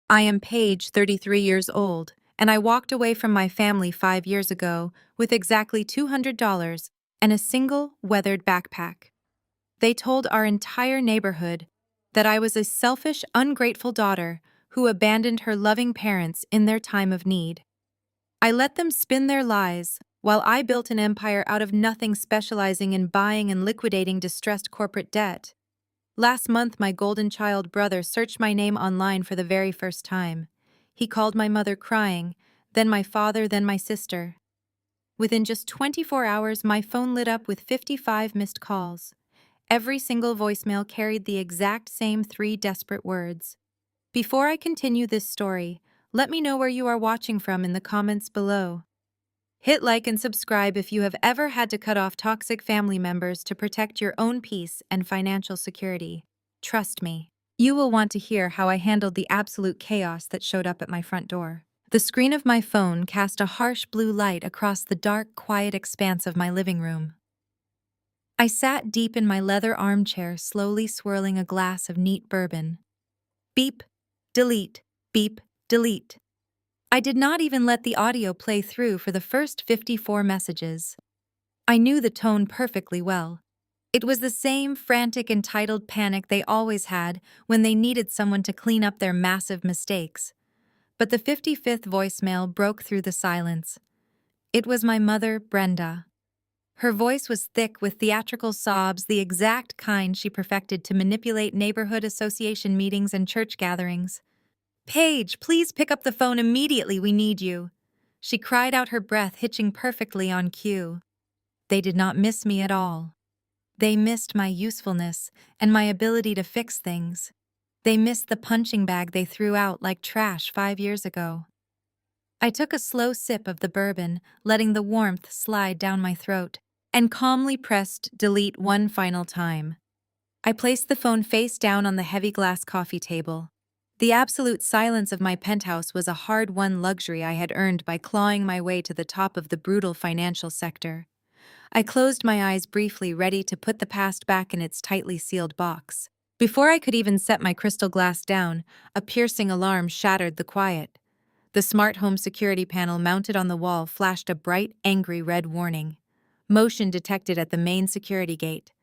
I am Paige, 33 years old, and I walked away from my family 5 years ago with exactly $200 and a single, weathered backpack. They told our entire neighborhood that I was a selfish, ungrateful daughter who abandoned her loving parents in their time of need. I let them spin their lies, while I built an empire out of nothing, specializing in buying and liquidating distressed corporate debt. Last month, my golden child brother searched my name online for the very first time. He called my mother crying, then my father, then my sister. Within just 24 hours, my phone lit up with 55 missed calls. Every single voicemail carried the exact same 3 desperate words. Before I continue this story, let me know where you are watching from in the comments below. Hit like and subscribe if you have ever had to cut off toxic family members to protect your own peace and financial security. Trust me, you will want to hear how I handled the absolute chaos that showed up at my front door. The screen of my phone cast a harsh blue light across the dark, quiet expanse of my living room. I sat deep in my leather armchair, slowly swirling a glass of neat bourbon. Beep, delete, beep, delete. I did not even let the audio play through for the first 54 messages. I knew the tone perfectly well. It was the same frantic, entitled panic they always had when they needed someone to clean up their massive mistakes. But the 55th voicemail broke through the silence. It was my mother, Brenda. Her voice was thick with theatrical sobs, the exact kind she perfected to manipulate neighborhood association meetings and church gatherings. "Paige, please pick up the phone immediately, we need you." She cried out, her breath hitching perfectly on cue. They did not miss me at all. They missed my usefulness and my ability to fix things. They missed the punching bag they threw out like trash 5 years ago. I took a slow sip of the bourbon, letting the warmth slide down my throat, and calmly pressed delete one final time. I placed the phone face down on the heavy glass coffee table. The absolute silence of my penthouse was a hard-won luxury I had earned by clawing my way to the top of the brutal financial sector. I closed my eyes briefly, ready to put the past back in its tightly sealed box. Before I could even set my crystal glass down, a piercing alarm shattered the quiet. The smart home security panel mounted on the wall flashed a bright, angry red warning. Motion detected at the main security gate.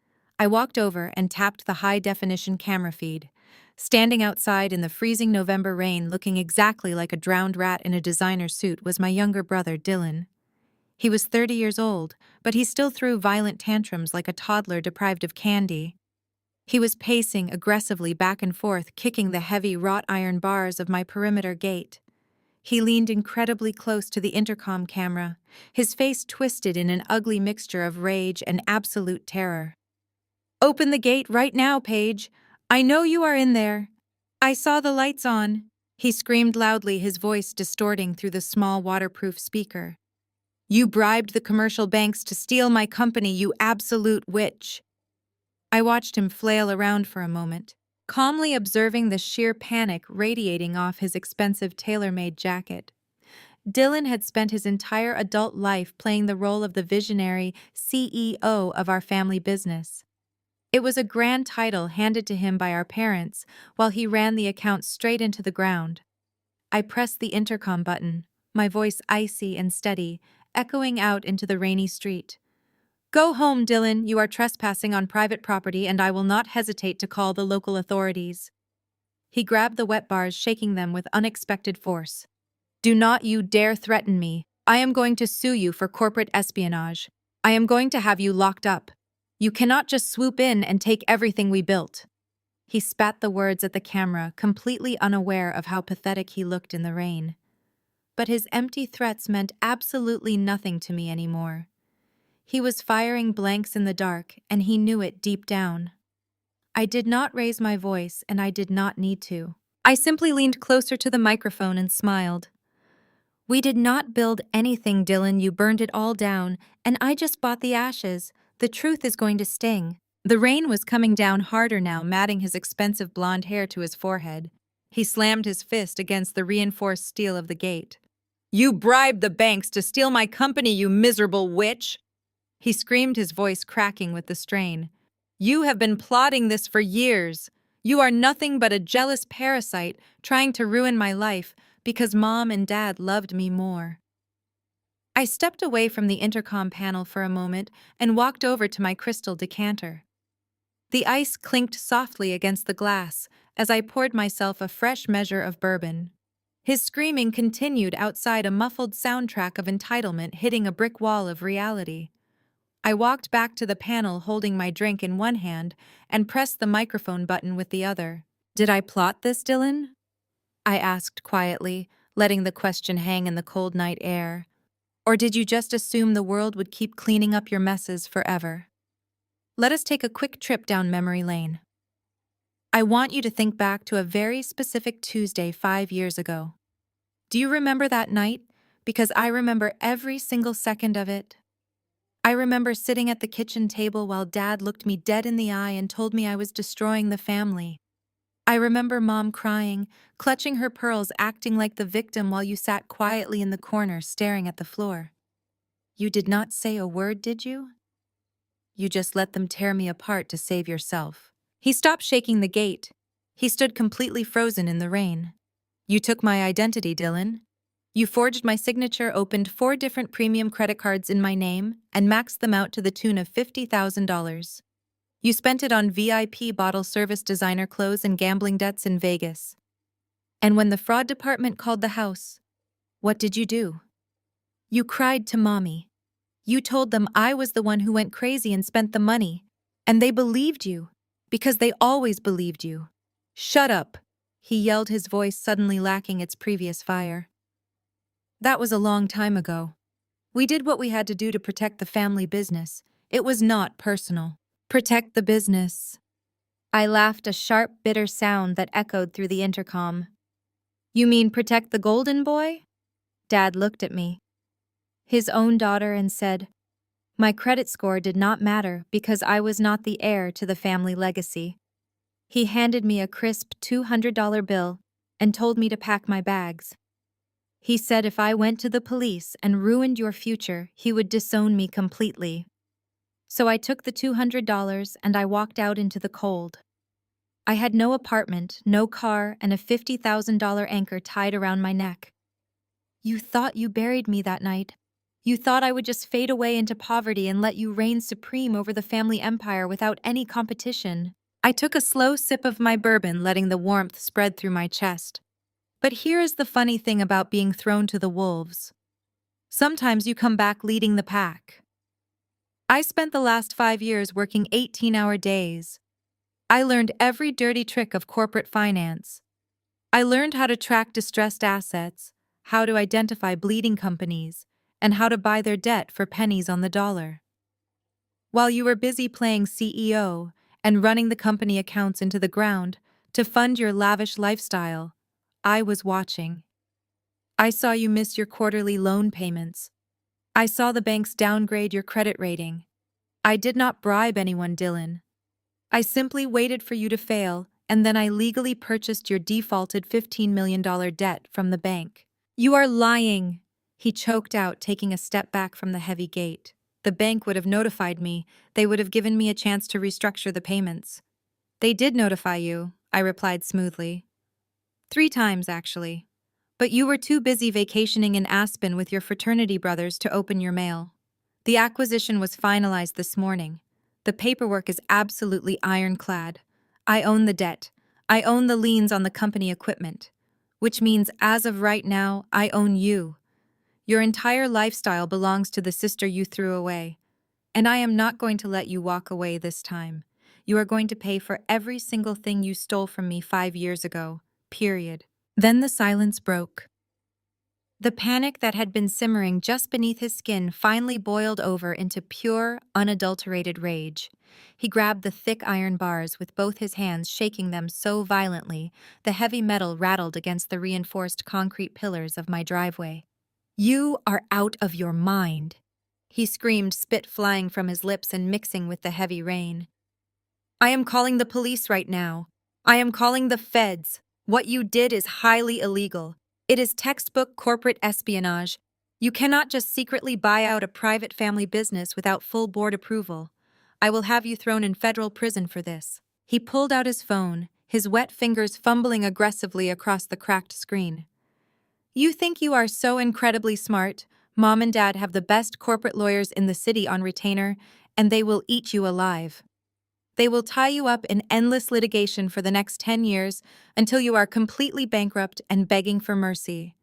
I walked over and tapped the high-definition camera feed. Standing outside in the freezing November rain, looking exactly like a drowned rat in a designer suit, was my younger brother, Dylan. He was 30 years old, but he still threw violent tantrums like a toddler deprived of candy. He was pacing aggressively back and forth, kicking the heavy wrought iron bars of my perimeter gate. He leaned incredibly close to the intercom camera, his face twisted in an ugly mixture of rage and absolute terror. "Open the gate right now, Paige. I know you are in there. I saw the lights on," he screamed loudly, his voice distorting through the small waterproof speaker. "You bribed the commercial banks to steal my company, you absolute witch." I watched him flail around for a moment, calmly observing the sheer panic radiating off his expensive tailor-made jacket. Dylan had spent his entire adult life playing the role of the visionary CEO of our family business. It was a grand title handed to him by our parents while he ran the account straight into the ground. I pressed the intercom button, my voice icy and steady, echoing out into the rainy street. "Go home, Dylan. You are trespassing on private property, and I will not hesitate to call the local authorities." He grabbed the wet bars, shaking them with unexpected force. "Do not you dare threaten me. I am going to sue you for corporate espionage. I am going to have you locked up. You cannot just swoop in and take everything we built." He spat the words at the camera, completely unaware of how pathetic he looked in the rain. But his empty threats meant absolutely nothing to me anymore. He was firing blanks in the dark, and he knew it deep down. I did not raise my voice, and I did not need to. I simply leaned closer to the microphone and smiled. "We did not build anything, Dylan. You burned it all down, and I just bought the ashes. The truth is going to sting." The rain was coming down harder now, matting his expensive blonde hair to his forehead. He slammed his fist against the reinforced steel of the gate. "You bribed the banks to steal my company, you miserable witch!" He screamed, his voice cracking with the strain. "You have been plotting this for years. You are nothing but a jealous parasite trying to ruin my life because Mom and Dad loved me more. I stepped away from the intercom panel for a moment and walked over to my crystal decanter. The ice clinked softly against the glass as I poured myself a fresh measure of bourbon. His screaming continued outside, a muffled soundtrack of entitlement hitting a brick wall of reality. I walked back to the panel holding my drink in one hand and pressed the microphone button with the other. Did I plot this, Dylan? I asked quietly, letting the question hang in the cold night air. Or did you just assume the world would keep cleaning up your messes forever? Let us take a quick trip down memory lane. I want you to think back to a very specific Tuesday 5 years ago. Do you remember that night? Because I remember every single second of it. I remember sitting at the kitchen table while Dad looked me dead in the eye and told me I was destroying the family. I remember Mom crying, clutching her pearls, acting like the victim while you sat quietly in the corner staring at the floor. You did not say a word, did you? You just let them tear me apart to save yourself. He stopped shaking the gate. He stood completely frozen in the rain. You took my identity, Dylan. You forged my signature, opened 4 different premium credit cards in my name, and maxed them out to the tune of $50,000. You spent it on VIP bottle service, designer clothes, and gambling debts in Vegas. And when the fraud department called the house, what did you do? You cried to Mommy. You told them I was the one who went crazy and spent the money, and they believed you, because they always believed you. Shut up, he yelled, his voice suddenly lacking its previous fire. That was a long time ago. We did what we had to do to protect the family business. It was not personal. Protect the business. I laughed, a sharp, bitter sound that echoed through the intercom. You mean protect the golden boy? Dad looked at me, his own daughter, and said, my credit score did not matter because I was not the heir to the family legacy. He handed me a crisp $200 bill and told me to pack my bags. He said if I went to the police and ruined your future, he would disown me completely. So I took the $200 and I walked out into the cold. I had no apartment, no car, and a $50,000 anchor tied around my neck. You thought you buried me that night. You thought I would just fade away into poverty and let you reign supreme over the family empire without any competition. I took a slow sip of my bourbon, letting the warmth spread through my chest. But here is the funny thing about being thrown to the wolves. Sometimes you come back leading the pack. I spent the last 5 years working 18-hour days. I learned every dirty trick of corporate finance. I learned how to track distressed assets, how to identify bleeding companies, and how to buy their debt for pennies on the dollar. While you were busy playing CEO and running the company accounts into the ground to fund your lavish lifestyle, I was watching. I saw you miss your quarterly loan payments. I saw the banks downgrade your credit rating. I did not bribe anyone, Dylan. I simply waited for you to fail, and then I legally purchased your defaulted $15 million debt from the bank. You are lying, he choked out, taking a step back from the heavy gate. The bank would have notified me. They would have given me a chance to restructure the payments. They did notify you, I replied smoothly. 3 times, actually. But you were too busy vacationing in Aspen with your fraternity brothers to open your mail. The acquisition was finalized this morning. The paperwork is absolutely ironclad. I own the debt. I own the liens on the company equipment. Which means, as of right now, I own you. Your entire lifestyle belongs to the sister you threw away. And I am not going to let you walk away this time. You are going to pay for every single thing you stole from me 5 years ago. Period. Then the silence broke. The panic that had been simmering just beneath his skin finally boiled over into pure, unadulterated rage. He grabbed the thick iron bars with both his hands, shaking them so violently the heavy metal rattled against the reinforced concrete pillars of my driveway. You are out of your mind, he screamed, spit flying from his lips and mixing with the heavy rain. I am calling the police right now. I am calling the feds. What you did is highly illegal. It is textbook corporate espionage. You cannot just secretly buy out a private family business without full board approval. I will have you thrown in federal prison for this. He pulled out his phone, his wet fingers fumbling aggressively across the cracked screen. You think you are so incredibly smart. Mom and Dad have the best corporate lawyers in the city on retainer, and they will eat you alive. They will tie you up in endless litigation for the next 10 years until you are completely bankrupt and begging for mercy.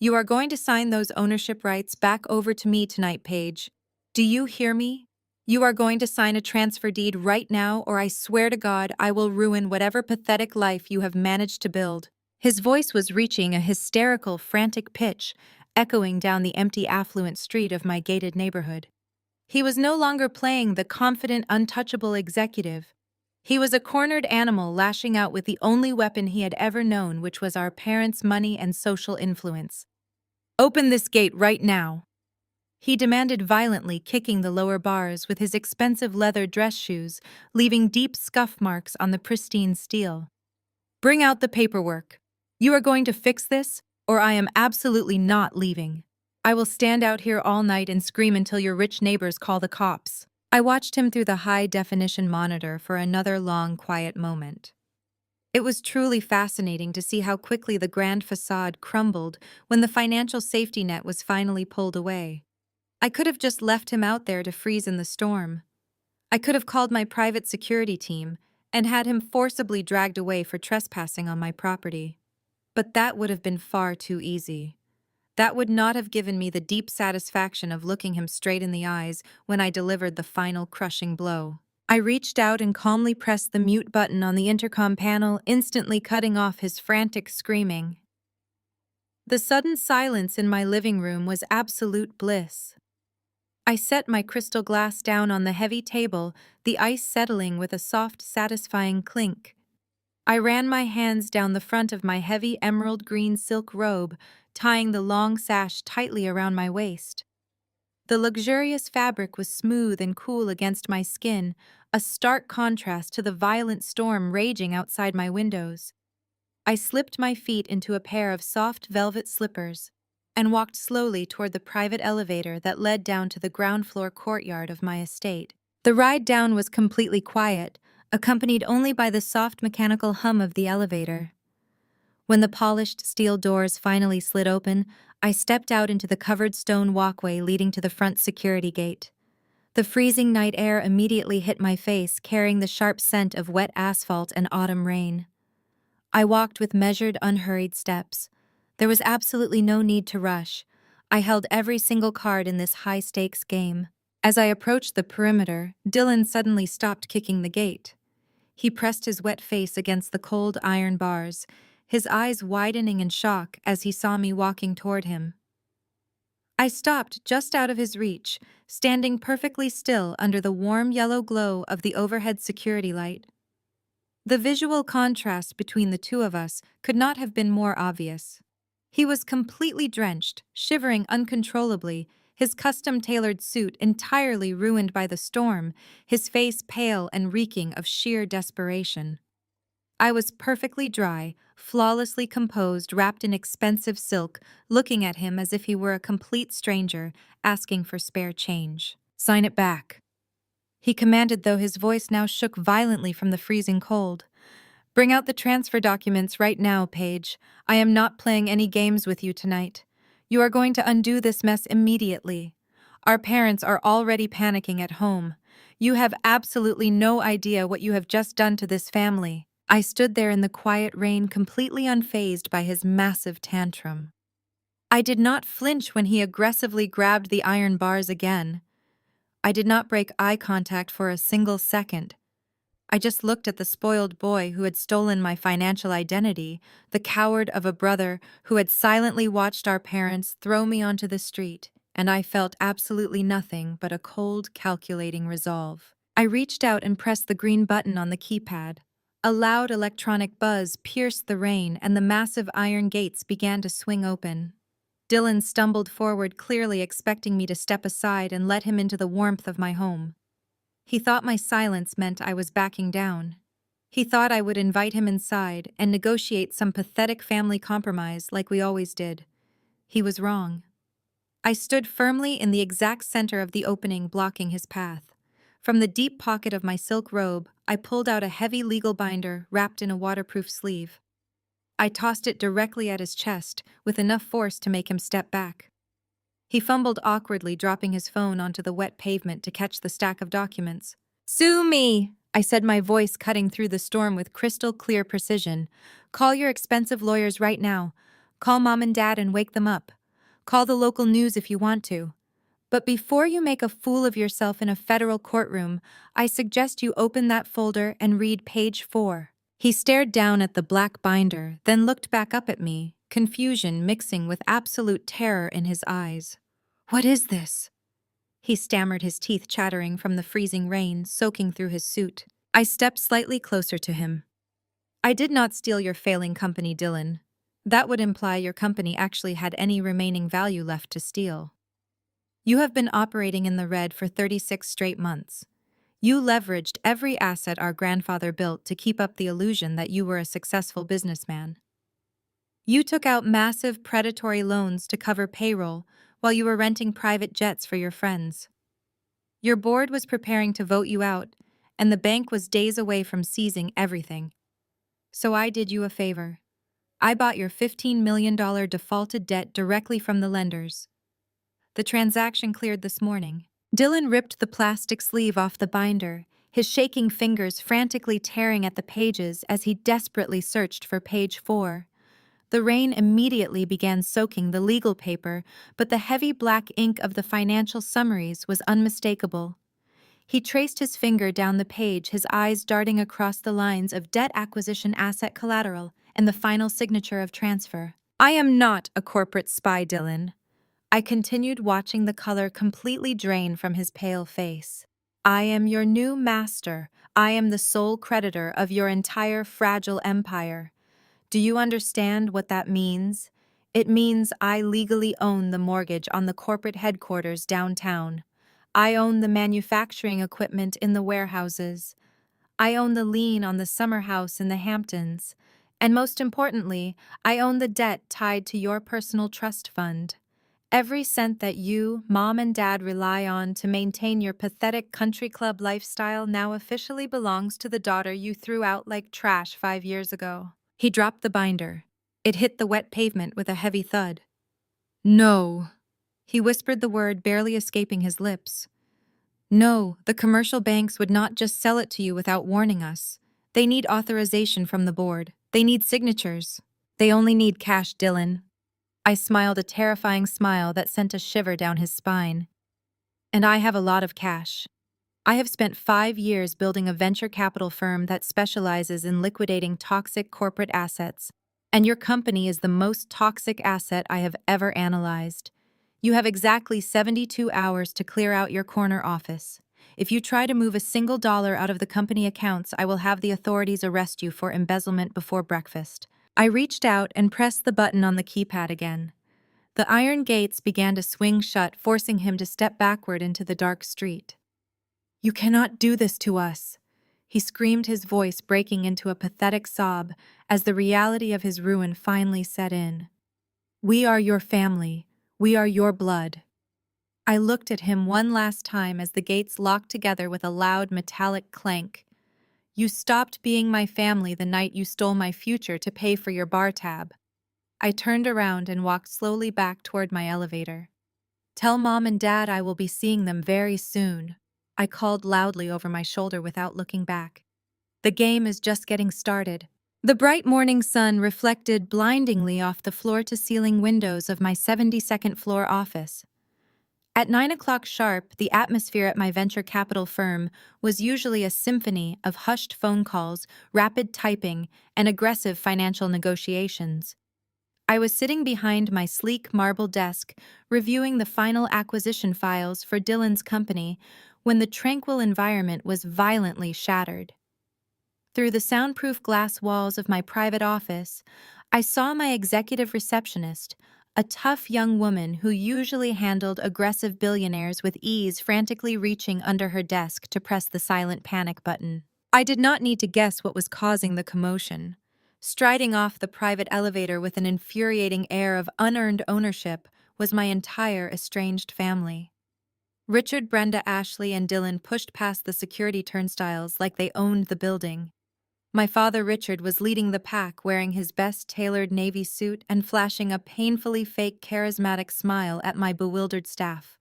You are going to sign those ownership rights back over to me tonight, Paige. Do you hear me? You are going to sign a transfer deed right now, or I swear to God I will ruin whatever pathetic life you have managed to build. His voice was reaching a hysterical, frantic pitch, echoing down the empty, affluent street of my gated neighborhood. He was no longer playing the confident, untouchable executive. He was a cornered animal lashing out with the only weapon he had ever known, which was our parents' money and social influence. Open this gate right now, he demanded violently, kicking the lower bars with his expensive leather dress shoes, leaving deep scuff marks on the pristine steel. Bring out the paperwork. You are going to fix this, or I am absolutely not leaving. I will stand out here all night and scream until your rich neighbors call the cops. I watched him through the high-definition monitor for another long, quiet moment. It was truly fascinating to see how quickly the grand facade crumbled when the financial safety net was finally pulled away. I could have just left him out there to freeze in the storm. I could have called my private security team and had him forcibly dragged away for trespassing on my property. But that would have been far too easy. That would not have given me the deep satisfaction of looking him straight in the eyes when I delivered the final crushing blow. I reached out and calmly pressed the mute button on the intercom panel, instantly cutting off his frantic screaming. The sudden silence in my living room was absolute bliss. I set my crystal glass down on the heavy table, the ice settling with a soft, satisfying clink. I ran my hands down the front of my heavy emerald green silk robe, tying the long sash tightly around my waist. The luxurious fabric was smooth and cool against my skin, a stark contrast to the violent storm raging outside my windows. I slipped my feet into a pair of soft velvet slippers and walked slowly toward the private elevator that led down to the ground floor courtyard of my estate. The ride down was completely quiet, accompanied only by the soft mechanical hum of the elevator. When the polished steel doors finally slid open, I stepped out into the covered stone walkway leading to the front security gate. The freezing night air immediately hit my face, carrying the sharp scent of wet asphalt and autumn rain. I walked with measured, unhurried steps. There was absolutely no need to rush. I held every single card in this high-stakes game. As I approached the perimeter, Dylan suddenly stopped kicking the gate. He pressed his wet face against the cold iron bars, his eyes widening in shock as he saw me walking toward him. I stopped just out of his reach, standing perfectly still under the warm yellow glow of the overhead security light. The visual contrast between the two of us could not have been more obvious. He was completely drenched, shivering uncontrollably, his custom-tailored suit entirely ruined by the storm, his face pale and reeking of sheer desperation. I was perfectly dry, flawlessly composed, wrapped in expensive silk, looking at him as if he were a complete stranger, asking for spare change. "Sign it back," he commanded, though his voice now shook violently from the freezing cold. "Bring out the transfer documents right now, Paige. I am not playing any games with you tonight. You are going to undo this mess immediately. Our parents are already panicking at home. You have absolutely no idea what you have just done to this family." I stood there in the quiet rain, completely unfazed by his massive tantrum. I did not flinch when he aggressively grabbed the iron bars again. I did not break eye contact for a single second. I just looked at the spoiled boy who had stolen my financial identity, the coward of a brother who had silently watched our parents throw me onto the street, and I felt absolutely nothing but a cold, calculating resolve. I reached out and pressed the green button on the keypad. A loud electronic buzz pierced the rain, and the massive iron gates began to swing open. Dylan stumbled forward, clearly expecting me to step aside and let him into the warmth of my home. He thought my silence meant I was backing down. He thought I would invite him inside and negotiate some pathetic family compromise like we always did. He was wrong. I stood firmly in the exact center of the opening, blocking his path. From the deep pocket of my silk robe, I pulled out a heavy legal binder wrapped in a waterproof sleeve. I tossed it directly at his chest, with enough force to make him step back. He fumbled awkwardly, dropping his phone onto the wet pavement to catch the stack of documents. "Sue me!" I said, my voice cutting through the storm with crystal clear precision. "Call your expensive lawyers right now. Call Mom and Dad and wake them up. Call the local news if you want to. But before you make a fool of yourself in a federal courtroom, I suggest you open that folder and read page 4. He stared down at the black binder, then looked back up at me, confusion mixing with absolute terror in his eyes. "What is this?" He stammered, his teeth chattering from the freezing rain soaking through his suit. I stepped slightly closer to him. "I did not steal your failing company, Dylan. That would imply your company actually had any remaining value left to steal. You have been operating in the red for 36 straight months. You leveraged every asset our grandfather built to keep up the illusion that you were a successful businessman. You took out massive predatory loans to cover payroll while you were renting private jets for your friends. Your board was preparing to vote you out, and the bank was days away from seizing everything. So I did you a favor. I bought your $15 million defaulted debt directly from the lenders. The transaction cleared this morning." Dylan ripped the plastic sleeve off the binder, his shaking fingers frantically tearing at the pages as he desperately searched for page 4. The rain immediately began soaking the legal paper, but the heavy black ink of the financial summaries was unmistakable. He traced his finger down the page, his eyes darting across the lines of debt acquisition, asset collateral, and the final signature of transfer. "I am not a corporate spy, Dylan." I continued, watching the color completely drain from his pale face. "I am your new master. I am the sole creditor of your entire fragile empire. Do you understand what that means? It means I legally own the mortgage on the corporate headquarters downtown. I own the manufacturing equipment in the warehouses. I own the lien on the summer house in the Hamptons. And most importantly, I own the debt tied to your personal trust fund. Every cent that you, Mom and Dad rely on to maintain your pathetic country club lifestyle now officially belongs to the daughter you threw out like trash 5 years ago." He dropped the binder. It hit the wet pavement with a heavy thud. "No." He whispered the word, barely escaping his lips. "No, the commercial banks would not just sell it to you without warning us. They need authorization from the board. They need signatures. They only need cash, Dylan." I smiled a terrifying smile that sent a shiver down his spine. "And I have a lot of cash. I have spent 5 years building a venture capital firm that specializes in liquidating toxic corporate assets, and your company is the most toxic asset I have ever analyzed. You have exactly 72 hours to clear out your corner office. If you try to move a single dollar out of the company accounts, I will have the authorities arrest you for embezzlement before breakfast." I reached out and pressed the button on the keypad again. The iron gates began to swing shut, forcing him to step backward into the dark street. "You cannot do this to us," he screamed, his voice breaking into a pathetic sob as the reality of his ruin finally set in. "We are your family. We are your blood." I looked at him one last time as the gates locked together with a loud metallic clank. "You stopped being my family the night you stole my future to pay for your bar tab." I turned around and walked slowly back toward my elevator. "Tell Mom and Dad I will be seeing them very soon," I called loudly over my shoulder without looking back. "The game is just getting started." The bright morning sun reflected blindingly off the floor-to-ceiling windows of my 72nd floor office. At 9 o'clock sharp, the atmosphere at my venture capital firm was usually a symphony of hushed phone calls, rapid typing, and aggressive financial negotiations. I was sitting behind my sleek marble desk, reviewing the final acquisition files for Dylan's company, when the tranquil environment was violently shattered. Through the soundproof glass walls of my private office, I saw my executive receptionist, a tough young woman who usually handled aggressive billionaires with ease, frantically reaching under her desk to press the silent panic button. I did not need to guess what was causing the commotion. Striding off the private elevator with an infuriating air of unearned ownership was my entire estranged family. Richard, Brenda, Ashley, and Dylan pushed past the security turnstiles like they owned the building. My father, Richard, was leading the pack, wearing his best tailored navy suit and flashing a painfully fake charismatic smile at my bewildered staff.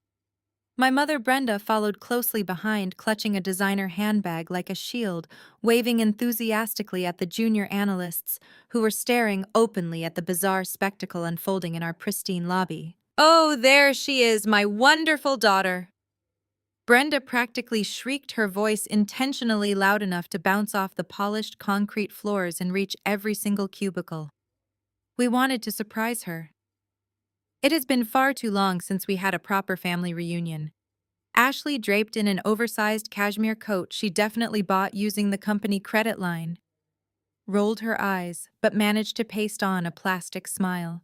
My mother, Brenda, followed closely behind, clutching a designer handbag like a shield, waving enthusiastically at the junior analysts, who were staring openly at the bizarre spectacle unfolding in our pristine lobby. "Oh, there she is, my wonderful daughter!" Brenda practically shrieked, her voice intentionally loud enough to bounce off the polished concrete floors and reach every single cubicle. We wanted to surprise her. It has been far too long since we had a proper family reunion. Ashley, draped in an oversized cashmere coat she definitely bought using the company credit line, rolled her eyes but managed to paste on a plastic smile.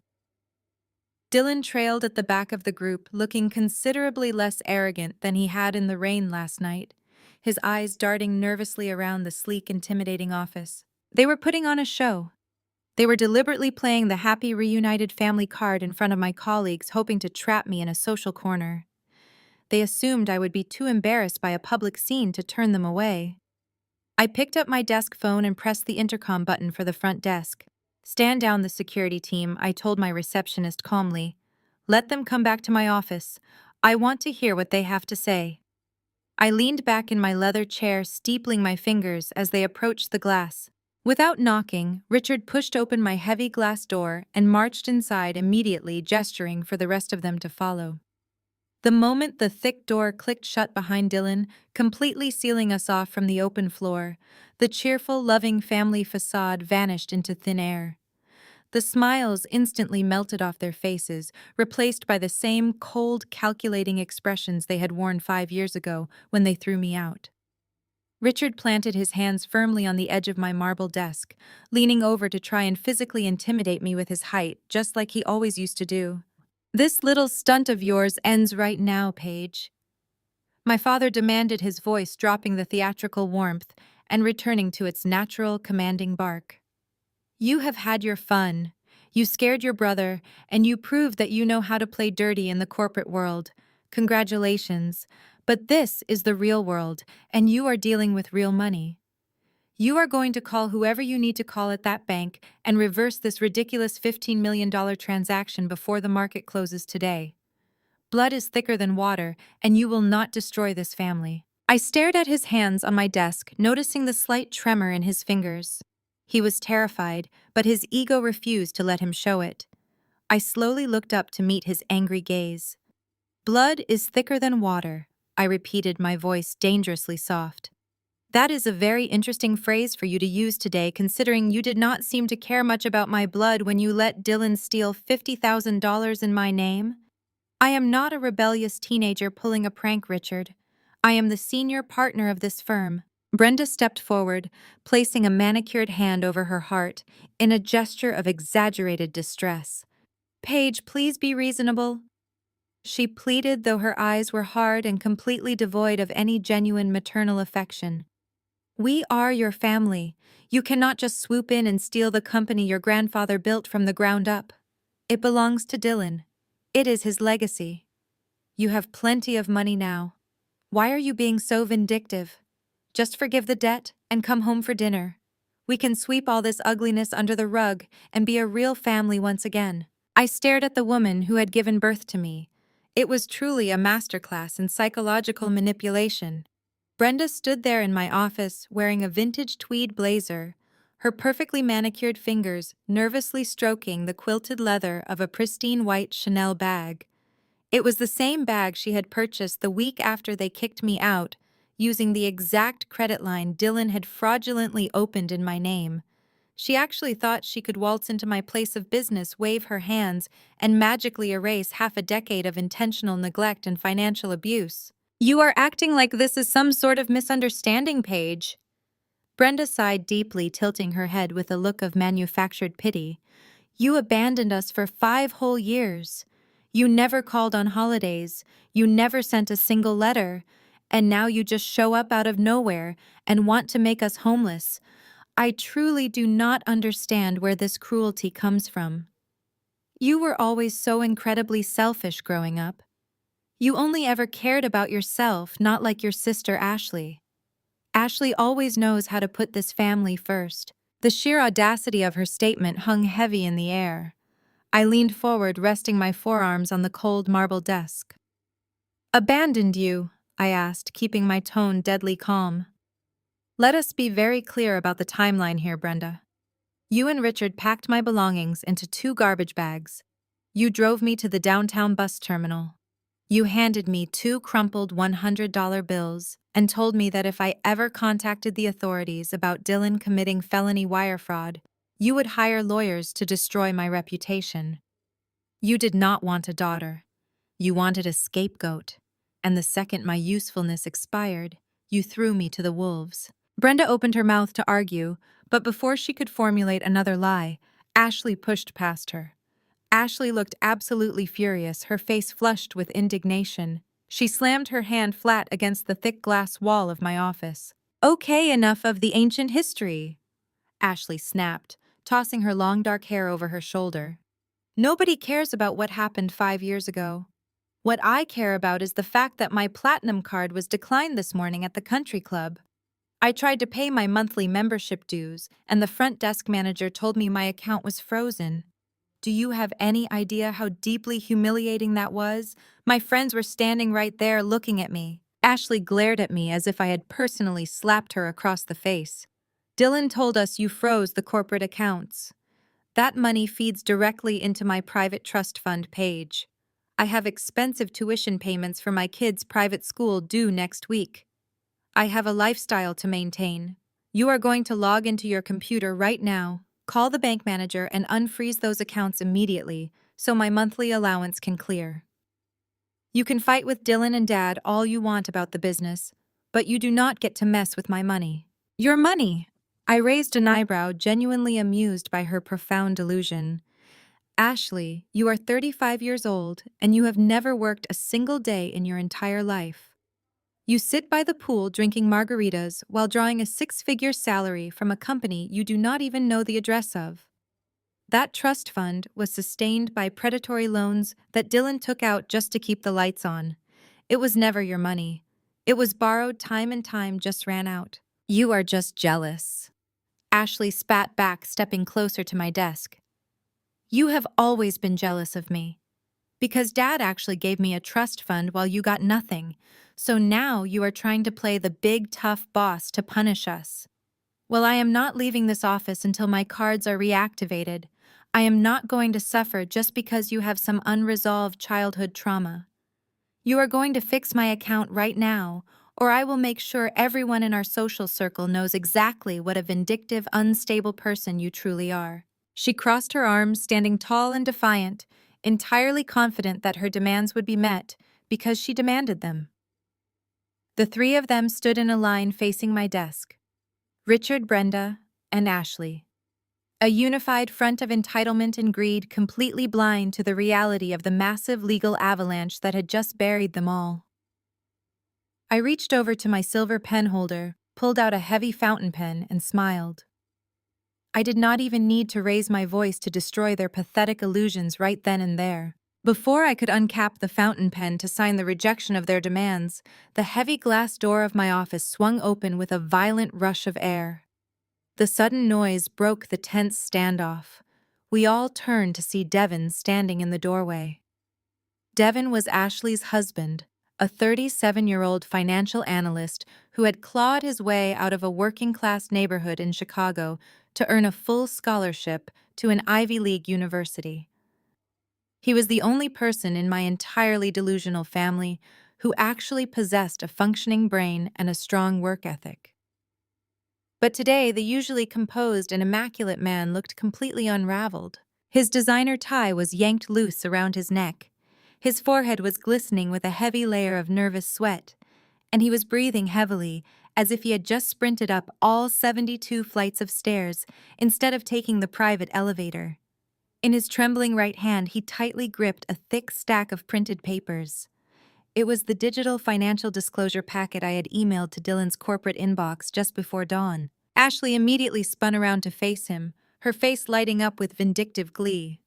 Dylan trailed at the back of the group, looking considerably less arrogant than he had in the rain last night, his eyes darting nervously around the sleek, intimidating office. They were putting on a show. They were deliberately playing the happy reunited family card in front of my colleagues, hoping to trap me in a social corner. They assumed I would be too embarrassed by a public scene to turn them away. I picked up my desk phone and pressed the intercom button for the front desk. "Stand down, the security team," I told my receptionist calmly. "Let them come back to my office. I want to hear what they have to say." I leaned back in my leather chair, steepling my fingers as they approached the glass. Without knocking, Richard pushed open my heavy glass door and marched inside immediately, gesturing for the rest of them to follow. The moment the thick door clicked shut behind Dylan, completely sealing us off from the open floor, the cheerful, loving family facade vanished into thin air. The smiles instantly melted off their faces, replaced by the same cold, calculating expressions they had worn 5 years ago when they threw me out. Richard planted his hands firmly on the edge of my marble desk, leaning over to try and physically intimidate me with his height, just like he always used to do. "This little stunt of yours ends right now, Paige," my father demanded, his voice dropping the theatrical warmth and returning to its natural, commanding bark. "You have had your fun. You scared your brother, and you proved that you know how to play dirty in the corporate world. Congratulations. But this is the real world, and you are dealing with real money. You are going to call whoever you need to call at that bank and reverse this ridiculous $15 million transaction before the market closes today. Blood is thicker than water, and you will not destroy this family." I stared at his hands on my desk, noticing the slight tremor in his fingers. He was terrified, but his ego refused to let him show it. I slowly looked up to meet his angry gaze. "Blood is thicker than water," I repeated, my voice dangerously soft. "That is a very interesting phrase for you to use today, considering you did not seem to care much about my blood when you let Dylan steal $50,000 in my name. I am not a rebellious teenager pulling a prank, Richard. I am the senior partner of this firm." Brenda stepped forward, placing a manicured hand over her heart in a gesture of exaggerated distress. "Paige, please be reasonable," she pleaded, though her eyes were hard and completely devoid of any genuine maternal affection. "We are your family. You cannot just swoop in and steal the company your grandfather built from the ground up. It belongs to Dylan. It is his legacy. You have plenty of money now. Why are you being so vindictive? Just forgive the debt and come home for dinner. We can sweep all this ugliness under the rug and be a real family once again." I stared at the woman who had given birth to me. It was truly a masterclass in psychological manipulation. Brenda stood there in my office wearing a vintage tweed blazer, her perfectly manicured fingers nervously stroking the quilted leather of a pristine white Chanel bag. It was the same bag she had purchased the week after they kicked me out, using the exact credit line Dylan had fraudulently opened in my name. She actually thought she could waltz into my place of business, wave her hands, and magically erase half a decade of intentional neglect and financial abuse. "You are acting like this is some sort of misunderstanding, Paige." Brenda sighed deeply, tilting her head with a look of manufactured pity. "You abandoned us for 5 whole years. You never called on holidays. You never sent a single letter. And now you just show up out of nowhere and want to make us homeless. I truly do not understand where this cruelty comes from. You were always so incredibly selfish growing up. You only ever cared about yourself, not like your sister Ashley. Ashley always knows how to put this family first. The sheer audacity of her statement hung heavy in the air. I leaned forward, resting my forearms on the cold marble desk. Abandoned you? I asked, keeping my tone deadly calm. Let us be very clear about the timeline here, Brenda. You and Richard packed my belongings into 2 garbage bags. You drove me to the downtown bus terminal. You handed me 2 crumpled $100 bills and told me that if I ever contacted the authorities about Dylan committing felony wire fraud, you would hire lawyers to destroy my reputation. You did not want a daughter. You wanted a scapegoat. And the second my usefulness expired, you threw me to the wolves. Brenda opened her mouth to argue, but before she could formulate another lie, Ashley pushed past her. Ashley looked absolutely furious, her face flushed with indignation. She slammed her hand flat against the thick glass wall of my office. Okay, enough of the ancient history, Ashley snapped, tossing her long dark hair over her shoulder. Nobody cares about what happened 5 years ago. What I care about is the fact that my platinum card was declined this morning at the country club. I tried to pay my monthly membership dues, and the front desk manager told me my account was frozen. Do you have any idea how deeply humiliating that was? My friends were standing right there looking at me. Ashley glared at me as if I had personally slapped her across the face. Dylan told us you froze the corporate accounts. That money feeds directly into my private trust fund page. I have expensive tuition payments for my kids' private school due next week. I have a lifestyle to maintain. You are going to log into your computer right now, call the bank manager, and unfreeze those accounts immediately so my monthly allowance can clear. You can fight with Dylan and Dad all you want about the business, but you do not get to mess with my money. Your money! I raised an eyebrow, genuinely amused by her profound delusion. Ashley, you are 35 years old, and you have never worked a single day in your entire life. You sit by the pool drinking margaritas while drawing a 6-figure salary from a company you do not even know the address of. That trust fund was sustained by predatory loans that Dylan took out just to keep the lights on. It was never your money. It was borrowed time and time just ran out. You are just jealous. Ashley spat back, stepping closer to my desk. You have always been jealous of me. Because Dad actually gave me a trust fund while you got nothing, so now you are trying to play the big tough boss to punish us. Well, I am not leaving this office until my cards are reactivated. I am not going to suffer just because you have some unresolved childhood trauma. You are going to fix my account right now, or I will make sure everyone in our social circle knows exactly what a vindictive, unstable person you truly are. She crossed her arms, standing tall and defiant, entirely confident that her demands would be met because she demanded them. The 3 of them stood in a line facing my desk: Richard, Brenda, and Ashley. A unified front of entitlement and greed, completely blind to the reality of the massive legal avalanche that had just buried them all. I reached over to my silver pen holder, pulled out a heavy fountain pen, and smiled. I did not even need to raise my voice to destroy their pathetic illusions right then and there. Before I could uncap the fountain pen to sign the rejection of their demands, the heavy glass door of my office swung open with a violent rush of air. The sudden noise broke the tense standoff. We all turned to see Devin standing in the doorway. Devin was Ashley's husband, a 37-year-old financial analyst who had clawed his way out of a working-class neighborhood in Chicago to earn a full scholarship to an Ivy League university. He was the only person in my entirely delusional family who actually possessed a functioning brain and a strong work ethic. But today, the usually composed and immaculate man looked completely unraveled. His designer tie was yanked loose around his neck. His forehead was glistening with a heavy layer of nervous sweat, and he was breathing heavily, as if he had just sprinted up all 72 flights of stairs instead of taking the private elevator. In his trembling right hand, he tightly gripped a thick stack of printed papers. It was the digital financial disclosure packet I had emailed to Dylan's corporate inbox just before dawn. Ashley immediately spun around to face him, her face lighting up with vindictive glee.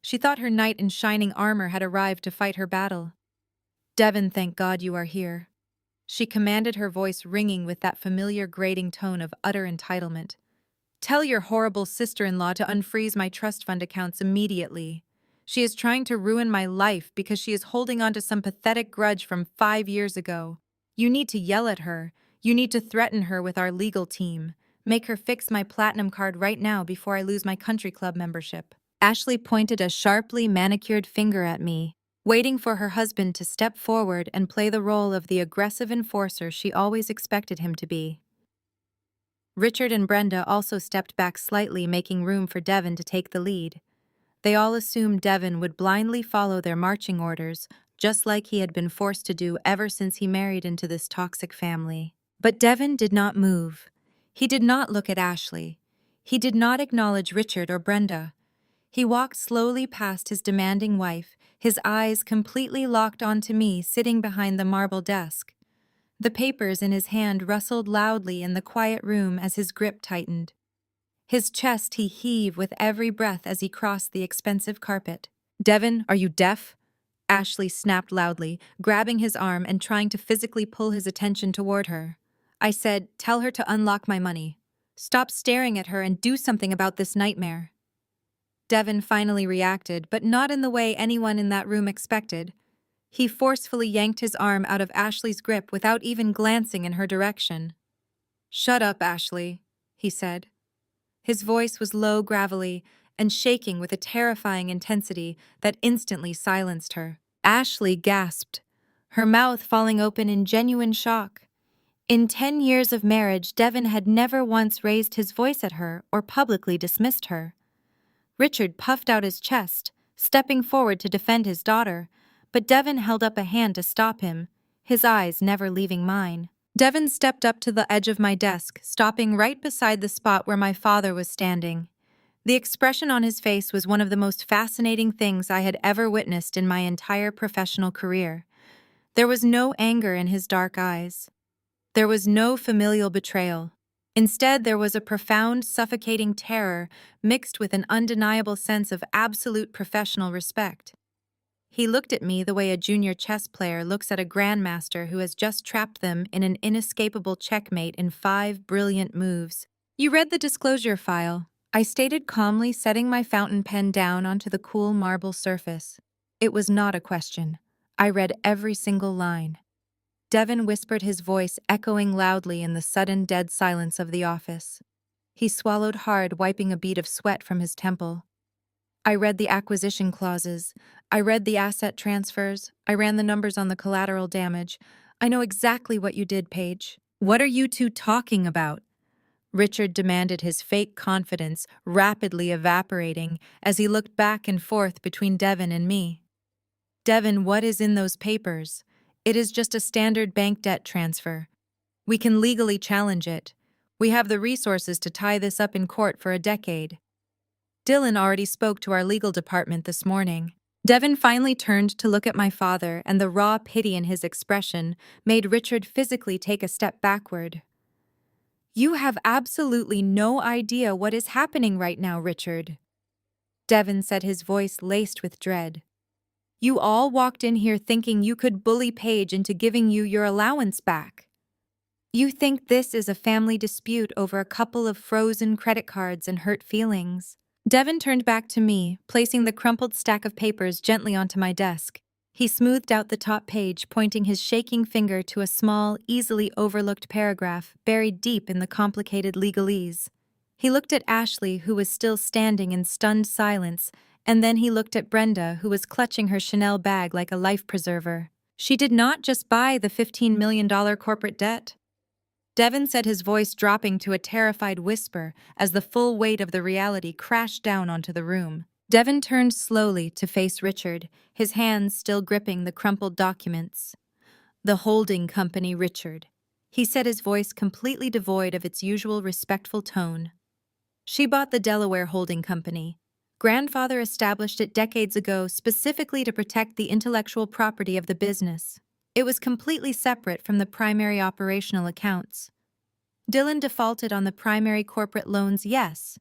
She thought her knight in shining armor had arrived to fight her battle. Devon, thank God you are here. She commanded, her voice ringing with that familiar grating tone of utter entitlement. Tell your horrible sister-in-law to unfreeze my trust fund accounts immediately. She is trying to ruin my life because she is holding on to some pathetic grudge from 5 years ago. You need to yell at her. You need to threaten her with our legal team. Make her fix my platinum card right now before I lose my country club membership. Ashley pointed a sharply manicured finger at me, waiting for her husband to step forward and play the role of the aggressive enforcer she always expected him to be. Richard and Brenda also stepped back slightly, making room for Devon to take the lead. They all assumed Devon would blindly follow their marching orders, just like he had been forced to do ever since he married into this toxic family. But Devon did not move. He did not look at Ashley. He did not acknowledge Richard or Brenda. He walked slowly past his demanding wife, his eyes completely locked onto me sitting behind the marble desk. The papers in his hand rustled loudly in the quiet room as his grip tightened. His chest he heaved with every breath as he crossed the expensive carpet. Devon, are you deaf? Ashley snapped loudly, grabbing his arm and trying to physically pull his attention toward her. I said, tell her to unlock my money. Stop staring at her and do something about this nightmare. Devon finally reacted, but not in the way anyone in that room expected. He forcefully yanked his arm out of Ashley's grip without even glancing in her direction. Shut up, Ashley, he said. His voice was low, gravelly, and shaking with a terrifying intensity that instantly silenced her. Ashley gasped, her mouth falling open in genuine shock. In 10 years of marriage, Devon had never once raised his voice at her or publicly dismissed her. Richard puffed out his chest, stepping forward to defend his daughter, but Devon held up a hand to stop him, his eyes never leaving mine. Devon stepped up to the edge of my desk, stopping right beside the spot where my father was standing. The expression on his face was one of the most fascinating things I had ever witnessed in my entire professional career. There was no anger in his dark eyes. There was no familial betrayal. Instead, there was a profound, suffocating terror mixed with an undeniable sense of absolute professional respect. He looked at me the way a junior chess player looks at a grandmaster who has just trapped them in an inescapable checkmate in 5 brilliant moves. You read the disclosure file, I stated calmly, setting my fountain pen down onto the cool marble surface. It was not a question. I read every single line. Devon whispered, his voice echoing loudly in the sudden dead silence of the office. He swallowed hard, wiping a bead of sweat from his temple. I read the acquisition clauses. I read the asset transfers. I ran the numbers on the collateral damage. I know exactly what you did, Paige. What are you two talking about? Richard demanded, his fake confidence rapidly evaporating as he looked back and forth between Devon and me. Devon, what is in those papers? It is just a standard bank debt transfer. We can legally challenge it. We have the resources to tie this up in court for a decade. Dylan already spoke to our legal department this morning. Devon finally turned to look at my father, and the raw pity in his expression made Richard physically take a step backward. You have absolutely no idea what is happening right now, Richard. Devon said, his voice laced with dread. You all walked in here thinking you could bully Paige into giving you your allowance back. You think this is a family dispute over a couple of frozen credit cards and hurt feelings. Devon turned back to me, placing the crumpled stack of papers gently onto my desk. He smoothed out the top page, pointing his shaking finger to a small, easily overlooked paragraph buried deep in the complicated legalese. He looked at Ashley, who was still standing in stunned silence, and then he looked at Brenda, who was clutching her Chanel bag like a life preserver. She did not just buy the $15 million corporate debt. Devon said, his voice dropping to a terrified whisper as the full weight of the reality crashed down onto the room. Devon turned slowly to face Richard, his hands still gripping the crumpled documents. The holding company, Richard. He said, his voice completely devoid of its usual respectful tone. She bought the Delaware Holding Company. Grandfather established it decades ago specifically to protect the intellectual property of the business. It was completely separate from the primary operational accounts. Dylan defaulted on the primary corporate loans, yes,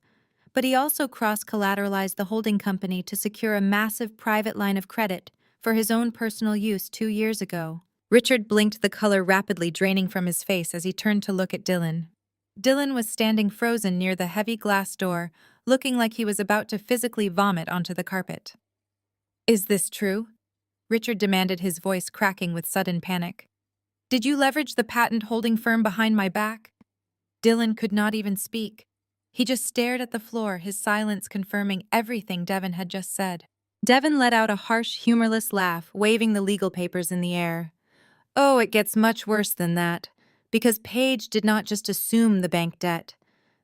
but he also cross-collateralized the holding company to secure a massive private line of credit for his own personal use 2 years ago. Richard blinked, the color rapidly draining from his face as he turned to look at Dylan. Dylan was standing frozen near the heavy glass door, looking like he was about to physically vomit onto the carpet. "Is this true?" Richard demanded, his voice cracking with sudden panic. "Did you leverage the patent-holding firm behind my back?" Dylan could not even speak. He just stared at the floor, his silence confirming everything Devin had just said. Devin let out a harsh, humorless laugh, waving the legal papers in the air. "Oh, it gets much worse than that, because Paige did not just assume the bank debt.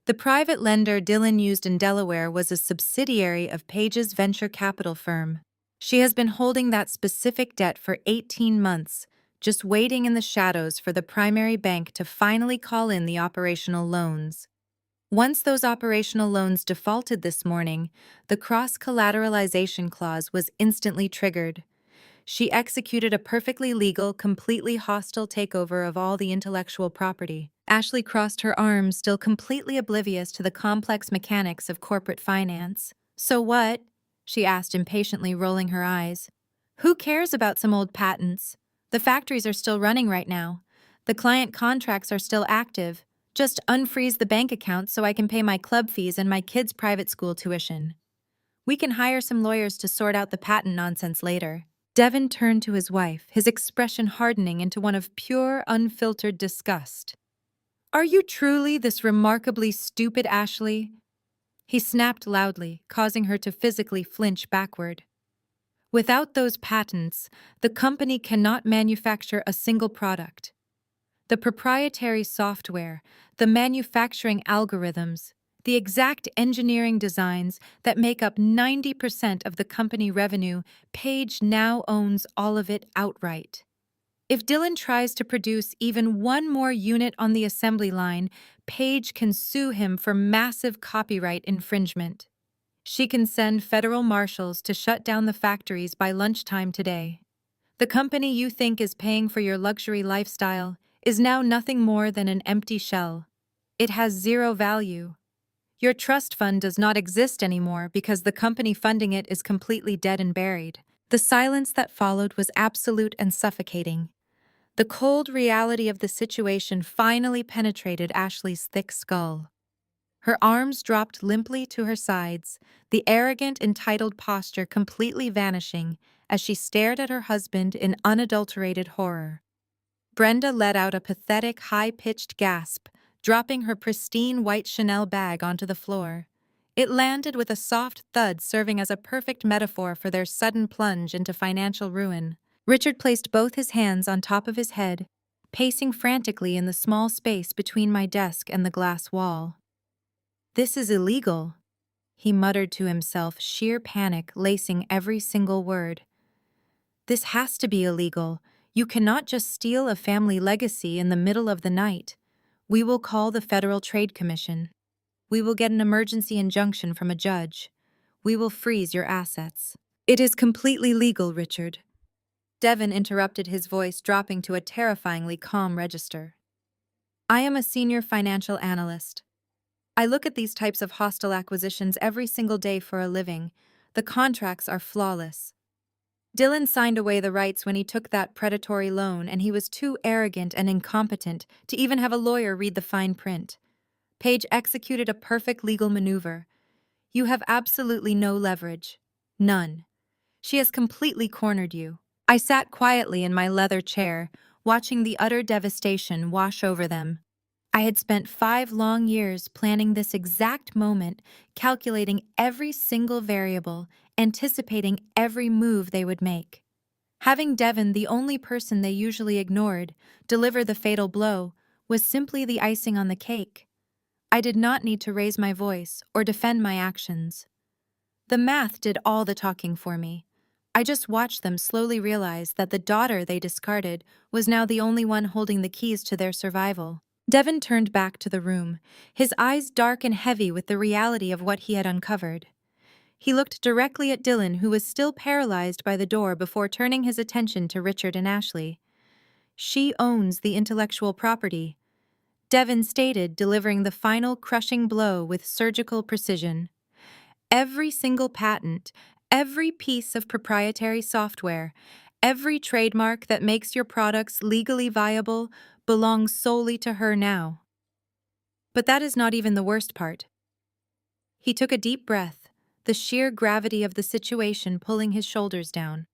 The private lender Dylan used in Delaware was a subsidiary of Paige's venture capital firm. She has been holding that specific debt for 18 months, just waiting in the shadows for the primary bank to finally call in the operational loans. Once those operational loans defaulted this morning, the cross-collateralization clause was instantly triggered. She executed a perfectly legal, completely hostile takeover of all the intellectual property." Ashley crossed her arms, still completely oblivious to the complex mechanics of corporate finance. "So what?" she asked impatiently, rolling her eyes. "Who cares about some old patents? The factories are still running right now. The client contracts are still active. Just unfreeze the bank account so I can pay my club fees and my kids' private school tuition. We can hire some lawyers to sort out the patent nonsense later." Devin turned to his wife, his expression hardening into one of pure, unfiltered disgust. "Are you truly this remarkably stupid, Ashley?" He snapped loudly, causing her to physically flinch backward. "Without those patents, the company cannot manufacture a single product. The proprietary software, the manufacturing algorithms, the exact engineering designs that make up 90% of the company revenue, Paige now owns all of it outright. If Dylan tries to produce even one more unit on the assembly line, Paige can sue him for massive copyright infringement. She can send federal marshals to shut down the factories by lunchtime today. The company you think is paying for your luxury lifestyle is now nothing more than an empty shell. It has zero value. Your trust fund does not exist anymore because the company funding it is completely dead and buried." The silence that followed was absolute and suffocating. The cold reality of the situation finally penetrated Ashley's thick skull. Her arms dropped limply to her sides, the arrogant, entitled posture completely vanishing as she stared at her husband in unadulterated horror. Brenda let out a pathetic, high-pitched gasp, dropping her pristine white Chanel bag onto the floor. It landed with a soft thud, serving as a perfect metaphor for their sudden plunge into financial ruin. Richard placed both his hands on top of his head, pacing frantically in the small space between my desk and the glass wall. "This is illegal," he muttered to himself, sheer panic lacing every single word. "This has to be illegal. You cannot just steal a family legacy in the middle of the night. We will call the Federal Trade Commission. We will get an emergency injunction from a judge. We will freeze your assets." "It is completely legal, Richard." Devin interrupted, his voice dropping to a terrifyingly calm register. "I am a senior financial analyst. I look at these types of hostile acquisitions every single day for a living. The contracts are flawless. Dylan signed away the rights when he took that predatory loan, and he was too arrogant and incompetent to even have a lawyer read the fine print. Paige executed a perfect legal maneuver. You have absolutely no leverage. None. She has completely cornered you." I sat quietly in my leather chair, watching the utter devastation wash over them. I had spent 5 long years planning this exact moment, calculating every single variable, anticipating every move they would make. Having Devin, the only person they usually ignored, deliver the fatal blow was simply the icing on the cake. I did not need to raise my voice or defend my actions. The math did all the talking for me. I just watched them slowly realize that the daughter they discarded was now the only one holding the keys to their survival. Devin turned back to the room, his eyes dark and heavy with the reality of what he had uncovered. He looked directly at Dylan, who was still paralyzed by the door, before turning his attention to Richard and Ashley. "She owns the intellectual property," Devin stated, delivering the final crushing blow with surgical precision. "Every single patent, Every piece of proprietary software, every trademark that makes your products legally viable belongs solely to her now. But that is not even the worst part. He took a deep breath, the sheer gravity of the situation pulling his shoulders down.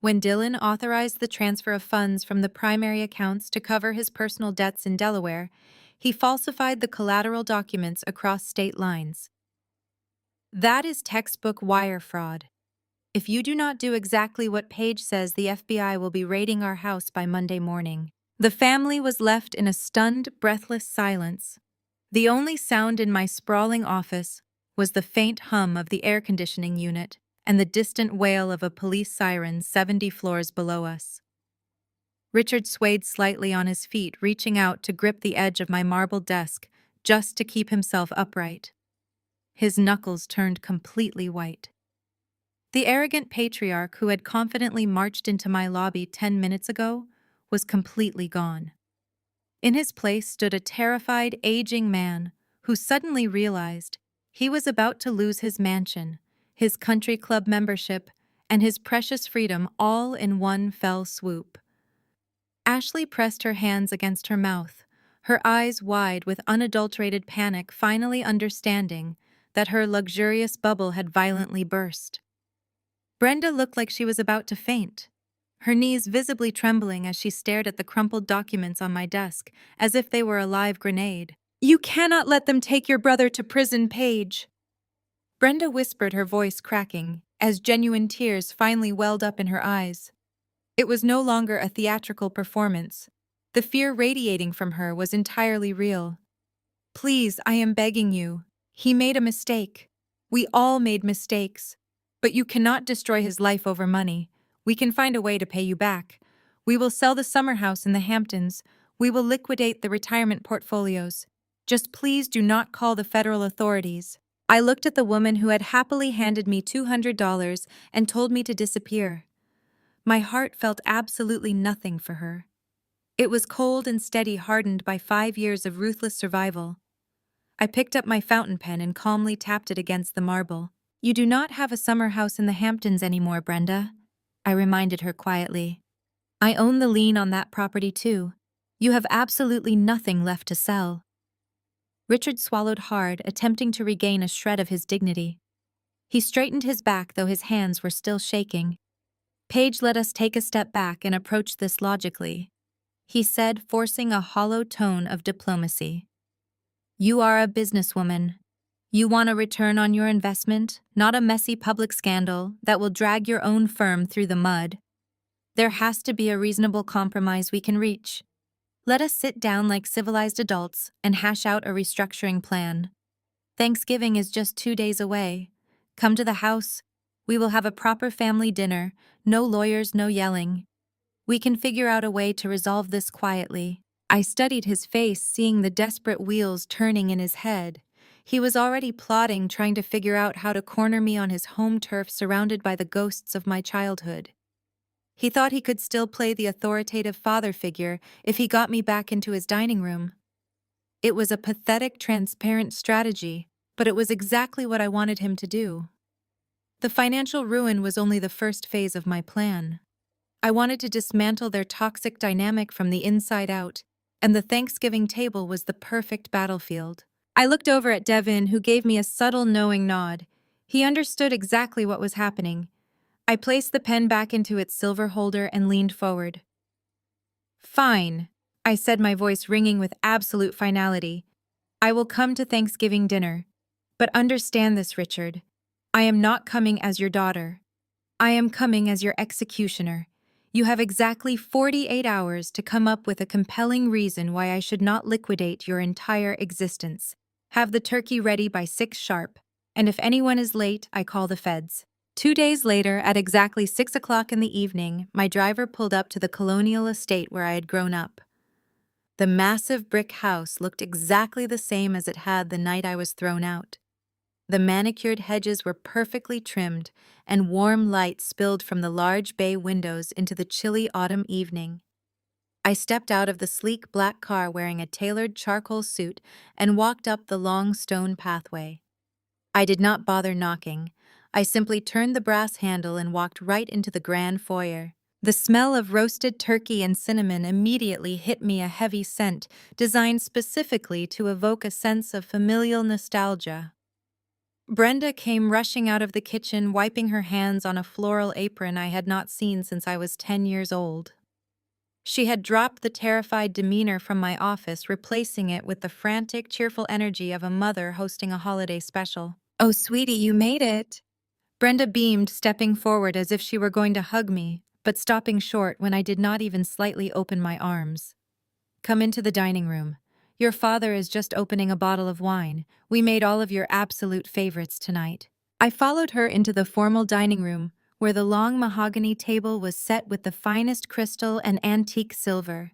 When Dylan authorized the transfer of funds from the primary accounts to cover his personal debts in Delaware, he falsified the collateral documents across state lines. That is textbook wire fraud. If you do not do exactly what Paige says, the FBI will be raiding our house by Monday morning. The family was left in a stunned, breathless silence. The only sound in my sprawling office was the faint hum of the air conditioning unit and the distant wail of a police siren 70 floors below us. Richard swayed slightly on his feet, reaching out to grip the edge of my marble desk just to keep himself upright. His knuckles turned completely white. The arrogant patriarch who had confidently marched into my lobby 10 minutes ago was completely gone. In his place stood a terrified, aging man who suddenly realized he was about to lose his mansion, his country club membership, and his precious freedom all in one fell swoop. Ashley pressed her hands against her mouth, her eyes wide with unadulterated panic, finally understanding that her luxurious bubble had violently burst. Brenda looked like she was about to faint, her knees visibly trembling as she stared at the crumpled documents on my desk, as if they were a live grenade. "You cannot let them take your brother to prison, Paige!" Brenda whispered, her voice cracking, as genuine tears finally welled up in her eyes. It was no longer a theatrical performance. The fear radiating from her was entirely real. "Please, I am begging you. He made a mistake. We all made mistakes. But you cannot destroy his life over money. We can find a way to pay you back. We will sell the summer house in the Hamptons. We will liquidate the retirement portfolios. Just please do not call the federal authorities." I looked at the woman who had happily handed me $200 and told me to disappear. My heart felt absolutely nothing for her. It was cold and steady, hardened by 5 years of ruthless survival. I picked up my fountain pen and calmly tapped it against the marble. "You do not have a summer house in the Hamptons anymore, Brenda," I reminded her quietly. "I own the lien on that property too. You have absolutely nothing left to sell." Richard swallowed hard, attempting to regain a shred of his dignity. He straightened his back, though his hands were still shaking. "Paige, let us take a step back and approach this logically," he said, forcing a hollow tone of diplomacy. "You are a businesswoman. You want a return on your investment, not a messy public scandal that will drag your own firm through the mud. There has to be a reasonable compromise we can reach. Let us sit down like civilized adults and hash out a restructuring plan. Thanksgiving is just 2 days away. Come to the house. We will have a proper family dinner, no lawyers, no yelling. We can figure out a way to resolve this quietly." I studied his face, seeing the desperate wheels turning in his head. He was already plotting, trying to figure out how to corner me on his home turf surrounded by the ghosts of my childhood. He thought he could still play the authoritative father figure if he got me back into his dining room. It was a pathetic, transparent strategy, but it was exactly what I wanted him to do. The financial ruin was only the first phase of my plan. I wanted to dismantle their toxic dynamic from the inside out, and the Thanksgiving table was the perfect battlefield. I looked over at Devin, who gave me a subtle, knowing nod. He understood exactly what was happening. I placed the pen back into its silver holder and leaned forward. "Fine," I said, my voice ringing with absolute finality. "I will come to Thanksgiving dinner. But understand this, Richard. I am not coming as your daughter. I am coming as your executioner. You have exactly 48 hours to come up with a compelling reason why I should not liquidate your entire existence. Have the turkey ready by 6 sharp, and if anyone is late, I call the feds." 2 days later, at exactly 6 o'clock in the evening, my driver pulled up to the colonial estate where I had grown up. The massive brick house looked exactly the same as it had the night I was thrown out. The manicured hedges were perfectly trimmed, and warm light spilled from the large bay windows into the chilly autumn evening. I stepped out of the sleek black car wearing a tailored charcoal suit and walked up the long stone pathway. I did not bother knocking. I simply turned the brass handle and walked right into the grand foyer. The smell of roasted turkey and cinnamon immediately hit me, a heavy scent designed specifically to evoke a sense of familial nostalgia. Brenda came rushing out of the kitchen, wiping her hands on a floral apron I had not seen since I was 10 years old. She had dropped the terrified demeanor from my office, replacing it with the frantic, cheerful energy of a mother hosting a holiday special. "Oh, sweetie, you made it!" Brenda beamed, stepping forward as if she were going to hug me, but stopping short when I did not even slightly open my arms. "Come into the dining room. Your father is just opening a bottle of wine. We made all of your absolute favorites tonight." I followed her into the formal dining room, where the long mahogany table was set with the finest crystal and antique silver.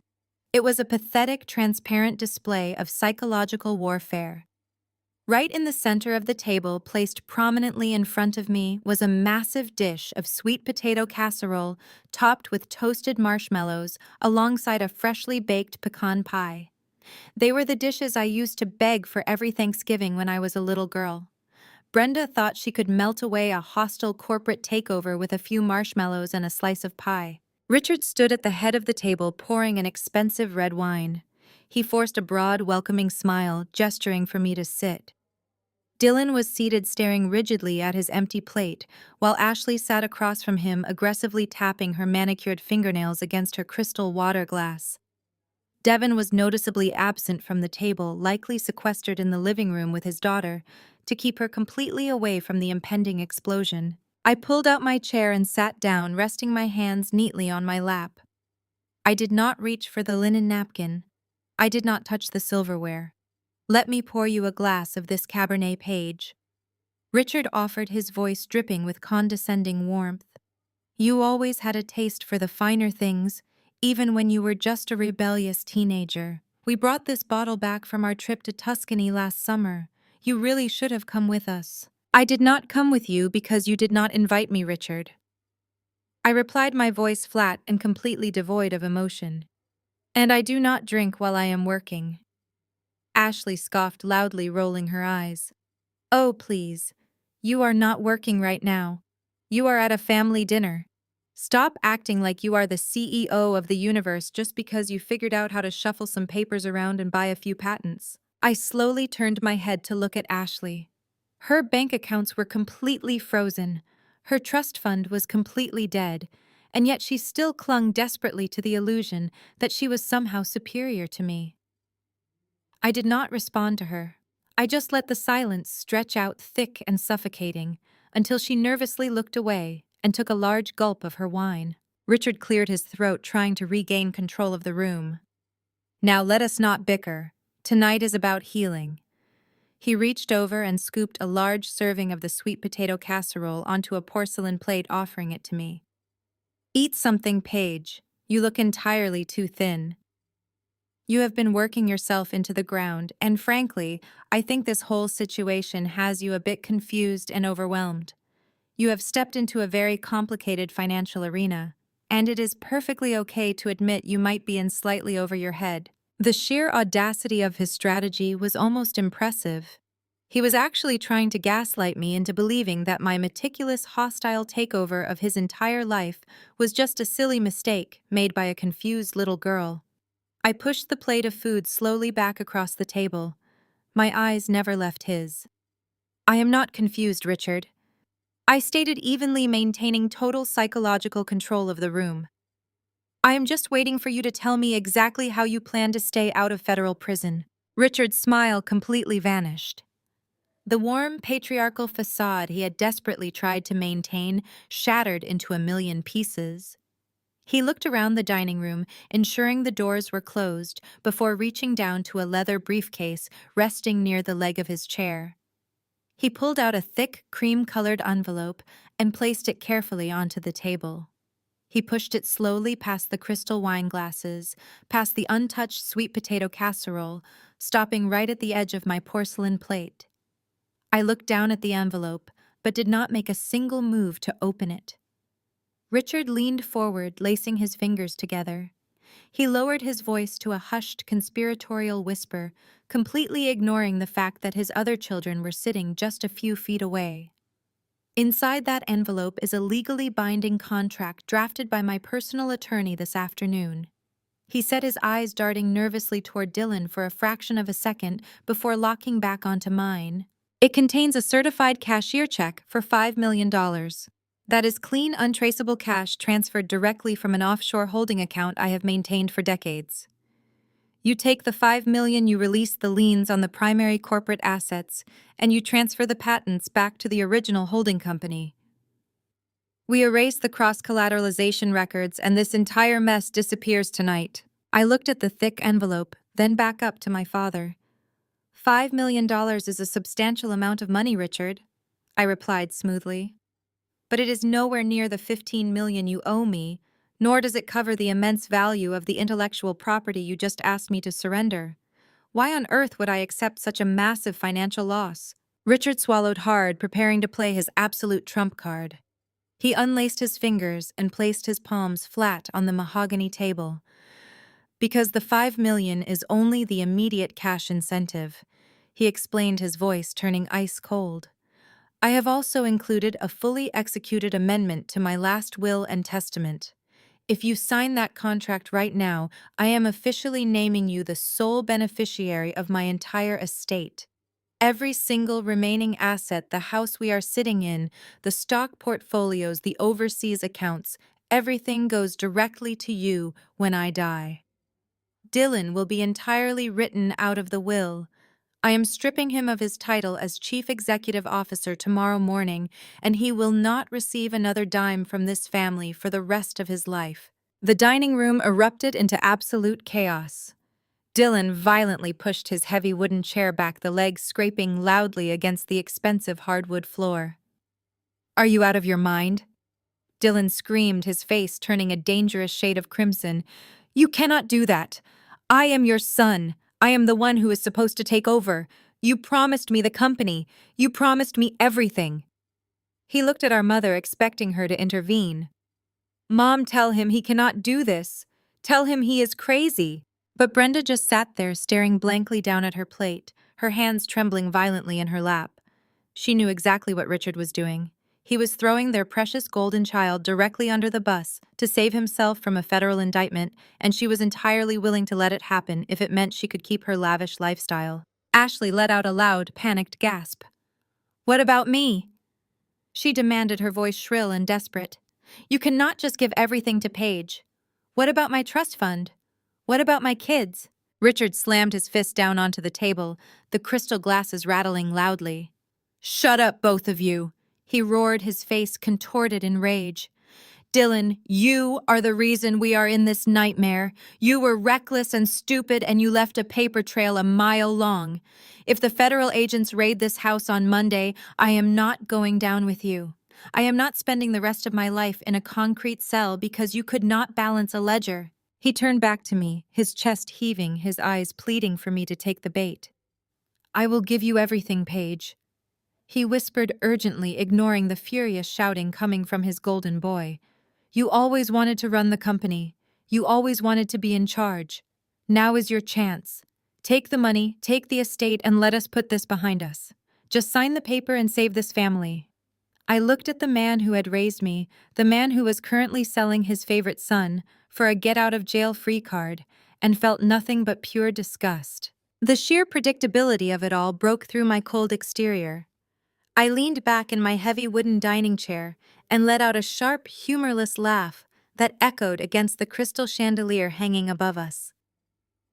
It was a pathetic, transparent display of psychological warfare. Right in the center of the table, placed prominently in front of me, was a massive dish of sweet potato casserole topped with toasted marshmallows alongside a freshly baked pecan pie. They were the dishes I used to beg for every Thanksgiving when I was a little girl. Brenda thought she could melt away a hostile corporate takeover with a few marshmallows and a slice of pie. Richard stood at the head of the table, pouring an expensive red wine. He forced a broad, welcoming smile, gesturing for me to sit. Dylan was seated, staring rigidly at his empty plate, while Ashley sat across from him, aggressively tapping her manicured fingernails against her crystal water glass. Devin was noticeably absent from the table, likely sequestered in the living room with his daughter, to keep her completely away from the impending explosion. I pulled out my chair and sat down, resting my hands neatly on my lap. I did not reach for the linen napkin. I did not touch the silverware. "Let me pour you a glass of this Cabernet Page." Richard offered, his voice dripping with condescending warmth. "You always had a taste for the finer things, even when you were just a rebellious teenager. We brought this bottle back from our trip to Tuscany last summer. You really should have come with us." "I did not come with you because you did not invite me, Richard." I replied, my voice flat and completely devoid of emotion. "And I do not drink while I am working." Ashley scoffed loudly, rolling her eyes. "Oh, please. You are not working right now. You are at a family dinner. Stop acting like you are the CEO of the universe just because you figured out how to shuffle some papers around and buy a few patents." I slowly turned my head to look at Ashley. Her bank accounts were completely frozen. Her trust fund was completely dead, and yet she still clung desperately to the illusion that she was somehow superior to me. I did not respond to her. I just let the silence stretch out thick and suffocating until she nervously looked away and took a large gulp of her wine. Richard cleared his throat, trying to regain control of the room. "Now let us not bicker. Tonight is about healing." He reached over and scooped a large serving of the sweet potato casserole onto a porcelain plate, offering it to me. "Eat something, Paige. You look entirely too thin. You have been working yourself into the ground, and frankly, I think this whole situation has you a bit confused and overwhelmed. You have stepped into a very complicated financial arena, and it is perfectly okay to admit you might be in slightly over your head." The sheer audacity of his strategy was almost impressive. He was actually trying to gaslight me into believing that my meticulous, hostile takeover of his entire life was just a silly mistake made by a confused little girl. I pushed the plate of food slowly back across the table. My eyes never left his. "I am not confused, Richard," I stated evenly, maintaining total psychological control of the room. "I am just waiting for you to tell me exactly how you plan to stay out of federal prison." Richard's smile completely vanished. The warm, patriarchal facade he had desperately tried to maintain shattered into a million pieces. He looked around the dining room, ensuring the doors were closed, before reaching down to a leather briefcase resting near the leg of his chair. He pulled out a thick, cream-colored envelope and placed it carefully onto the table. He pushed it slowly past the crystal wine glasses, past the untouched sweet potato casserole, stopping right at the edge of my porcelain plate. I looked down at the envelope, but did not make a single move to open it. Richard leaned forward, lacing his fingers together. He lowered his voice to a hushed, conspiratorial whisper, completely ignoring the fact that his other children were sitting just a few feet away. Inside that envelope is a legally binding contract drafted by my personal attorney this afternoon. He set his eyes darting nervously toward Dylan for a fraction of a second before locking back onto mine. It contains a certified cashier check for $5 million. That is clean, untraceable cash transferred directly from an offshore holding account I have maintained for decades. You take the $5 million, you release the liens on the primary corporate assets, and you transfer the patents back to the original holding company. We erase the cross-collateralization records, and this entire mess disappears tonight. I looked at the thick envelope, then back up to my father. $5 million is a substantial amount of money, Richard, I replied smoothly. But it is nowhere near the $15 million you owe me, nor does it cover the immense value of the intellectual property you just asked me to surrender. Why on earth would I accept such a massive financial loss? Richard swallowed hard, preparing to play his absolute trump card. He unlaced his fingers and placed his palms flat on the mahogany table. Because the $5 million is only the immediate cash incentive, he explained, his voice turning ice cold. I have also included a fully executed amendment to my last will and testament. If you sign that contract right now, I am officially naming you the sole beneficiary of my entire estate. Every single remaining asset, the house we are sitting in, the stock portfolios, the overseas accounts, everything goes directly to you when I die. Dylan will be entirely written out of the will. I am stripping him of his title as Chief Executive Officer tomorrow morning, and he will not receive another dime from this family for the rest of his life. The dining room erupted into absolute chaos. Dylan violently pushed his heavy wooden chair back, the legs scraping loudly against the expensive hardwood floor. Are you out of your mind? Dylan screamed, his face turning a dangerous shade of crimson. You cannot do that. I am your son. I am the one who is supposed to take over. You promised me the company. You promised me everything. He looked at our mother, expecting her to intervene. Mom, tell him he cannot do this. Tell him he is crazy. But Brenda just sat there, staring blankly down at her plate, her hands trembling violently in her lap. She knew exactly what Richard was doing. He was throwing their precious golden child directly under the bus to save himself from a federal indictment, and she was entirely willing to let it happen if it meant she could keep her lavish lifestyle. Ashley let out a loud, panicked gasp. What about me? She demanded, her voice shrill and desperate. You cannot just give everything to Paige. What about my trust fund? What about my kids? Richard slammed his fist down onto the table, the crystal glasses rattling loudly. Shut up, both of you, he roared, his face contorted in rage. Dylan, you are the reason we are in this nightmare. You were reckless and stupid, and you left a paper trail a mile long. If the federal agents raid this house on Monday, I am not going down with you. I am not spending the rest of my life in a concrete cell because you could not balance a ledger. He turned back to me, his chest heaving, his eyes pleading for me to take the bait. I will give you everything, Paige, he whispered urgently, ignoring the furious shouting coming from his golden boy. You always wanted to run the company. You always wanted to be in charge. Now is your chance. Take the money, take the estate, and let us put this behind us. Just sign the paper and save this family. I looked at the man who had raised me, the man who was currently selling his favorite son for a get-out-of-jail-free card, and felt nothing but pure disgust. The sheer predictability of it all broke through my cold exterior. I leaned back in my heavy wooden dining chair and let out a sharp, humorless laugh that echoed against the crystal chandelier hanging above us.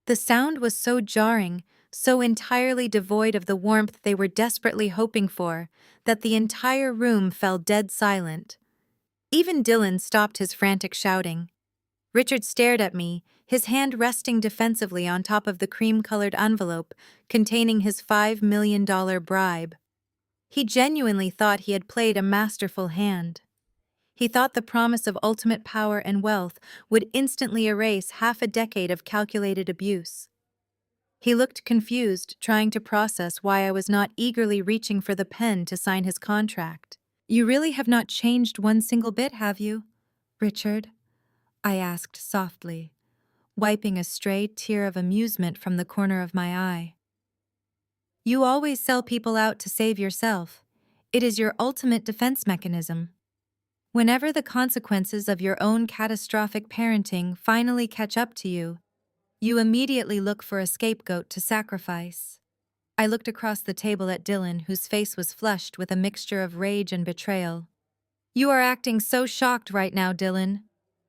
The sound was so jarring, so entirely devoid of the warmth they were desperately hoping for, that the entire room fell dead silent. Even Dylan stopped his frantic shouting. Richard stared at me, his hand resting defensively on top of the cream-colored envelope containing his $5 million bribe. He genuinely thought he had played a masterful hand. He thought the promise of ultimate power and wealth would instantly erase half a decade of calculated abuse. He looked confused, trying to process why I was not eagerly reaching for the pen to sign his contract. You really have not changed one single bit, have you, Richard? I asked softly, wiping a stray tear of amusement from the corner of my eye. You always sell people out to save yourself. It is your ultimate defense mechanism. Whenever the consequences of your own catastrophic parenting finally catch up to you, you immediately look for a scapegoat to sacrifice. I looked across the table at Dylan, whose face was flushed with a mixture of rage and betrayal. "You are acting so shocked right now, Dylan,"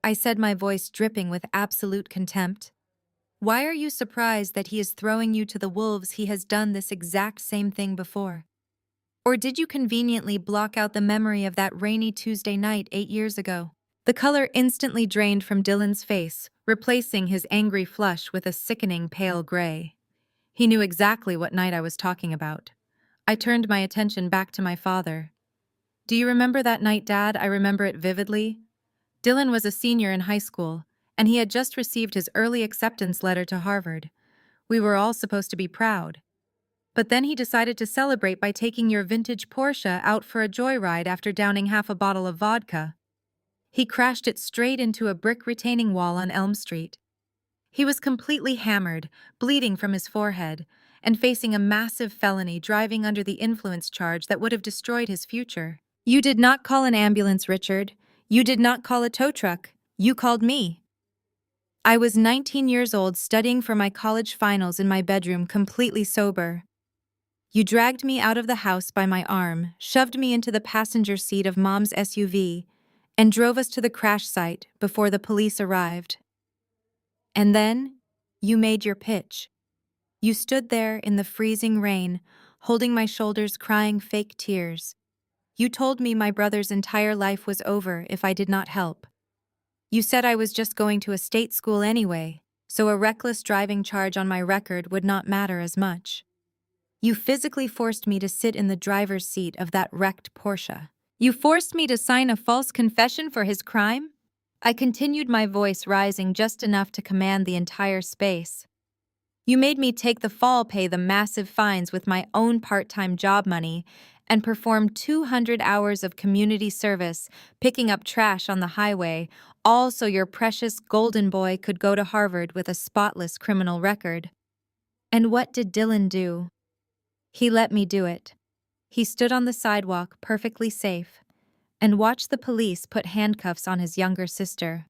I said, my voice dripping with absolute contempt. "Why are you surprised that he is throwing you to the wolves? He has done this exact same thing before. Or did you conveniently block out the memory of that rainy Tuesday night 8 years ago?" The color instantly drained from Dylan's face, replacing his angry flush with a sickening pale gray. He knew exactly what night I was talking about. I turned my attention back to my father. "Do you remember that night, Dad? I remember it vividly." Dylan was a senior in high school, and he had just received his early acceptance letter to Harvard. We were all supposed to be proud. But then he decided to celebrate by taking your vintage Porsche out for a joyride after downing half a bottle of vodka. He crashed it straight into a brick retaining wall on Elm Street. He was completely hammered, bleeding from his forehead, and facing a massive felony driving under the influence charge that would have destroyed his future. "You did not call an ambulance, Richard. You did not call a tow truck. You called me." I was 19 years old, studying for my college finals in my bedroom, completely sober. "You dragged me out of the house by my arm, shoved me into the passenger seat of Mom's SUV, and drove us to the crash site before the police arrived. And then, you made your pitch. You stood there in the freezing rain, holding my shoulders, crying fake tears. You told me my brother's entire life was over if I did not help. You said I was just going to a state school anyway, so a reckless driving charge on my record would not matter as much. You physically forced me to sit in the driver's seat of that wrecked Porsche. You forced me to sign a false confession for his crime?" I continued, my voice rising just enough to command the entire space. "You made me take the fall, pay the massive fines with my own part-time job money, and perform 200 hours of community service, picking up trash on the highway, all so your precious golden boy could go to Harvard with a spotless criminal record." And what did Dylan do? He let me do it. He stood on the sidewalk, perfectly safe, and watched the police put handcuffs on his younger sister.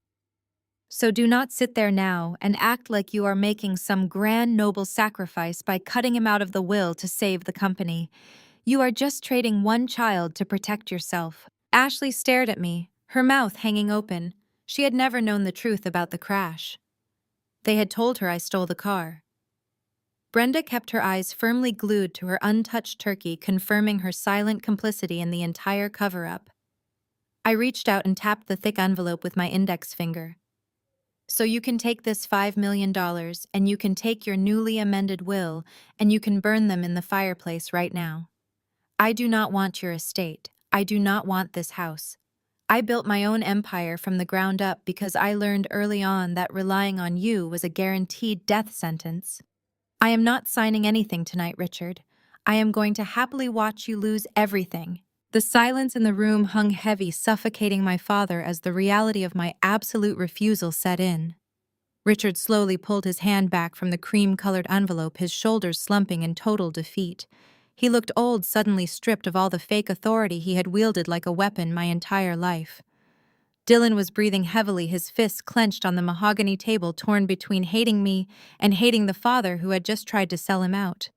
So do not sit there now and act like you are making some grand noble sacrifice by cutting him out of the will to save the company. You are just trading one child to protect yourself. Ashley stared at me, her mouth hanging open. She had never known the truth about the crash. They had told her I stole the car. Brenda kept her eyes firmly glued to her untouched turkey, confirming her silent complicity in the entire cover-up. I reached out and tapped the thick envelope with my index finger. "So you can take this $5 million, and you can take your newly amended will, and you can burn them in the fireplace right now. I do not want your estate. I do not want this house. I built my own empire from the ground up because I learned early on that relying on you was a guaranteed death sentence. I am not signing anything tonight, Richard. I am going to happily watch you lose everything." The silence in the room hung heavy, suffocating my father as the reality of my absolute refusal set in. Richard slowly pulled his hand back from the cream-colored envelope, his shoulders slumping in total defeat. He looked old, suddenly stripped of all the fake authority he had wielded like a weapon my entire life. Dylan was breathing heavily, his fists clenched on the mahogany table, torn between hating me and hating the father who had just tried to sell him out.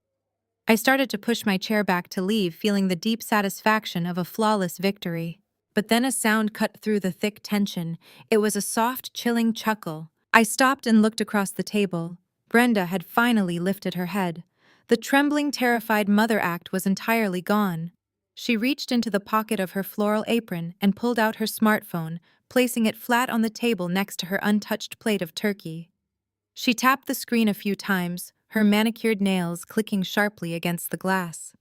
I started to push my chair back to leave, feeling the deep satisfaction of a flawless victory. But then a sound cut through the thick tension. It was a soft, chilling chuckle. I stopped and looked across the table. Brenda had finally lifted her head. The trembling, terrified mother act was entirely gone. She reached into the pocket of her floral apron and pulled out her smartphone, placing it flat on the table next to her untouched plate of turkey. She tapped the screen a few times, her manicured nails clicking sharply against the glass.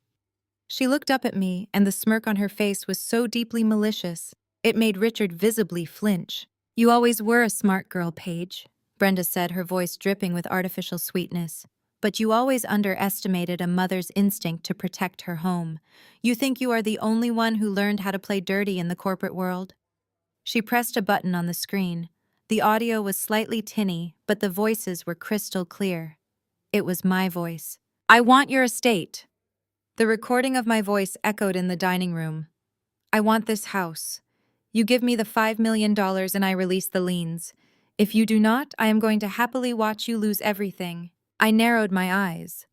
She looked up at me, and the smirk on her face was so deeply malicious, it made Richard visibly flinch. "You always were a smart girl, Paige," Brenda said, her voice dripping with artificial sweetness. "But you always underestimated a mother's instinct to protect her home. You think you are the only one who learned how to play dirty in the corporate world?" She pressed a button on the screen. The audio was slightly tinny, but the voices were crystal clear. It was my voice. "I want your estate." The recording of my voice echoed in the dining room. I want this house. You give me the $5 million and I release the liens. If you do not, I am going to happily watch you lose everything. I narrowed my eyes.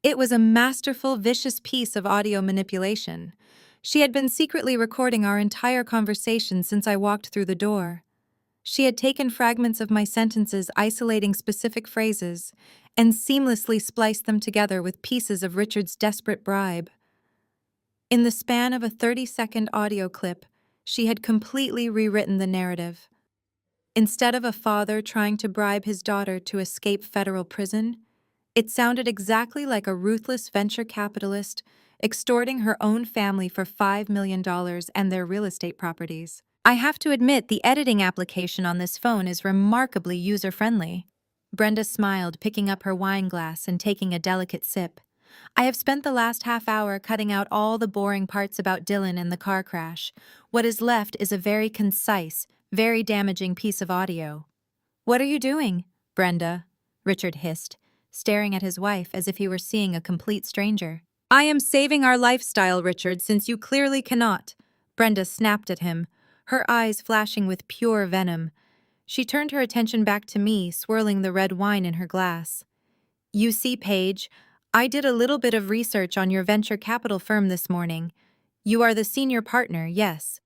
It was a masterful, vicious piece of audio manipulation. She had been secretly recording our entire conversation since I walked through the door. She had taken fragments of my sentences, isolating specific phrases, and seamlessly spliced them together with pieces of Richard's desperate bribe. In the span of a 30-second audio clip, she had completely rewritten the narrative. Instead of a father trying to bribe his daughter to escape federal prison, it sounded exactly like a ruthless venture capitalist extorting her own family for $5 million and their real estate properties. I have to admit, the editing application on this phone is remarkably user-friendly. Brenda smiled, picking up her wine glass and taking a delicate sip. I have spent the last half hour cutting out all the boring parts about Dylan and the car crash. What is left is a very concise, very damaging piece of audio. What are you doing, Brenda? Richard hissed, staring at his wife as if he were seeing a complete stranger. I am saving our lifestyle, Richard, since you clearly cannot. Brenda snapped at him, her eyes flashing with pure venom. She turned her attention back to me, swirling the red wine in her glass. You see, Paige, I did a little bit of research on your venture capital firm this morning. You are the senior partner, yes.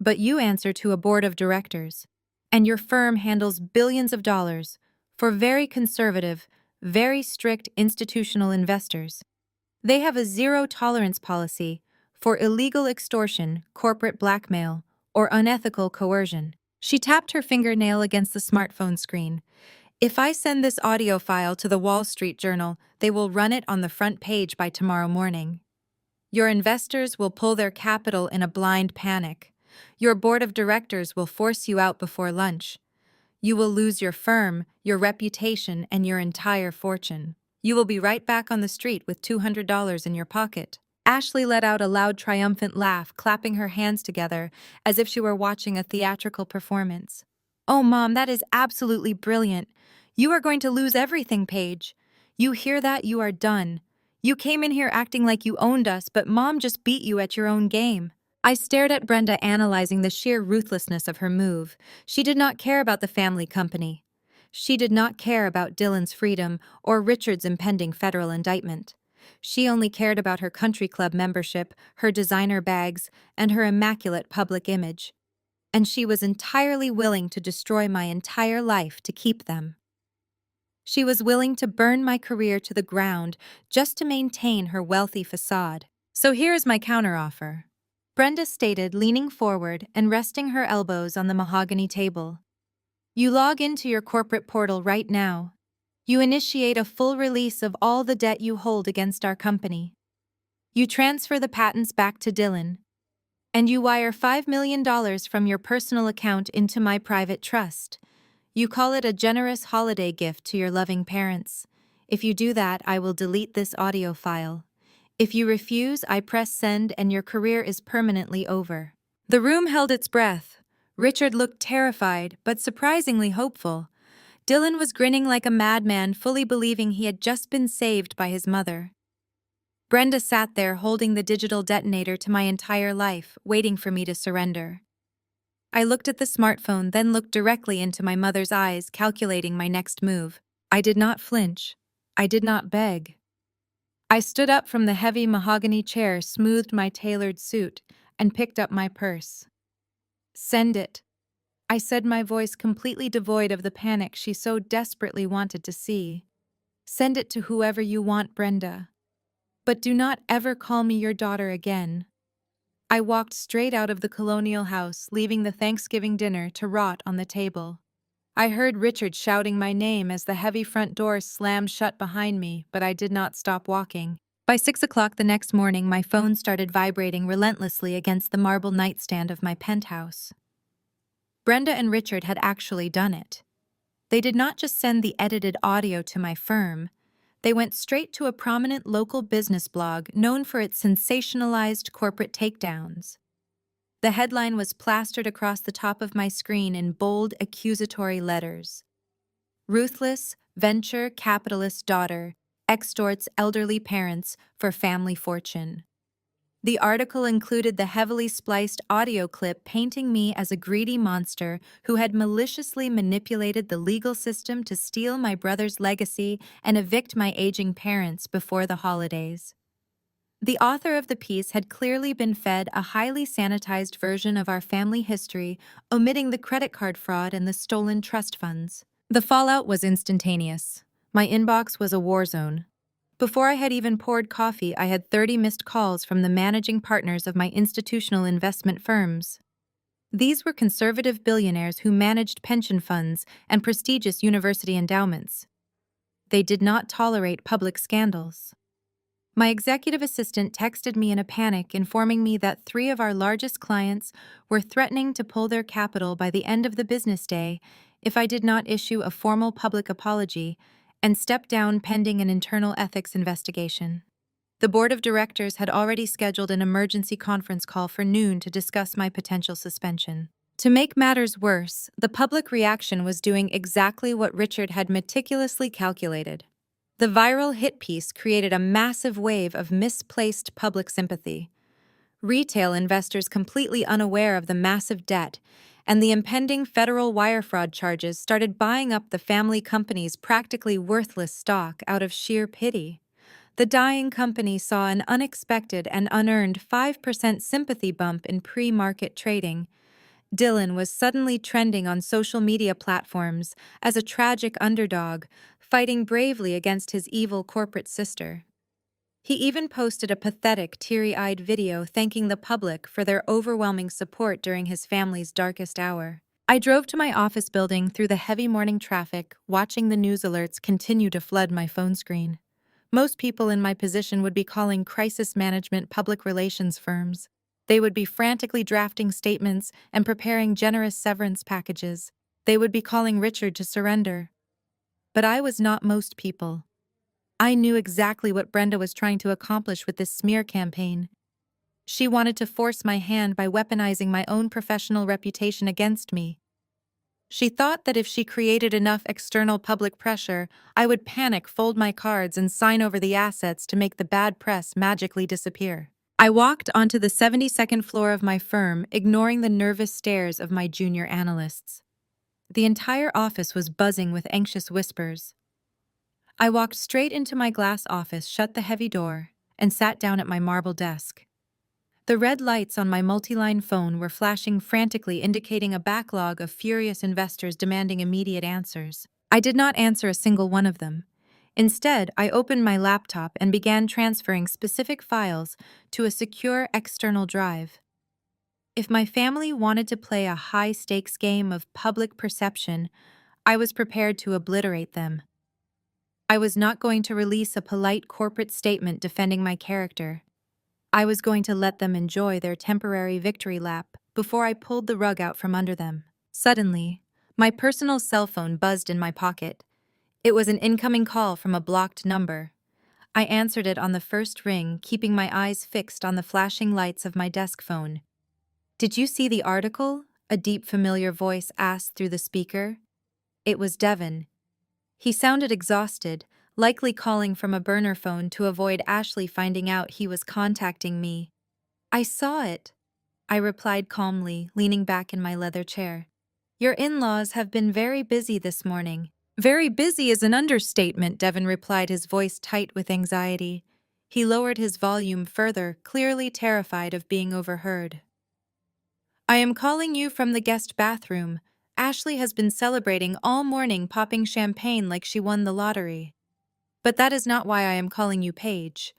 But you answer to a board of directors. And your firm handles billions of dollars for very conservative, very strict institutional investors. They have a zero-tolerance policy for illegal extortion, corporate blackmail, or unethical coercion. She tapped her fingernail against the smartphone screen. If I send this audio file to the Wall Street Journal, they will run it on the front page by tomorrow morning. Your investors will pull their capital in a blind panic. Your board of directors will force you out before lunch. You will lose your firm, your reputation, and your entire fortune. You will be right back on the street with $200 in your pocket. Ashley let out a loud, triumphant laugh, clapping her hands together as if she were watching a theatrical performance. Oh, Mom, that is absolutely brilliant. You are going to lose everything, Paige. You hear that? You are done. You came in here acting like you owned us, but Mom just beat you at your own game. I stared at Brenda, analyzing the sheer ruthlessness of her move. She did not care about the family company. She did not care about Dylan's freedom or Richard's impending federal indictment. She only cared about her country club membership, her designer bags, and her immaculate public image. And she was entirely willing to destroy my entire life to keep them. She was willing to burn my career to the ground just to maintain her wealthy facade. So here is my counteroffer, Brenda stated, leaning forward and resting her elbows on the mahogany table. You log into your corporate portal right now. You initiate a full release of all the debt you hold against our company. You transfer the patents back to Dylan. And you wire $5 million from your personal account into my private trust. You call it a generous holiday gift to your loving parents. If you do that, I will delete this audio file. If you refuse, I press send and your career is permanently over. The room held its breath. Richard looked terrified, but surprisingly hopeful. Dylan was grinning like a madman, fully believing he had just been saved by his mother. Brenda sat there holding the digital detonator to my entire life, waiting for me to surrender. I looked at the smartphone, then looked directly into my mother's eyes, calculating my next move. I did not flinch. I did not beg. I stood up from the heavy mahogany chair, smoothed my tailored suit, and picked up my purse. Send it, I said, my voice completely devoid of the panic she so desperately wanted to see. Send it to whoever you want, Brenda. But do not ever call me your daughter again. I walked straight out of the colonial house, leaving the Thanksgiving dinner to rot on the table. I heard Richard shouting my name as the heavy front door slammed shut behind me, but I did not stop walking. By 6 o'clock the next morning, my phone started vibrating relentlessly against the marble nightstand of my penthouse. Brenda and Richard had actually done it. They did not just send the edited audio to my firm. They went straight to a prominent local business blog known for its sensationalized corporate takedowns. The headline was plastered across the top of my screen in bold, accusatory letters. Ruthless, venture capitalist daughter extorts elderly parents for family fortune. The article included the heavily spliced audio clip painting me as a greedy monster who had maliciously manipulated the legal system to steal my brother's legacy and evict my aging parents before the holidays. The author of the piece had clearly been fed a highly sanitized version of our family history, omitting the credit card fraud and the stolen trust funds. The fallout was instantaneous. My inbox was a war zone. Before I had even poured coffee, I had 30 missed calls from the managing partners of my institutional investment firms. These were conservative billionaires who managed pension funds and prestigious university endowments. They did not tolerate public scandals. My executive assistant texted me in a panic, informing me that 3 of our largest clients were threatening to pull their capital by the end of the business day if I did not issue a formal public apology and step down pending an internal ethics investigation. The board of directors had already scheduled an emergency conference call for noon to discuss my potential suspension. To make matters worse, the public reaction was doing exactly what Richard had meticulously calculated. The viral hit piece created a massive wave of misplaced public sympathy. Retail investors completely unaware of the massive debt and the impending federal wire fraud charges started buying up the family company's practically worthless stock out of sheer pity. The dying company saw an unexpected and unearned 5% sympathy bump in pre-market trading. Dylan was suddenly trending on social media platforms as a tragic underdog, fighting bravely against his evil corporate sister. He even posted a pathetic, teary-eyed video thanking the public for their overwhelming support during his family's darkest hour. I drove to my office building through the heavy morning traffic, watching the news alerts continue to flood my phone screen. Most people in my position would be calling crisis management public relations firms. They would be frantically drafting statements and preparing generous severance packages. They would be calling Richard to surrender. But I was not most people. I knew exactly what Brenda was trying to accomplish with this smear campaign. She wanted to force my hand by weaponizing my own professional reputation against me. She thought that if she created enough external public pressure, I would panic, fold my cards, and sign over the assets to make the bad press magically disappear. I walked onto the 72nd floor of my firm, ignoring the nervous stares of my junior analysts. The entire office was buzzing with anxious whispers. I walked straight into my glass office, shut the heavy door, and sat down at my marble desk. The red lights on my multi-line phone were flashing frantically, indicating a backlog of furious investors demanding immediate answers. I did not answer a single one of them. Instead, I opened my laptop and began transferring specific files to a secure external drive. If my family wanted to play a high-stakes game of public perception, I was prepared to obliterate them. I was not going to release a polite corporate statement defending my character. I was going to let them enjoy their temporary victory lap before I pulled the rug out from under them. Suddenly, my personal cell phone buzzed in my pocket. It was an incoming call from a blocked number. I answered it on the first ring, keeping my eyes fixed on the flashing lights of my desk phone. "Did you see the article?" a deep, familiar voice asked through the speaker. It was Devin. He sounded exhausted, likely calling from a burner phone to avoid Ashley finding out he was contacting me. "I saw it," I replied calmly, leaning back in my leather chair. "Your in-laws have been very busy this morning." "Very busy is an understatement," Devin replied, his voice tight with anxiety. He lowered his volume further, clearly terrified of being overheard. "I am calling you from the guest bathroom. Ashley has been celebrating all morning, popping champagne like she won the lottery. But that is not why I am calling you, Paige.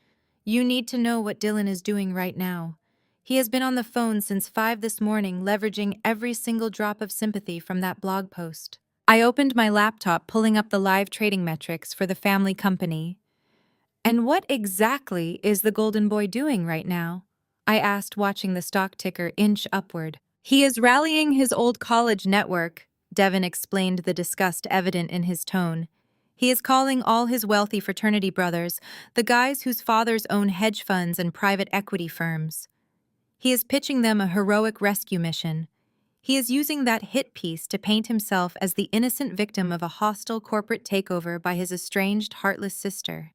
You need to know what Dylan is doing right now. He has been on the phone since 5 this morning, leveraging every single drop of sympathy from that blog post." I opened my laptop, pulling up the live trading metrics for the family company. "And what exactly is the Golden Boy doing right now?" I asked, watching the stock ticker inch upward. "He is rallying his old college network," Devin explained, the disgust evident in his tone. "He is calling all his wealthy fraternity brothers, the guys whose fathers own hedge funds and private equity firms. He is pitching them a heroic rescue mission. He is using that hit piece to paint himself as the innocent victim of a hostile corporate takeover by his estranged, heartless sister."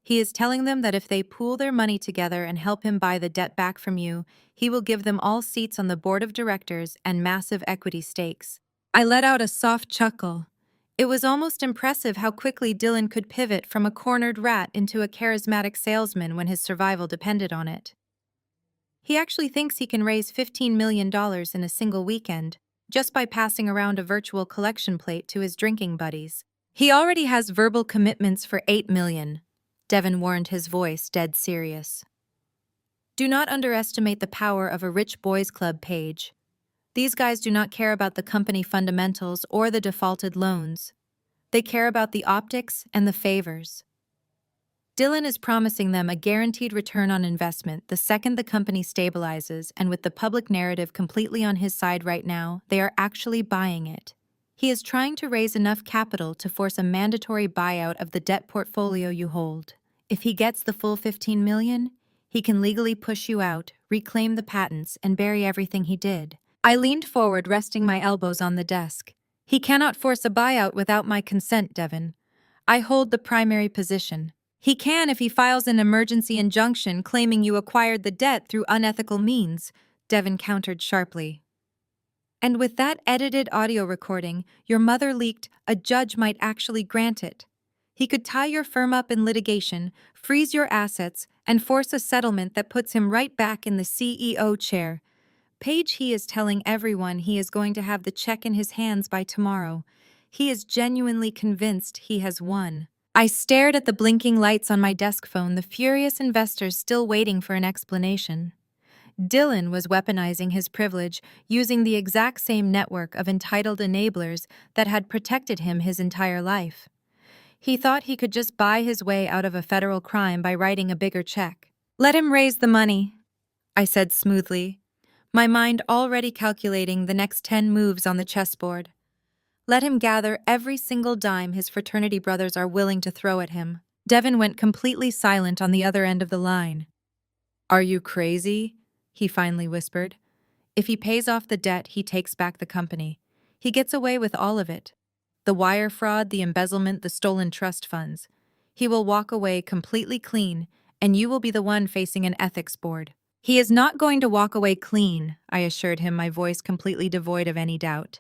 He is telling them that if they pool their money together and help him buy the debt back from you, he will give them all seats on the board of directors and massive equity stakes. I let out a soft chuckle. It was almost impressive how quickly Dylan could pivot from a cornered rat into a charismatic salesman when his survival depended on it. He actually thinks he can raise $15 million in a single weekend, just by passing around a virtual collection plate to his drinking buddies. He already has verbal commitments for $8 million, Devin warned, his voice dead serious. Do not underestimate the power of a rich boys club page. These guys do not care about the company fundamentals or the defaulted loans. They care about the optics and the favors. Dylan is promising them a guaranteed return on investment the second the company stabilizes, and with the public narrative completely on his side right now, they are actually buying it. He is trying to raise enough capital to force a mandatory buyout of the debt portfolio you hold. If he gets the full $15 million, he can legally push you out, reclaim the patents, and bury everything he did. I leaned forward, resting my elbows on the desk. He cannot force a buyout without my consent, Devin. I hold the primary position. He can if he files an emergency injunction claiming you acquired the debt through unethical means, Devin countered sharply. And with that edited audio recording your mother leaked, a judge might actually grant it. He could tie your firm up in litigation, freeze your assets, and force a settlement that puts him right back in the CEO chair. Page, he is telling everyone he is going to have the check in his hands by tomorrow. He is genuinely convinced he has won. I stared at the blinking lights on my desk phone, the furious investors still waiting for an explanation. Dylan was weaponizing his privilege, using the exact same network of entitled enablers that had protected him his entire life. He thought he could just buy his way out of a federal crime by writing a bigger check. Let him raise the money, I said smoothly, my mind already calculating the next 10 moves on the chessboard. Let him gather every single dime his fraternity brothers are willing to throw at him. Devin went completely silent on the other end of the line. Are you crazy? He finally whispered. If he pays off the debt, he takes back the company. He gets away with all of it. The wire fraud, the embezzlement, the stolen trust funds. He will walk away completely clean, and you will be the one facing an ethics board. He is not going to walk away clean, I assured him, my voice completely devoid of any doubt.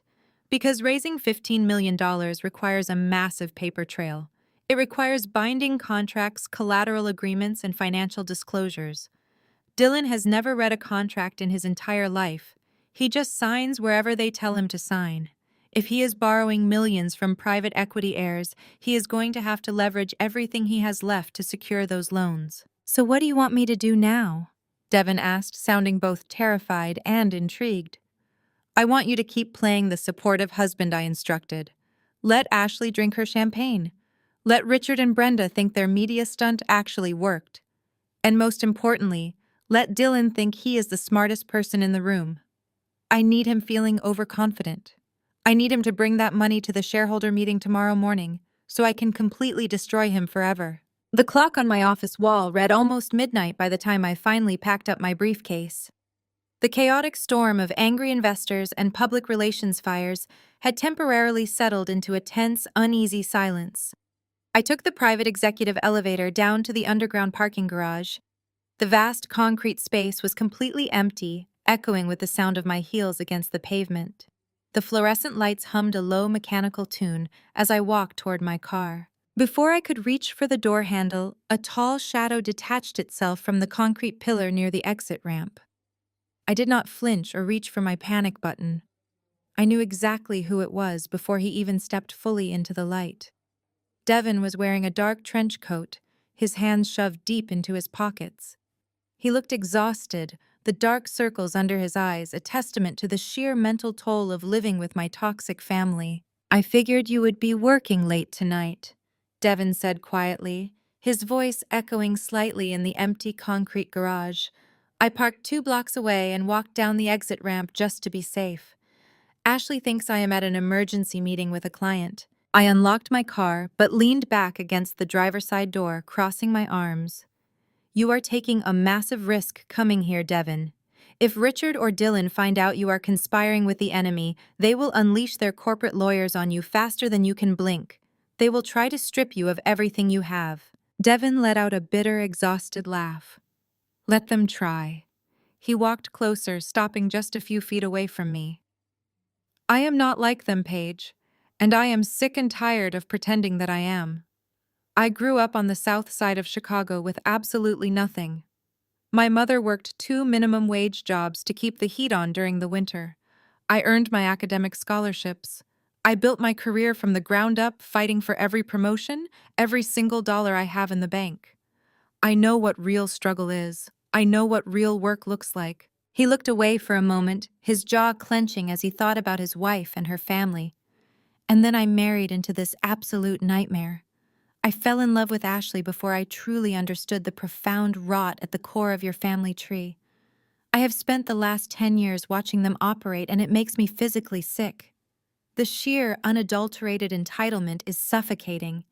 Because raising $15 million requires a massive paper trail. It requires binding contracts, collateral agreements, and financial disclosures. Dylan has never read a contract in his entire life. He just signs wherever they tell him to sign. If he is borrowing millions from private equity heirs, he is going to have to leverage everything he has left to secure those loans. So what do you want me to do now? Devin asked, sounding both terrified and intrigued. I want you to keep playing the supportive husband I instructed. Let Ashley drink her champagne. Let Richard and Brenda think their media stunt actually worked. And most importantly, let Dylan think he is the smartest person in the room. I need him feeling overconfident. I need him to bring that money to the shareholder meeting tomorrow morning, so I can completely destroy him forever. The clock on my office wall read almost midnight by the time I finally packed up my briefcase. The chaotic storm of angry investors and public relations fires had temporarily settled into a tense, uneasy silence. I took the private executive elevator down to the underground parking garage. The vast concrete space was completely empty, echoing with the sound of my heels against the pavement. The fluorescent lights hummed a low mechanical tune as I walked toward my car. Before I could reach for the door handle, a tall shadow detached itself from the concrete pillar near the exit ramp. I did not flinch or reach for my panic button. I knew exactly who it was before he even stepped fully into the light. Devin was wearing a dark trench coat, his hands shoved deep into his pockets. He looked exhausted, the dark circles under his eyes a testament to the sheer mental toll of living with my toxic family. I figured you would be working late tonight, Devin said quietly, his voice echoing slightly in the empty concrete garage. I parked 2 blocks away and walked down the exit ramp just to be safe. Ashley thinks I am at an emergency meeting with a client. I unlocked my car, but leaned back against the driver's side door, crossing my arms. You are taking a massive risk coming here, Devin. If Richard or Dylan find out you are conspiring with the enemy, they will unleash their corporate lawyers on you faster than you can blink. They will try to strip you of everything you have. Devin let out a bitter, exhausted laugh. Let them try. He walked closer, stopping just a few feet away from me. I am not like them, Paige, and I am sick and tired of pretending that I am. I grew up on the south side of Chicago with absolutely nothing. My mother worked 2 minimum wage jobs to keep the heat on during the winter. I earned my academic scholarships. I built my career from the ground up, fighting for every promotion, every single dollar I have in the bank. I know what real struggle is. I know what real work looks like. He looked away for a moment, his jaw clenching as he thought about his wife and her family. And then I married into this absolute nightmare. I fell in love with Ashley before I truly understood the profound rot at the core of your family tree. I have spent the last 10 years watching them operate, and it makes me physically sick. The sheer, unadulterated entitlement is suffocating.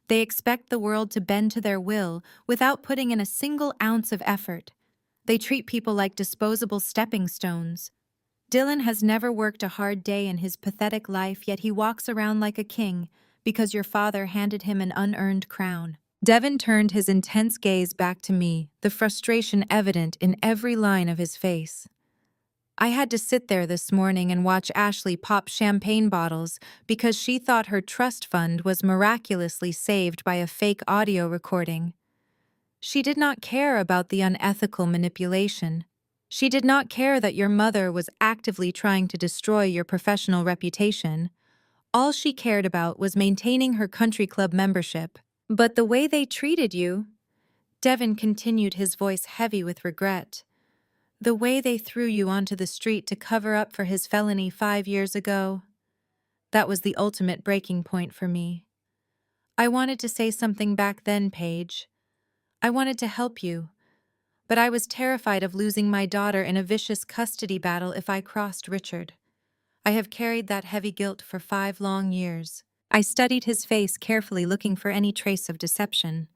They expect the world to bend to their will without putting in a single ounce of effort. They treat people like disposable stepping stones. Dylan has never worked a hard day in his pathetic life, yet he walks around like a king because your father handed him an unearned crown. Devin turned his intense gaze back to me, the frustration evident in every line of his face. I had to sit there this morning and watch Ashley pop champagne bottles because she thought her trust fund was miraculously saved by a fake audio recording. She did not care about the unethical manipulation. She did not care that your mother was actively trying to destroy your professional reputation. All she cared about was maintaining her country club membership. But the way they treated you, Devin continued, his voice heavy with regret. The way they threw you onto the street to cover up for his felony 5 years ago, that was the ultimate breaking point for me. I wanted to say something back then, Paige. I wanted to help you, but I was terrified of losing my daughter in a vicious custody battle if I crossed Richard. I have carried that heavy guilt for 5 long years. I studied his face carefully, looking for any trace of deception.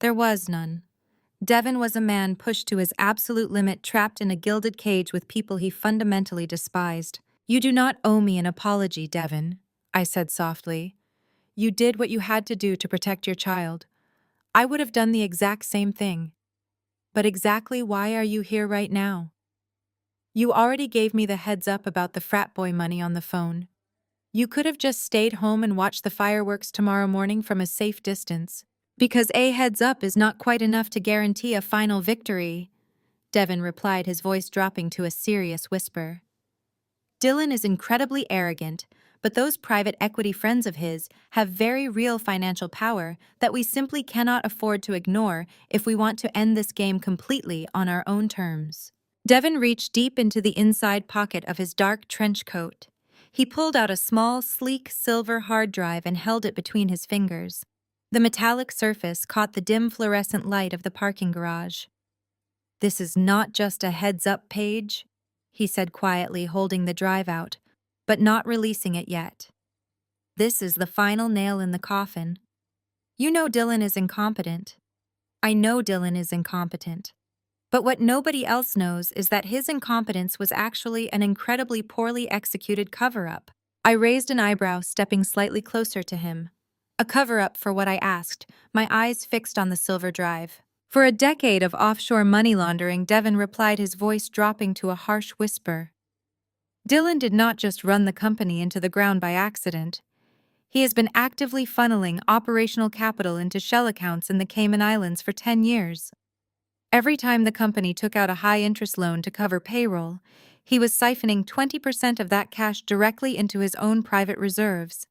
There was none. Devin was a man pushed to his absolute limit, trapped in a gilded cage with people he fundamentally despised. You do not owe me an apology, Devin, I said softly. You did what you had to do to protect your child. I would have done the exact same thing. But exactly why are you here right now? You already gave me the heads up about the frat boy money on the phone. You could have just stayed home and watched the fireworks tomorrow morning from a safe distance. Because a heads up is not quite enough to guarantee a final victory, Devin replied, his voice dropping to a serious whisper. Dylan is incredibly arrogant, but those private equity friends of his have very real financial power that we simply cannot afford to ignore if we want to end this game completely on our own terms. Devin reached deep into the inside pocket of his dark trench coat. He pulled out a small, sleek silver hard drive and held it between his fingers. The metallic surface caught the dim fluorescent light of the parking garage. This is not just a heads-up page, he said quietly, holding the drive out, but not releasing it yet. This is the final nail in the coffin. You know Dylan is incompetent. I know Dylan is incompetent. But what nobody else knows is that his incompetence was actually an incredibly poorly executed cover-up. I raised an eyebrow, stepping slightly closer to him. A cover-up for what I asked, my eyes fixed on the silver drive. For a decade of offshore money laundering, Devin replied, his voice dropping to a harsh whisper. Dylan did not just run the company into the ground by accident. He has been actively funneling operational capital into shell accounts in the Cayman Islands for 10 years. Every time the company took out a high-interest loan to cover payroll, he was siphoning 20% of that cash directly into his own private reserves.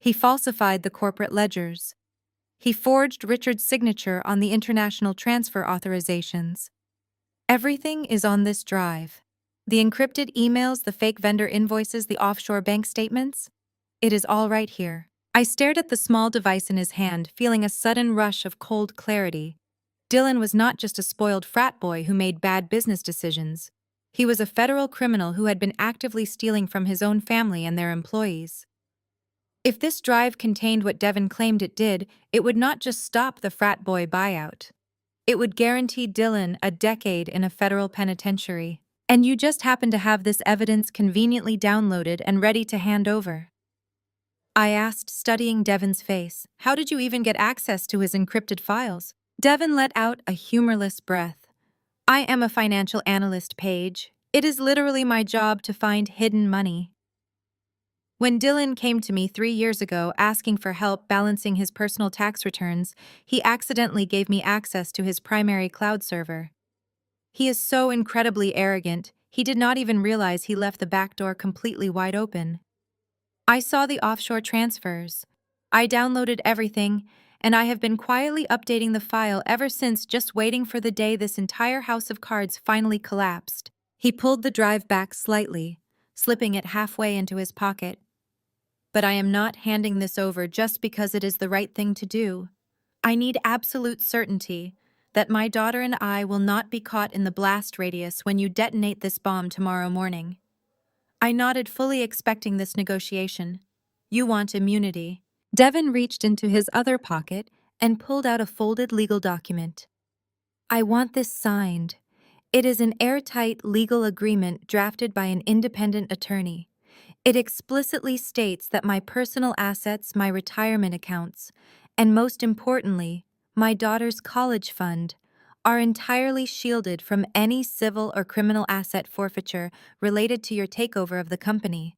He falsified the corporate ledgers. He forged Richard's signature on the international transfer authorizations. Everything is on this drive. The encrypted emails, the fake vendor invoices, the offshore bank statements. It is all right here. I stared at the small device in his hand, feeling a sudden rush of cold clarity. Dylan was not just a spoiled frat boy who made bad business decisions. He was a federal criminal who had been actively stealing from his own family and their employees. If this drive contained what Devin claimed it did, it would not just stop the frat boy buyout. It would guarantee Dylan a decade in a federal penitentiary. And you just happen to have this evidence conveniently downloaded and ready to hand over. I asked, studying Devin's face. How did you even get access to his encrypted files? Devin let out a humorless breath. I am a financial analyst, Paige. It is literally my job to find hidden money. When Dylan came to me 3 years ago asking for help balancing his personal tax returns, he accidentally gave me access to his primary cloud server. He is so incredibly arrogant, he did not even realize he left the back door completely wide open. I saw the offshore transfers. I downloaded everything, and I have been quietly updating the file ever since, just waiting for the day this entire house of cards finally collapsed. He pulled the drive back slightly, slipping it halfway into his pocket. But I am not handing this over just because it is the right thing to do. I need absolute certainty that my daughter and I will not be caught in the blast radius when you detonate this bomb tomorrow morning. I nodded, fully expecting this negotiation. You want immunity. Devin reached into his other pocket and pulled out a folded legal document. I want this signed. It is an airtight legal agreement drafted by an independent attorney. It explicitly states that my personal assets, my retirement accounts, and most importantly, my daughter's college fund, are entirely shielded from any civil or criminal asset forfeiture related to your takeover of the company.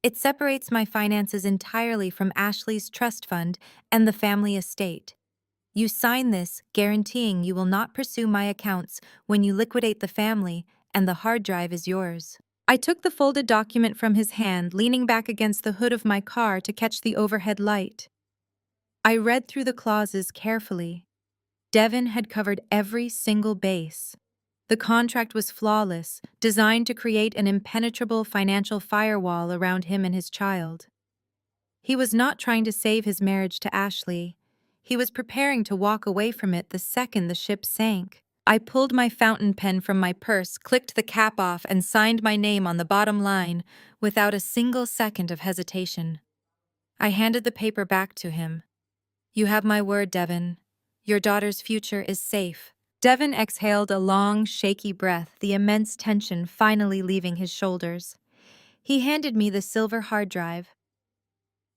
It separates my finances entirely from Ashley's trust fund and the family estate. You sign this, guaranteeing you will not pursue my accounts when you liquidate the family, and the hard drive is yours. I took the folded document from his hand, leaning back against the hood of my car to catch the overhead light. I read through the clauses carefully. Devin had covered every single base. The contract was flawless, designed to create an impenetrable financial firewall around him and his child. He was not trying to save his marriage to Ashley. He was preparing to walk away from it the second the ship sank. I pulled my fountain pen from my purse, clicked the cap off, and signed my name on the bottom line without a single second of hesitation. I handed the paper back to him. You have my word, Devin. Your daughter's future is safe. Devin exhaled a long, shaky breath, the immense tension finally leaving his shoulders. He handed me the silver hard drive.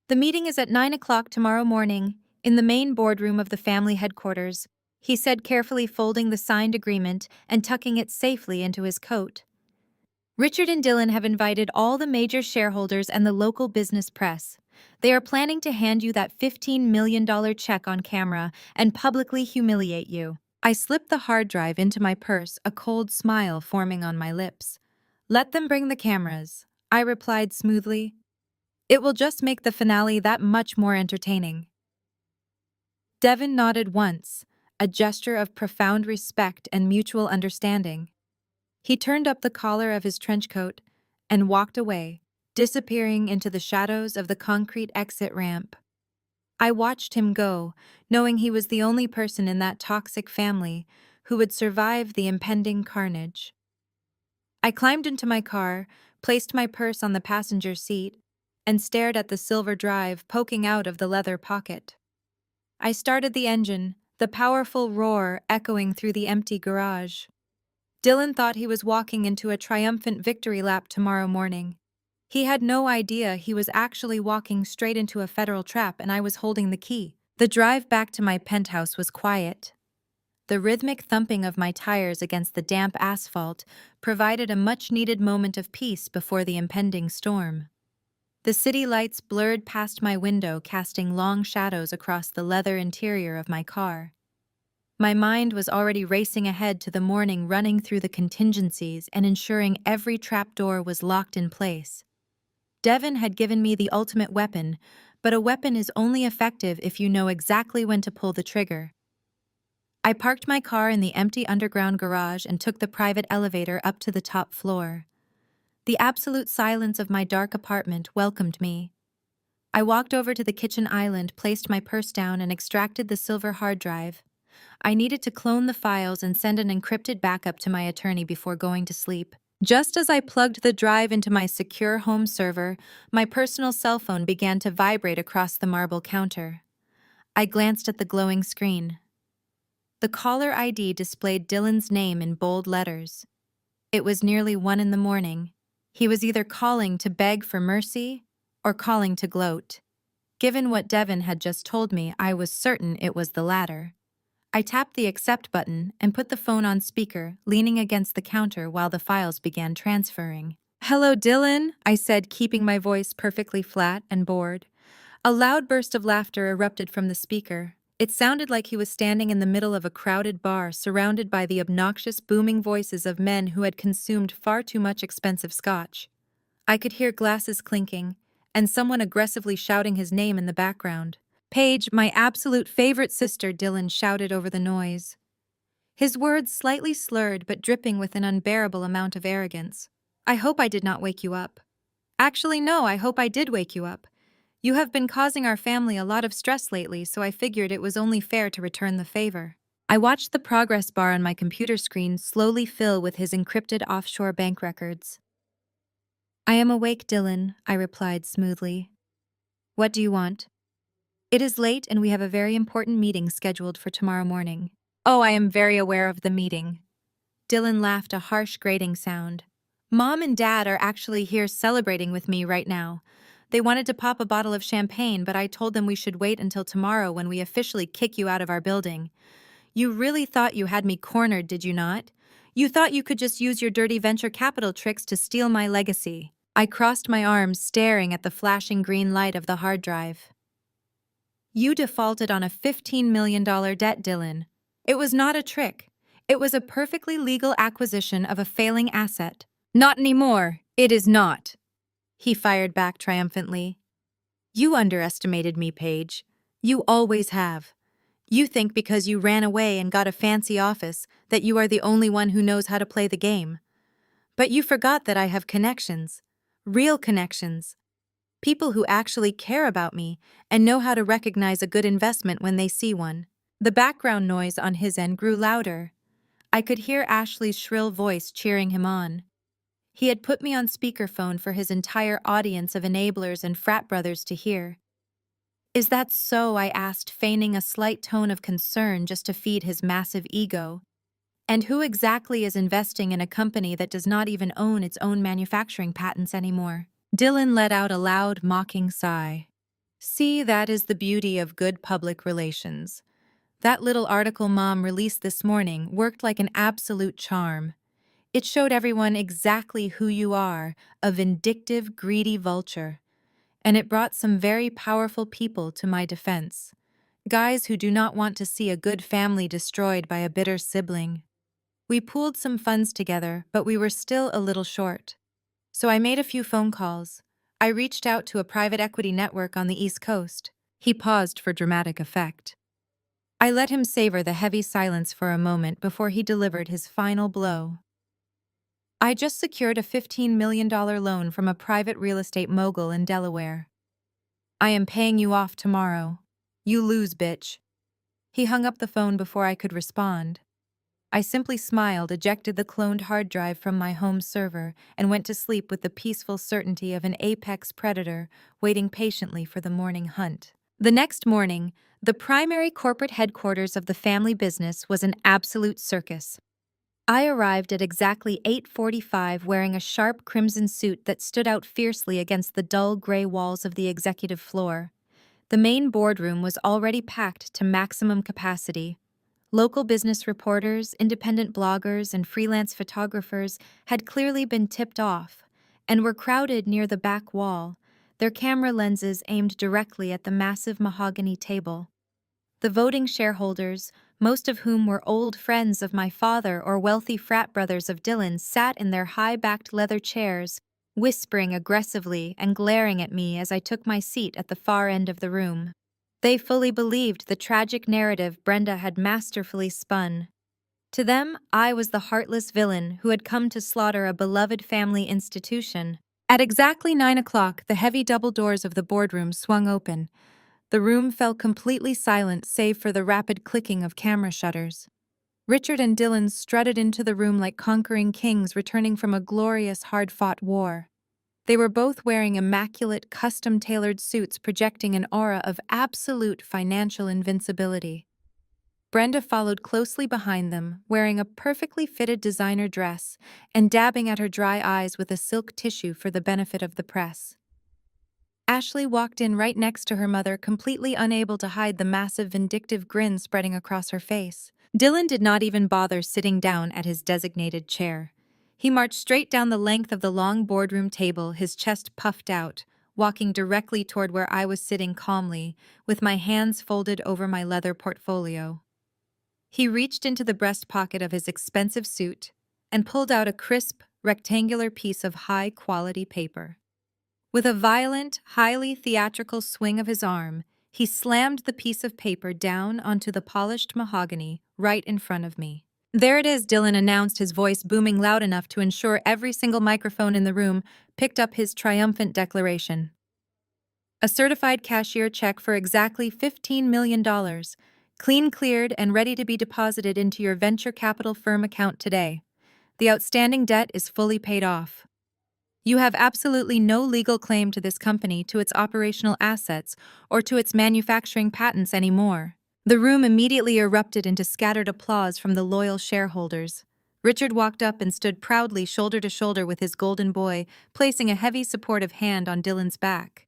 The meeting is at 9 o'clock tomorrow morning, in the main boardroom of the family headquarters, he said, carefully folding the signed agreement and tucking it safely into his coat. Richard and Dylan have invited all the major shareholders and the local business press. They are planning to hand you that $15 million check on camera and publicly humiliate you. I slipped the hard drive into my purse, a cold smile forming on my lips. Let them bring the cameras, I replied smoothly. It will just make the finale that much more entertaining. Devin nodded once, a gesture of profound respect and mutual understanding. He turned up the collar of his trench coat and walked away, disappearing into the shadows of the concrete exit ramp. I watched him go, knowing he was the only person in that toxic family who would survive the impending carnage. I climbed into my car, placed my purse on the passenger seat, and stared at the silver drive poking out of the leather pocket. I started the engine, the powerful roar echoing through the empty garage. Dylan thought he was walking into a triumphant victory lap tomorrow morning. He had no idea he was actually walking straight into a federal trap, and I was holding the key. The drive back to my penthouse was quiet. The rhythmic thumping of my tires against the damp asphalt provided a much-needed moment of peace before the impending storm. The city lights blurred past my window, casting long shadows across the leather interior of my car. My mind was already racing ahead to the morning, running through the contingencies and ensuring every trapdoor was locked in place. Devin had given me the ultimate weapon, but a weapon is only effective if you know exactly when to pull the trigger. I parked my car in the empty underground garage and took the private elevator up to the top floor. The absolute silence of my dark apartment welcomed me. I walked over to the kitchen island, placed my purse down, and extracted the silver hard drive. I needed to clone the files and send an encrypted backup to my attorney before going to sleep. Just as I plugged the drive into my secure home server, my personal cell phone began to vibrate across the marble counter. I glanced at the glowing screen. The caller ID displayed Dylan's name in bold letters. It was nearly 1 in the morning. He was either calling to beg for mercy or calling to gloat. Given what Devin had just told me, I was certain it was the latter. I tapped the accept button and put the phone on speaker, leaning against the counter while the files began transferring. "Hello, Dylan," I said, keeping my voice perfectly flat and bored. A loud burst of laughter erupted from the speaker. It sounded like he was standing in the middle of a crowded bar, surrounded by the obnoxious, booming voices of men who had consumed far too much expensive scotch. I could hear glasses clinking, and someone aggressively shouting his name in the background. "Paige, my absolute favorite sister," Dylan shouted over the noise. His words slightly slurred but dripping with an unbearable amount of arrogance. "I hope I did not wake you up." "Actually, no, I hope I did wake you up. You have been causing our family a lot of stress lately, so I figured it was only fair to return the favor." I watched the progress bar on my computer screen slowly fill with his encrypted offshore bank records. "I am awake, Dylan," I replied smoothly. "What do you want?" "It is late and we have a very important meeting scheduled for tomorrow morning." "Oh, I am very aware of the meeting." Dylan laughed, a harsh grating sound. "Mom and Dad are actually here celebrating with me right now. They wanted to pop a bottle of champagne, but I told them we should wait until tomorrow when we officially kick you out of our building. You really thought you had me cornered, did you not? You thought you could just use your dirty venture capital tricks to steal my legacy." I crossed my arms, staring at the flashing green light of the hard drive. "You defaulted on a $15 million debt, Dylan. It was not a trick. It was a perfectly legal acquisition of a failing asset." "Not anymore. It is not," he fired back triumphantly. "You underestimated me, Paige. You always have. You think because you ran away and got a fancy office that you are the only one who knows how to play the game. But you forgot that I have connections. Real connections. People who actually care about me and know how to recognize a good investment when they see one." The background noise on his end grew louder. I could hear Ashley's shrill voice cheering him on. He had put me on speakerphone for his entire audience of enablers and frat brothers to hear. "Is that so?" I asked, feigning a slight tone of concern just to feed his massive ego. "And who exactly is investing in a company that does not even own its own manufacturing patents anymore?" Dylan let out a loud, mocking sigh. "See, that is the beauty of good public relations. That little article Mom released this morning worked like an absolute charm. It showed everyone exactly who you are, a vindictive, greedy vulture. And it brought some very powerful people to my defense. Guys who do not want to see a good family destroyed by a bitter sibling. We pooled some funds together, but we were still a little short. So I made a few phone calls. I reached out to a private equity network on the East Coast." He paused for dramatic effect. I let him savor the heavy silence for a moment before he delivered his final blow. "I just secured a $15 million loan from a private real estate mogul in Delaware. I am paying you off tomorrow. You lose, bitch." He hung up the phone before I could respond. I simply smiled, ejected the cloned hard drive from my home server, and went to sleep with the peaceful certainty of an apex predator waiting patiently for the morning hunt. The next morning, the primary corporate headquarters of the family business was an absolute circus. I arrived at exactly 8:45 wearing a sharp crimson suit that stood out fiercely against the dull gray walls of the executive floor. The main boardroom was already packed to maximum capacity. Local business reporters, independent bloggers, and freelance photographers had clearly been tipped off and were crowded near the back wall, their camera lenses aimed directly at the massive mahogany table. The voting shareholders, most of whom were old friends of my father or wealthy frat brothers of Dylan, sat in their high-backed leather chairs, whispering aggressively and glaring at me as I took my seat at the far end of the room. They fully believed the tragic narrative Brenda had masterfully spun. To them, I was the heartless villain who had come to slaughter a beloved family institution. At exactly 9 o'clock, the heavy double doors of the boardroom swung open. The room fell completely silent save for the rapid clicking of camera shutters. Richard and Dylan strutted into the room like conquering kings returning from a glorious, hard-fought war. They were both wearing immaculate, custom-tailored suits projecting an aura of absolute financial invincibility. Brenda followed closely behind them, wearing a perfectly fitted designer dress and dabbing at her dry eyes with a silk tissue for the benefit of the press. Ashley walked in right next to her mother, completely unable to hide the massive vindictive grin spreading across her face. Dylan did not even bother sitting down at his designated chair. He marched straight down the length of the long boardroom table, his chest puffed out, walking directly toward where I was sitting calmly, with my hands folded over my leather portfolio. He reached into the breast pocket of his expensive suit and pulled out a crisp, rectangular piece of high-quality paper. With a violent, highly theatrical swing of his arm, he slammed the piece of paper down onto the polished mahogany right in front of me. "There it is," Dylan announced, his voice booming loud enough to ensure every single microphone in the room picked up his triumphant declaration. "A certified cashier check for exactly $15 million, clean cleared and ready to be deposited into your venture capital firm account today. The outstanding debt is fully paid off. You have absolutely no legal claim to this company, to its operational assets, or to its manufacturing patents anymore." The room immediately erupted into scattered applause from the loyal shareholders. Richard walked up and stood proudly shoulder to shoulder with his golden boy, placing a heavy supportive hand on Dylan's back.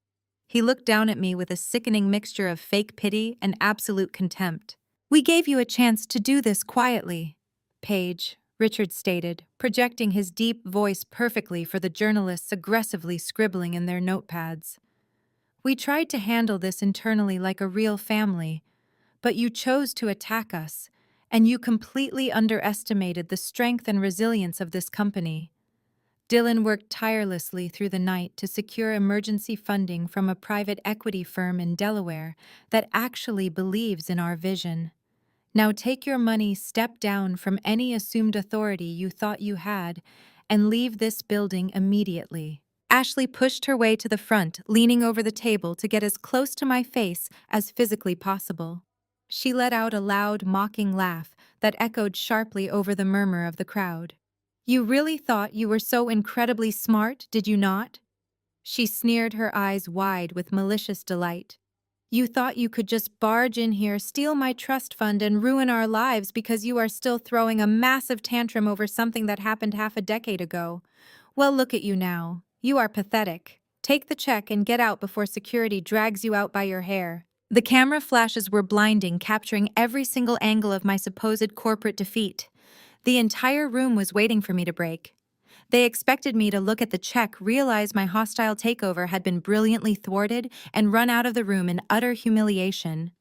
He looked down at me with a sickening mixture of fake pity and absolute contempt. "We gave you a chance to do this quietly, Paige," Richard stated, projecting his deep voice perfectly for the journalists aggressively scribbling in their notepads. "We tried to handle this internally like a real family, but you chose to attack us, and you completely underestimated the strength and resilience of this company." Dylan worked tirelessly through the night to secure emergency funding from a private equity firm in Delaware that actually believes in our vision. Now take your money, step down from any assumed authority you thought you had, and leave this building immediately. Ashley pushed her way to the front, leaning over the table to get as close to my face as physically possible. She let out a loud, mocking laugh that echoed sharply over the murmur of the crowd. "You really thought you were so incredibly smart, did you not?" She sneered, her eyes wide with malicious delight. "You thought you could just barge in here, steal my trust fund, and ruin our lives because you are still throwing a massive tantrum over something that happened half a decade ago. Well, look at you now. You are pathetic. Take the check and get out before security drags you out by your hair." The camera flashes were blinding, capturing every single angle of my supposed corporate defeat. The entire room was waiting for me to break. They expected me to look at the check, realize my hostile takeover had been brilliantly thwarted, and run out of the room in utter humiliation.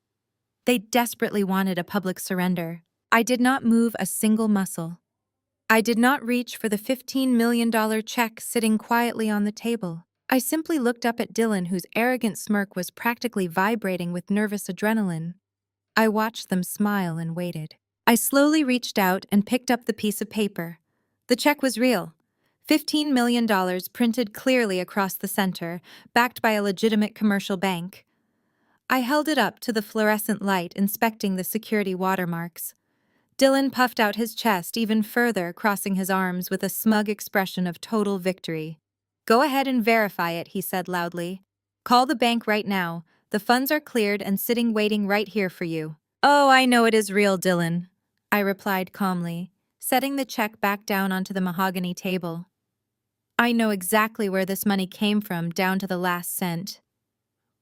They desperately wanted a public surrender. I did not move a single muscle. I did not reach for the $15 million check sitting quietly on the table. I simply looked up at Dylan, whose arrogant smirk was practically vibrating with nervous adrenaline. I watched them smile and waited. I slowly reached out and picked up the piece of paper. The check was real. $15 million printed clearly across the center, backed by a legitimate commercial bank. I held it up to the fluorescent light, inspecting the security watermarks. Dylan puffed out his chest even further, crossing his arms with a smug expression of total victory. "Go ahead and verify it," he said loudly. "Call the bank right now. The funds are cleared and sitting waiting right here for you." "Oh, I know it is real, Dylan," I replied calmly, setting the check back down onto the mahogany table. "I know exactly where this money came from, down to the last cent.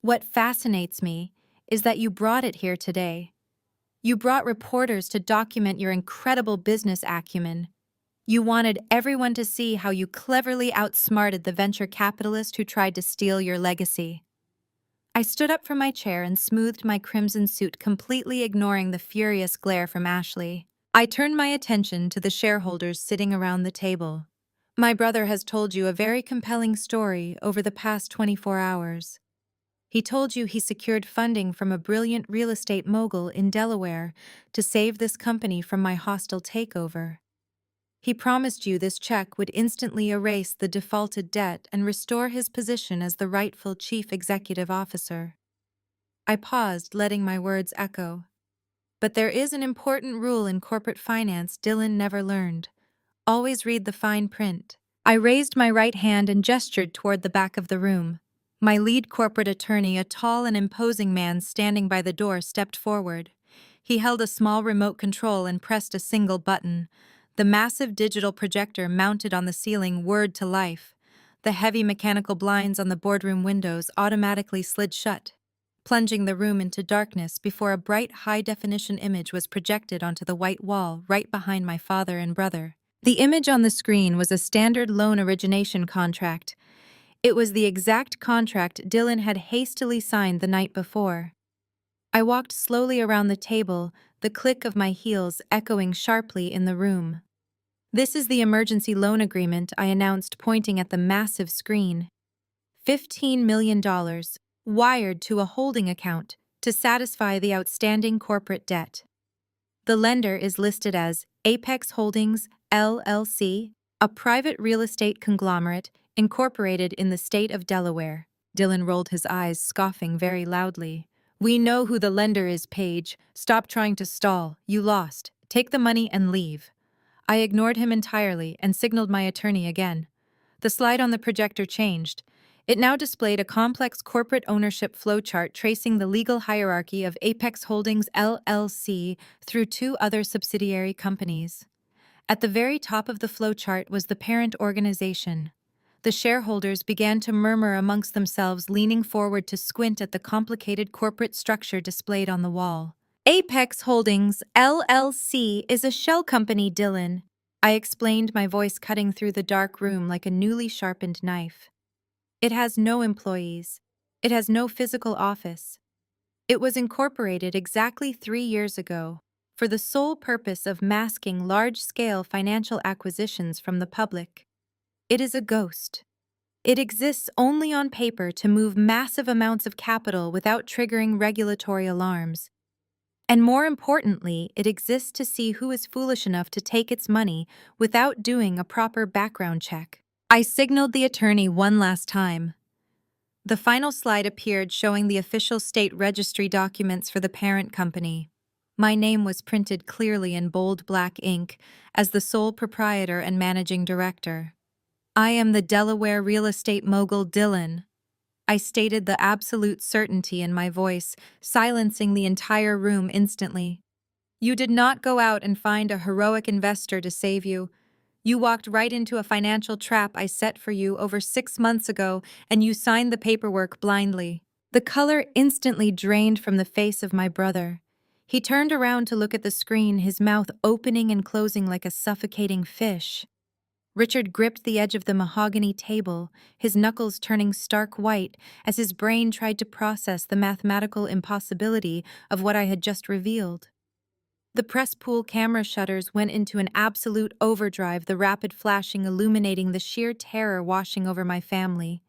What fascinates me is that you brought it here today. You brought reporters to document your incredible business acumen. You wanted everyone to see how you cleverly outsmarted the venture capitalist who tried to steal your legacy." I stood up from my chair and smoothed my crimson suit, completely ignoring the furious glare from Ashley. I turned my attention to the shareholders sitting around the table. "My brother has told you a very compelling story over the past 24 hours. He told you he secured funding from a brilliant real estate mogul in Delaware to save this company from my hostile takeover. He promised you this check would instantly erase the defaulted debt and restore his position as the rightful chief executive officer." I paused, letting my words echo. But there is an important rule in corporate finance Dylan never learned. Always read the fine print. I raised my right hand and gestured toward the back of the room. My lead corporate attorney, a tall and imposing man standing by the door, stepped forward. He held a small remote control and pressed a single button. The massive digital projector mounted on the ceiling whirred to life. The heavy mechanical blinds on the boardroom windows automatically slid shut, plunging the room into darkness before a bright high-definition image was projected onto the white wall right behind my father and brother. The image on the screen was a standard loan origination contract. It was the exact contract Dylan had hastily signed the night before. I walked slowly around the table, the click of my heels echoing sharply in the room. "This is the emergency loan agreement," I announced, pointing at the massive screen. $15 million, wired to a holding account to satisfy the outstanding corporate debt. The lender is listed as Apex Holdings, LLC, a private real estate conglomerate incorporated in the state of Delaware. Dylan rolled his eyes, scoffing very loudly. "We know who the lender is, Paige. Stop trying to stall. You lost. Take the money and leave." I ignored him entirely and signaled my attorney again. The slide on the projector changed. It now displayed a complex corporate ownership flowchart tracing the legal hierarchy of Apex Holdings LLC through two other subsidiary companies. At the very top of the flowchart was the parent organization. The shareholders began to murmur amongst themselves, leaning forward to squint at the complicated corporate structure displayed on the wall. "Apex Holdings, LLC is a shell company, Dylan," I explained, my voice cutting through the dark room like a newly sharpened knife. "It has no employees. It has no physical office. It was incorporated exactly 3 years ago for the sole purpose of masking large-scale financial acquisitions from the public. It is a ghost. It exists only on paper to move massive amounts of capital without triggering regulatory alarms. And more importantly, it exists to see who is foolish enough to take its money without doing a proper background check." I signaled the attorney one last time. The final slide appeared, showing the official state registry documents for the parent company. My name was printed clearly in bold black ink as the sole proprietor and managing director. "I am the Delaware real estate mogul Dylan," I stated, the absolute certainty in my voice, silencing the entire room instantly. "You did not go out and find a heroic investor to save you. You walked right into a financial trap I set for you over 6 months ago, and you signed the paperwork blindly." The color instantly drained from the face of my brother. He turned around to look at the screen, his mouth opening and closing like a suffocating fish. Richard gripped the edge of the mahogany table, his knuckles turning stark white as his brain tried to process the mathematical impossibility of what I had just revealed. The press pool camera shutters went into an absolute overdrive, the rapid flashing illuminating the sheer terror washing over my family.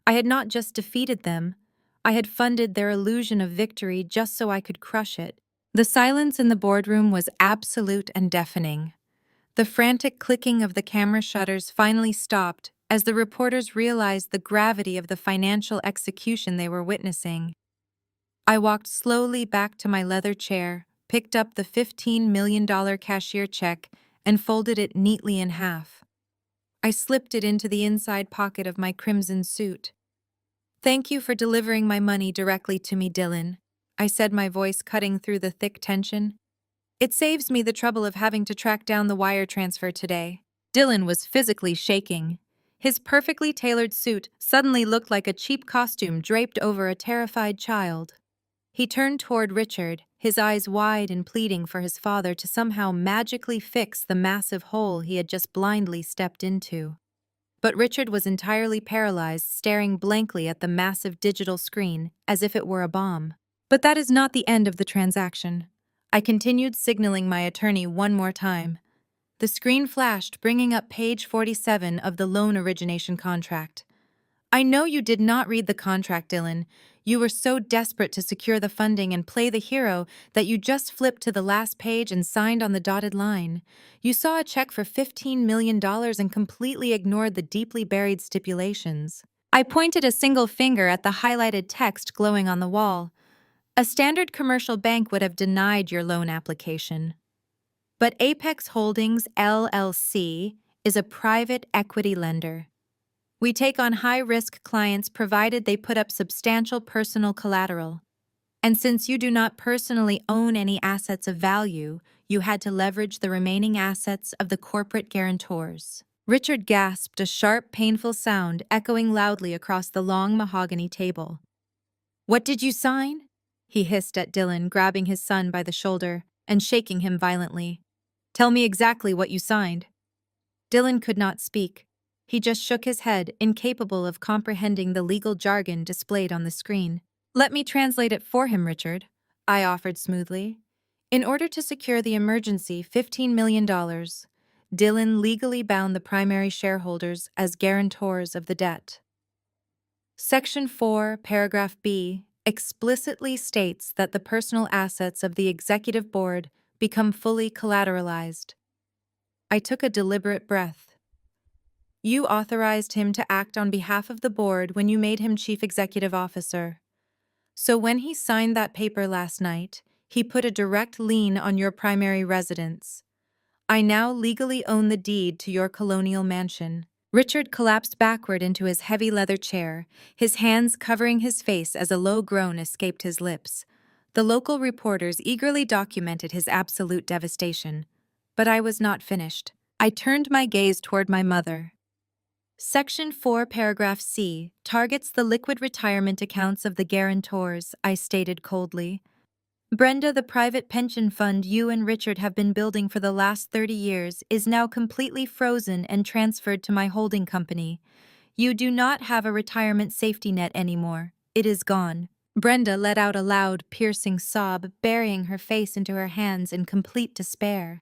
I had not just defeated them, I had funded their illusion of victory just so I could crush it. The silence in the boardroom was absolute and deafening. The frantic clicking of the camera shutters finally stopped as the reporters realized the gravity of the financial execution they were witnessing. I walked slowly back to my leather chair, picked up the $15 million cashier check, and folded it neatly in half. I slipped it into the inside pocket of my crimson suit. "Thank you for delivering my money directly to me, Dylan," I said, my voice cutting through the thick tension. "It saves me the trouble of having to track down the wire transfer today." Dylan was physically shaking. His perfectly tailored suit suddenly looked like a cheap costume draped over a terrified child. He turned toward Richard, his eyes wide and pleading for his father to somehow magically fix the massive hole he had just blindly stepped into. But Richard was entirely paralyzed, staring blankly at the massive digital screen as if it were a bomb. "But that is not the end of the transaction," I continued, signaling my attorney one more time. The screen flashed, bringing up page 47 of the loan origination contract. "I know you did not read the contract, Dylan. You were so desperate to secure the funding and play the hero that you just flipped to the last page and signed on the dotted line. You saw a check for $15 million and completely ignored the deeply buried stipulations." I pointed a single finger at the highlighted text glowing on the wall. "A standard commercial bank would have denied your loan application. But Apex Holdings, LLC, is a private equity lender. We take on high-risk clients provided they put up substantial personal collateral. And since you do not personally own any assets of value, you had to leverage the remaining assets of the corporate guarantors." Richard gasped, a sharp, painful sound echoing loudly across the long mahogany table. "What did you sign?" he hissed at Dylan, grabbing his son by the shoulder and shaking him violently. "Tell me exactly what you signed." Dylan could not speak. He just shook his head, incapable of comprehending the legal jargon displayed on the screen. "Let me translate it for him, Richard," I offered smoothly. "In order to secure the emergency $15 million, Dylan legally bound the primary shareholders as guarantors of the debt. Section 4, paragraph B, explicitly states that the personal assets of the executive board become fully collateralized." I took a deliberate breath. "You authorized him to act on behalf of the board when you made him chief executive officer. So when he signed that paper last night, he put a direct lien on your primary residence. I now legally own the deed to your colonial mansion." Richard collapsed backward into his heavy leather chair, his hands covering his face as a low groan escaped his lips. The local reporters eagerly documented his absolute devastation. But I was not finished. I turned my gaze toward my mother. "Section 4, paragraph C, targets the liquid retirement accounts of the guarantors," I stated coldly. "Brenda, the private pension fund you and Richard have been building for the last 30 years, is now completely frozen and transferred to my holding company. You do not have a retirement safety net anymore. It is gone." Brenda let out a loud, piercing sob, burying her face into her hands in complete despair.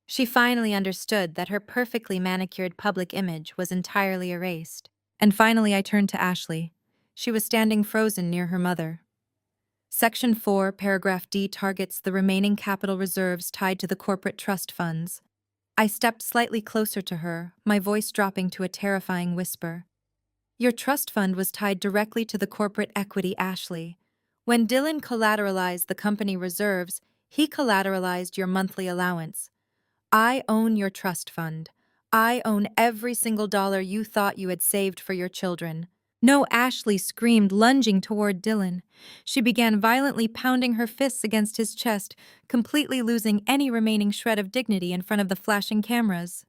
She finally understood that her perfectly manicured public image was entirely erased. And finally I turned to Ashley. She was standing frozen near her mother. Section 4, paragraph D targets the remaining capital reserves tied to the corporate trust funds. I stepped slightly closer to her, my voice dropping to a terrifying whisper. "Your trust fund was tied directly to the corporate equity, Ashley. When Dylan collateralized the company reserves, he collateralized your monthly allowance. I own your trust fund. I own every single dollar you thought you had saved for your children." "No!" Ashley screamed, lunging toward Dylan. She began violently pounding her fists against his chest, completely losing any remaining shred of dignity in front of the flashing cameras.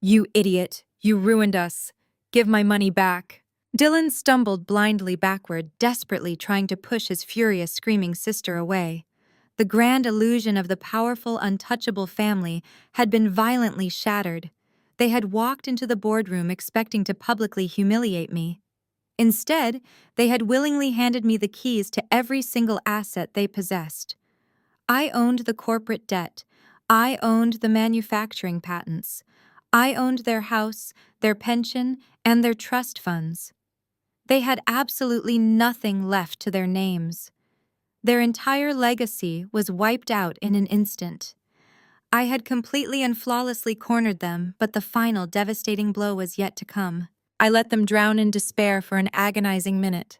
"You idiot! You ruined us! Give my money back!" Dylan stumbled blindly backward, desperately trying to push his furious, screaming sister away. The grand illusion of the powerful, untouchable family had been violently shattered. They had walked into the boardroom expecting to publicly humiliate me. Instead, they had willingly handed me the keys to every single asset they possessed. I owned the corporate debt. I owned the manufacturing patents. I owned their house, their pension, and their trust funds. They had absolutely nothing left to their names. Their entire legacy was wiped out in an instant. I had completely and flawlessly cornered them, but the final devastating blow was yet to come. I let them drown in despair for an agonizing minute.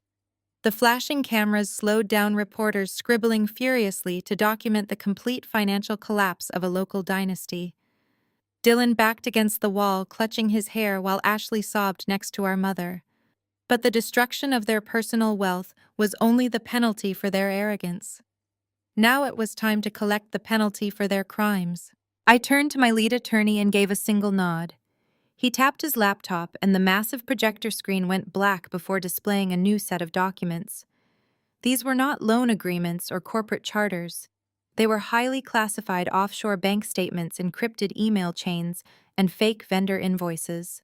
The flashing cameras slowed down reporters scribbling furiously to document the complete financial collapse of a local dynasty. Dylan backed against the wall, clutching his hair while Ashley sobbed next to our mother. But the destruction of their personal wealth was only the penalty for their arrogance. Now it was time to collect the penalty for their crimes. I turned to my lead attorney and gave a single nod. He tapped his laptop and the massive projector screen went black before displaying a new set of documents. These were not loan agreements or corporate charters. They were highly classified offshore bank statements, encrypted email chains, and fake vendor invoices.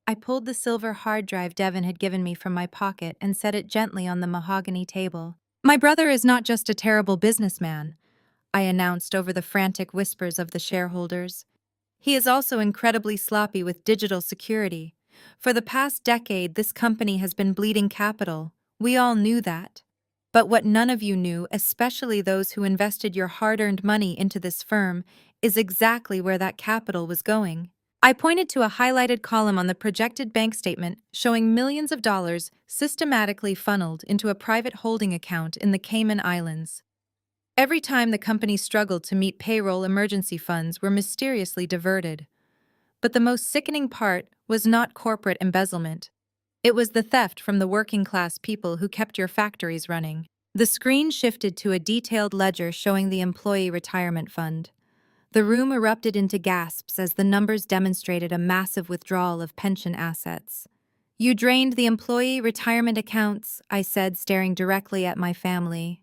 I pulled the silver hard drive Devin had given me from my pocket and set it gently on the mahogany table. "My brother is not just a terrible businessman," I announced over the frantic whispers of the shareholders. "He is also incredibly sloppy with digital security. For the past decade, this company has been bleeding capital. We all knew that. But what none of you knew, especially those who invested your hard-earned money into this firm, is exactly where that capital was going." I pointed to a highlighted column on the projected bank statement showing millions of dollars systematically funneled into a private holding account in the Cayman Islands. Every time the company struggled to meet payroll, emergency funds were mysteriously diverted. But the most sickening part was not corporate embezzlement. It was the theft from the working-class people who kept your factories running. The screen shifted to a detailed ledger showing the employee retirement fund. The room erupted into gasps as the numbers demonstrated a massive withdrawal of pension assets. "You drained the employee retirement accounts," I said, staring directly at my family.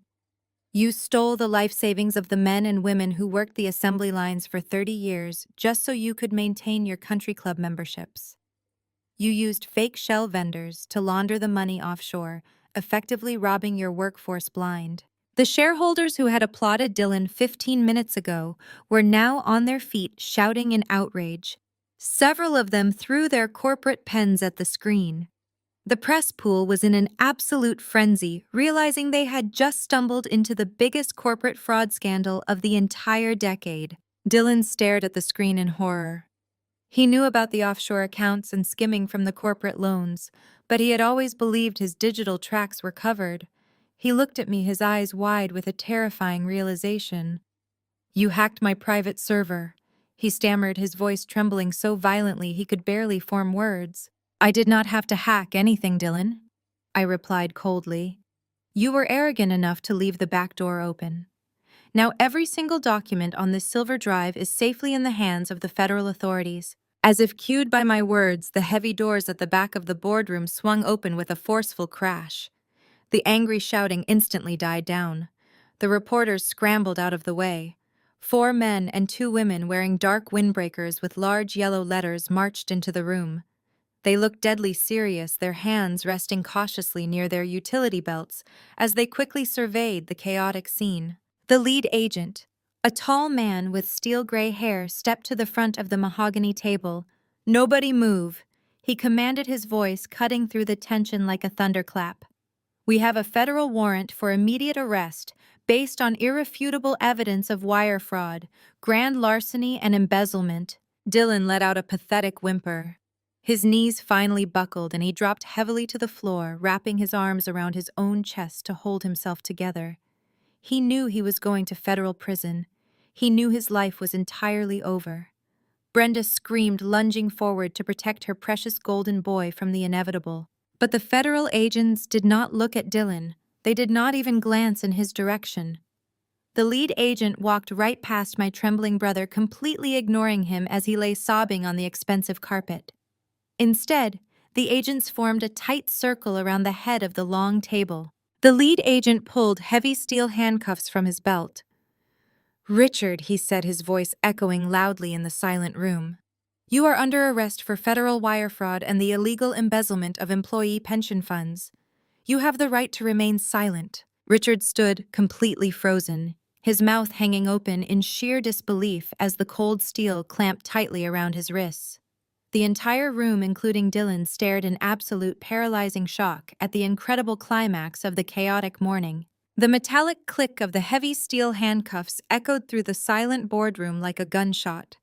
"You stole the life savings of the men and women who worked the assembly lines for 30 years just so you could maintain your country club memberships. You used fake shell vendors to launder the money offshore, effectively robbing your workforce blind." The shareholders who had applauded Dylan 15 minutes ago were now on their feet shouting in outrage. Several of them threw their corporate pens at the screen. The press pool was in an absolute frenzy, realizing they had just stumbled into the biggest corporate fraud scandal of the entire decade. Dylan stared at the screen in horror. He knew about the offshore accounts and skimming from the corporate loans, but he had always believed his digital tracks were covered. He looked at me, his eyes wide with a terrifying realization. "You hacked my private server," he stammered, his voice trembling so violently he could barely form words. "I did not have to hack anything, Dylan," I replied coldly. "You were arrogant enough to leave the back door open. Now every single document on this silver drive is safely in the hands of the federal authorities." As if cued by my words, the heavy doors at the back of the boardroom swung open with a forceful crash. The angry shouting instantly died down. The reporters scrambled out of the way. 4 men and 2 women wearing dark windbreakers with large yellow letters marched into the room. They looked deadly serious, their hands resting cautiously near their utility belts as they quickly surveyed the chaotic scene. The lead agent, a tall man with steel-gray hair, stepped to the front of the mahogany table. "Nobody move," he commanded, his voice cutting through the tension like a thunderclap. "We have a federal warrant for immediate arrest based on irrefutable evidence of wire fraud, grand larceny, and embezzlement." Dylan let out a pathetic whimper. His knees finally buckled and he dropped heavily to the floor, wrapping his arms around his own chest to hold himself together. He knew he was going to federal prison. He knew his life was entirely over. Brenda screamed, lunging forward to protect her precious golden boy from the inevitable. But the federal agents did not look at Dylan. They did not even glance in his direction. The lead agent walked right past my trembling brother, completely ignoring him as he lay sobbing on the expensive carpet. Instead, the agents formed a tight circle around the head of the long table. The lead agent pulled heavy steel handcuffs from his belt. "Richard," he said, his voice echoing loudly in the silent room, "you are under arrest for federal wire fraud and the illegal embezzlement of employee pension funds. You have the right to remain silent." Richard stood, completely frozen, his mouth hanging open in sheer disbelief as the cold steel clamped tightly around his wrists. The entire room, including Dylan, stared in absolute paralyzing shock at the incredible climax of the chaotic morning. The metallic click of the heavy steel handcuffs echoed through the silent boardroom like a gunshot.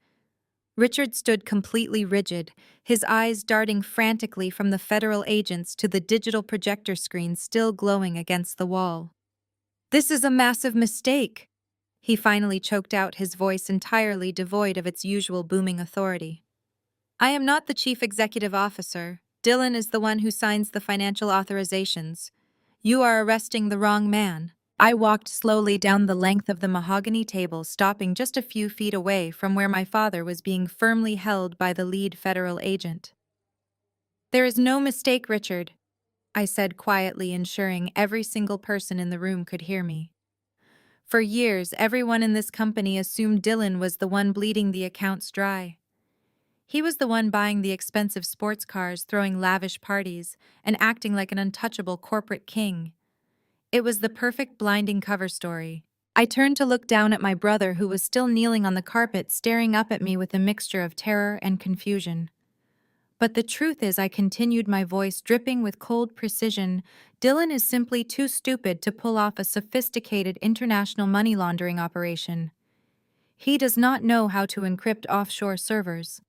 Richard stood completely rigid, his eyes darting frantically from the federal agents to the digital projector screen still glowing against the wall. "This is a massive mistake," he finally choked out, his voice entirely devoid of its usual booming authority. "I am not the chief executive officer. Dylan is the one who signs the financial authorizations. You are arresting the wrong man." I walked slowly down the length of the mahogany table, stopping just a few feet away from where my father was being firmly held by the lead federal agent. "There is no mistake, Richard," I said quietly, ensuring every single person in the room could hear me. "For years, everyone in this company assumed Dylan was the one bleeding the accounts dry. He was the one buying the expensive sports cars, throwing lavish parties, and acting like an untouchable corporate king. It was the perfect blinding cover story." I turned to look down at my brother, who was still kneeling on the carpet, staring up at me with a mixture of terror and confusion. "But the truth is," I continued, my voice dripping with cold precision, "Dylan is simply too stupid to pull off a sophisticated international money laundering operation. He does not know how to encrypt offshore servers.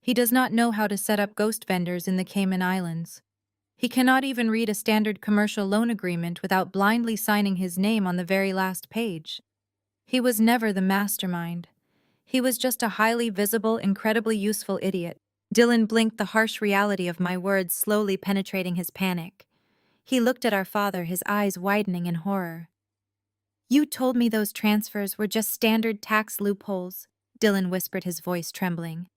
He does not know how to set up ghost vendors in the Cayman Islands. He cannot even read a standard commercial loan agreement without blindly signing his name on the very last page. He was never the mastermind. He was just a highly visible, incredibly useful idiot." Dylan blinked, the harsh reality of my words slowly penetrating his panic. He looked at our father, his eyes widening in horror. "You told me those transfers were just standard tax loopholes. Dylan whispered, his voice trembling.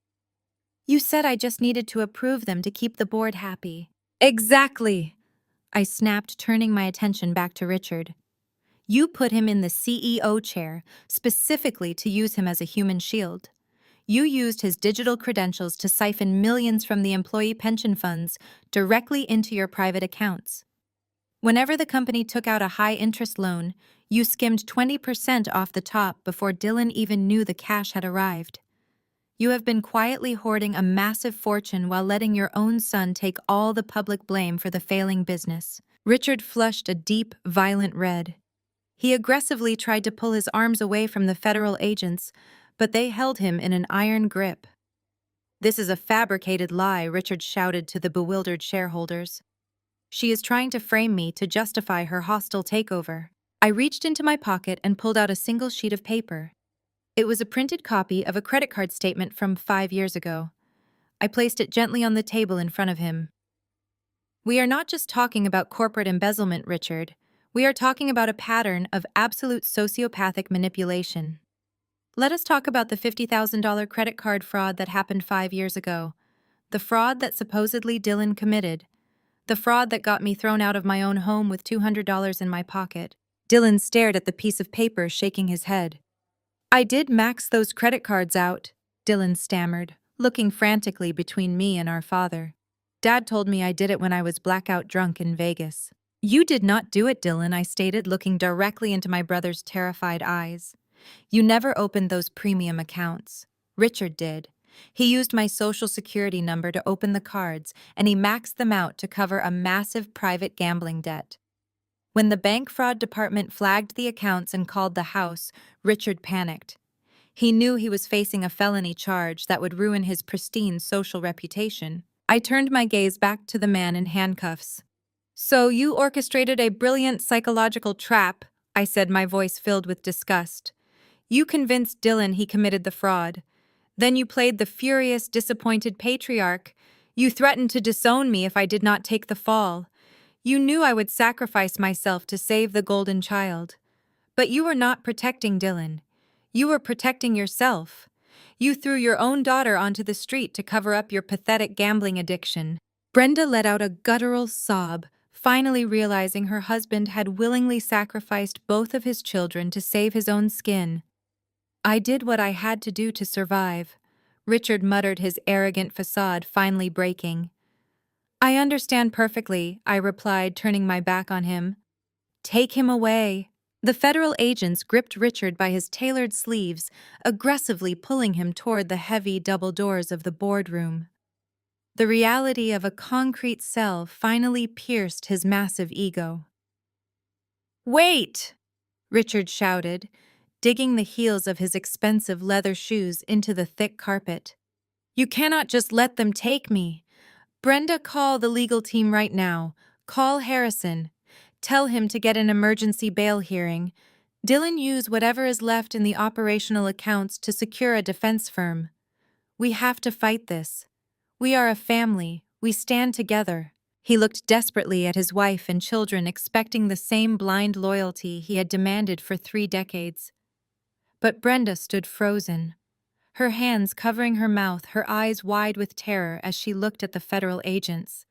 You said I just needed to approve them to keep the board happy. Exactly, I snapped, turning my attention back to Richard. You put him in the CEO chair, specifically to use him as a human shield. You used his digital credentials to siphon millions from the employee pension funds directly into your private accounts. Whenever the company took out a high-interest loan, you skimmed 20% off the top before Dylan even knew the cash had arrived. You have been quietly hoarding a massive fortune while letting your own son take all the public blame for the failing business. Richard flushed a deep, violent red. He aggressively tried to pull his arms away from the federal agents, but they held him in an iron grip. This is a fabricated lie, Richard shouted to the bewildered shareholders. She is trying to frame me to justify her hostile takeover. I reached into my pocket and pulled out a single sheet of paper. It was a printed copy of a credit card statement from 5 years ago. I placed it gently on the table in front of him. We are not just talking about corporate embezzlement, Richard. We are talking about a pattern of absolute sociopathic manipulation. Let us talk about the $50,000 credit card fraud that happened 5 years ago. The fraud that supposedly Dylan committed. The fraud that got me thrown out of my own home with $200 in my pocket. Dylan stared at the piece of paper, shaking his head. I did max those credit cards out, Dylan stammered, looking frantically between me and our father. Dad told me I did it when I was blackout drunk in Vegas. You did not do it, Dylan, I stated, looking directly into my brother's terrified eyes. You never opened those premium accounts. Richard did. He used my social security number to open the cards, and he maxed them out to cover a massive private gambling debt. When the bank fraud department flagged the accounts and called the house, Richard panicked. He knew he was facing a felony charge that would ruin his pristine social reputation. I turned my gaze back to the man in handcuffs. So you orchestrated a brilliant psychological trap, I said, my voice filled with disgust. You convinced Dylan he committed the fraud. Then you played the furious, disappointed patriarch. You threatened to disown me if I did not take the fall. You knew I would sacrifice myself to save the golden child. But you were not protecting Dylan. You were protecting yourself. You threw your own daughter onto the street to cover up your pathetic gambling addiction. Brenda let out a guttural sob, finally realizing her husband had willingly sacrificed both of his children to save his own skin. I did what I had to do to survive, Richard muttered, his arrogant facade finally breaking. I understand perfectly, I replied, turning my back on him. Take him away. The federal agents gripped Richard by his tailored sleeves, aggressively pulling him toward the heavy double doors of the boardroom. The reality of a concrete cell finally pierced his massive ego. Wait! Richard shouted, digging the heels of his expensive leather shoes into the thick carpet. You cannot just let them take me. Brenda, call the legal team right now. Call Harrison. Tell him to get an emergency bail hearing. Dylan, use whatever is left in the operational accounts to secure a defense firm. We have to fight this. We are a family. We stand together. He looked desperately at his wife and children, expecting the same blind loyalty he had demanded for 3 decades. But Brenda stood frozen, her hands covering her mouth, her eyes wide with terror as she looked at the federal agents.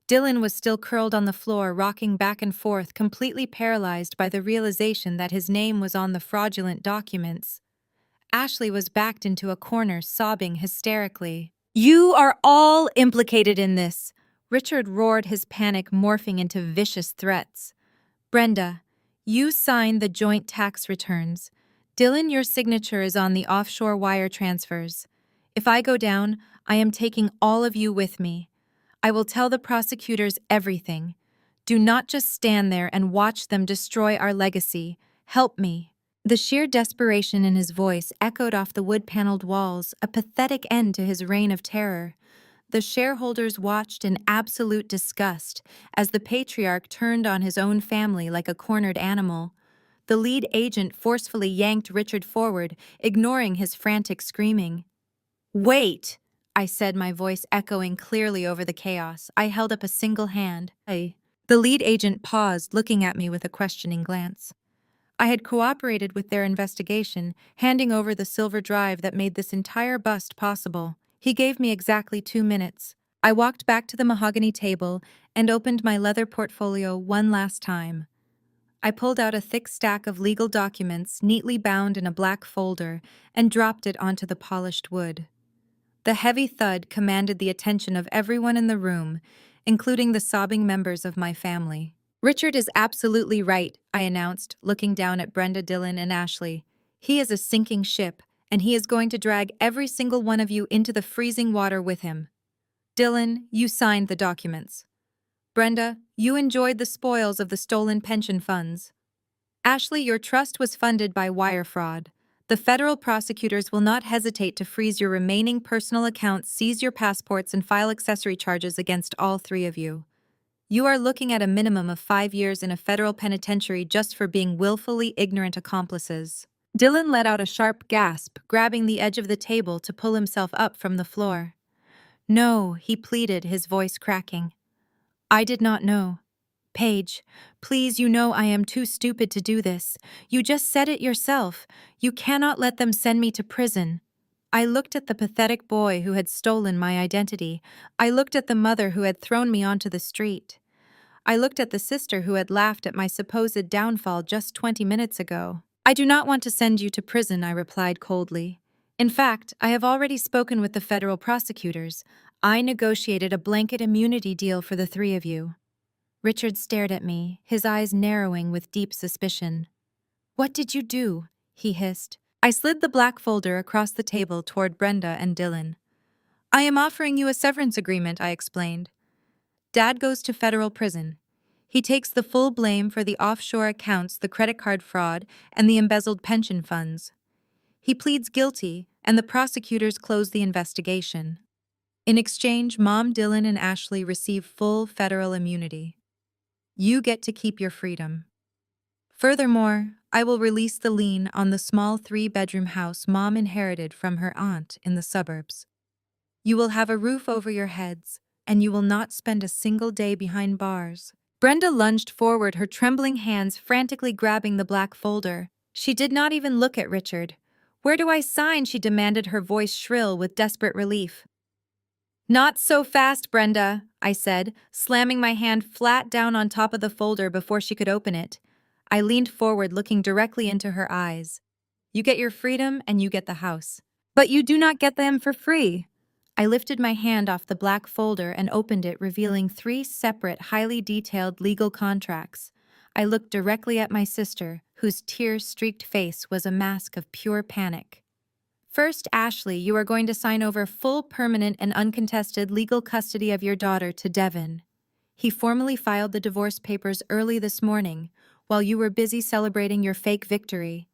Dylan was still curled on the floor, rocking back and forth, completely paralyzed by the realization that his name was on the fraudulent documents. Ashley was backed into a corner, sobbing hysterically. You are all implicated in this, Richard roared, his panic morphing into vicious threats. Brenda, you signed the joint tax returns. Dylan, your signature is on the offshore wire transfers. If I go down, I am taking all of you with me. I will tell the prosecutors everything. Do not just stand there and watch them destroy our legacy. Help me. The sheer desperation in his voice echoed off the wood-paneled walls, a pathetic end to his reign of terror. The shareholders watched in absolute disgust as the patriarch turned on his own family like a cornered animal. The lead agent forcefully yanked Richard forward, ignoring his frantic screaming. Wait! I said, my voice echoing clearly over the chaos. I held up a single hand. The lead agent paused, looking at me with a questioning glance. I had cooperated with their investigation, handing over the silver drive that made this entire bust possible. He gave me exactly 2 minutes. I walked back to the mahogany table and opened my leather portfolio one last time. I pulled out a thick stack of legal documents neatly bound in a black folder and dropped it onto the polished wood. The heavy thud commanded the attention of everyone in the room, including the sobbing members of my family. Richard is absolutely right, I announced, looking down at Brenda, Dylan, and Ashley. He is a sinking ship, and he is going to drag every single one of you into the freezing water with him. Dylan, you signed the documents. Brenda, you enjoyed the spoils of the stolen pension funds. Ashley, your trust was funded by wire fraud. The federal prosecutors will not hesitate to freeze your remaining personal accounts, seize your passports, and file accessory charges against all three of you. You are looking at a minimum of 5 years in a federal penitentiary just for being willfully ignorant accomplices. Dylan let out a sharp gasp, grabbing the edge of the table to pull himself up from the floor. No, he pleaded, his voice cracking. I did not know. Paige, please, you know I am too stupid to do this. You just said it yourself. You cannot let them send me to prison. I looked at the pathetic boy who had stolen my identity. I looked at the mother who had thrown me onto the street. I looked at the sister who had laughed at my supposed downfall just 20 minutes ago. I do not want to send you to prison, I replied coldly. In fact, I have already spoken with the federal prosecutors. I negotiated a blanket immunity deal for the three of you. Richard stared at me, his eyes narrowing with deep suspicion. What did you do? He hissed. I slid the black folder across the table toward Brenda and Dylan. I am offering you a severance agreement, I explained. Dad goes to federal prison. He takes the full blame for the offshore accounts, the credit card fraud, and the embezzled pension funds. He pleads guilty, and the prosecutors close the investigation. In exchange, Mom, Dylan, and Ashley receive full federal immunity. You get to keep your freedom. Furthermore, I will release the lien on the small 3-bedroom house Mom inherited from her aunt in the suburbs. You will have a roof over your heads, and you will not spend a single day behind bars. Brenda lunged forward, her trembling hands frantically grabbing the black folder. She did not even look at Richard. Where do I sign? She demanded, her voice shrill with desperate relief. Not so fast, Brenda, I said, slamming my hand flat down on top of the folder before she could open it. I leaned forward, looking directly into her eyes. You get your freedom and you get the house. But you do not get them for free. I lifted my hand off the black folder and opened it, revealing 3 separate, highly detailed legal contracts. I looked directly at my sister, whose tear-streaked face was a mask of pure panic. First, Ashley, you are going to sign over full, permanent, and uncontested legal custody of your daughter to Devin. He formally filed the divorce papers early this morning, while you were busy celebrating your fake victory.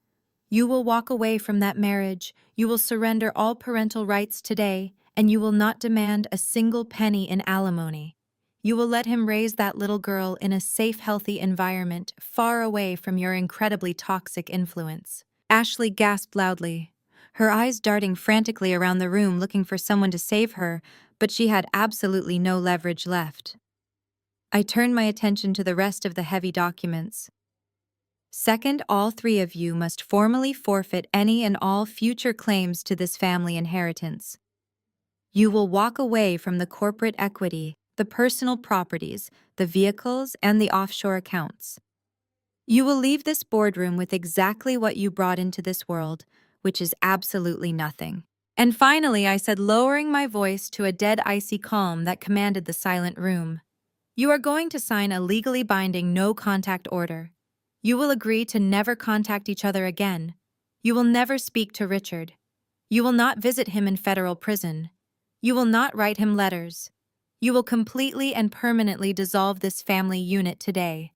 You will walk away from that marriage, you will surrender all parental rights today, and you will not demand a single penny in alimony. You will let him raise that little girl in a safe, healthy environment, far away from your incredibly toxic influence. Ashley gasped loudly, her eyes darting frantically around the room looking for someone to save her, but she had absolutely no leverage left. I turned my attention to the rest of the heavy documents. Second, all 3 of you must formally forfeit any and all future claims to this family inheritance. You will walk away from the corporate equity, the personal properties, the vehicles, and the offshore accounts. You will leave this boardroom with exactly what you brought into this world, which is absolutely nothing. And finally, I said, lowering my voice to a dead icy calm that commanded the silent room, you are going to sign a legally binding no-contact order. You will agree to never contact each other again. You will never speak to Richard. You will not visit him in federal prison. You will not write him letters. You will completely and permanently dissolve this family unit today.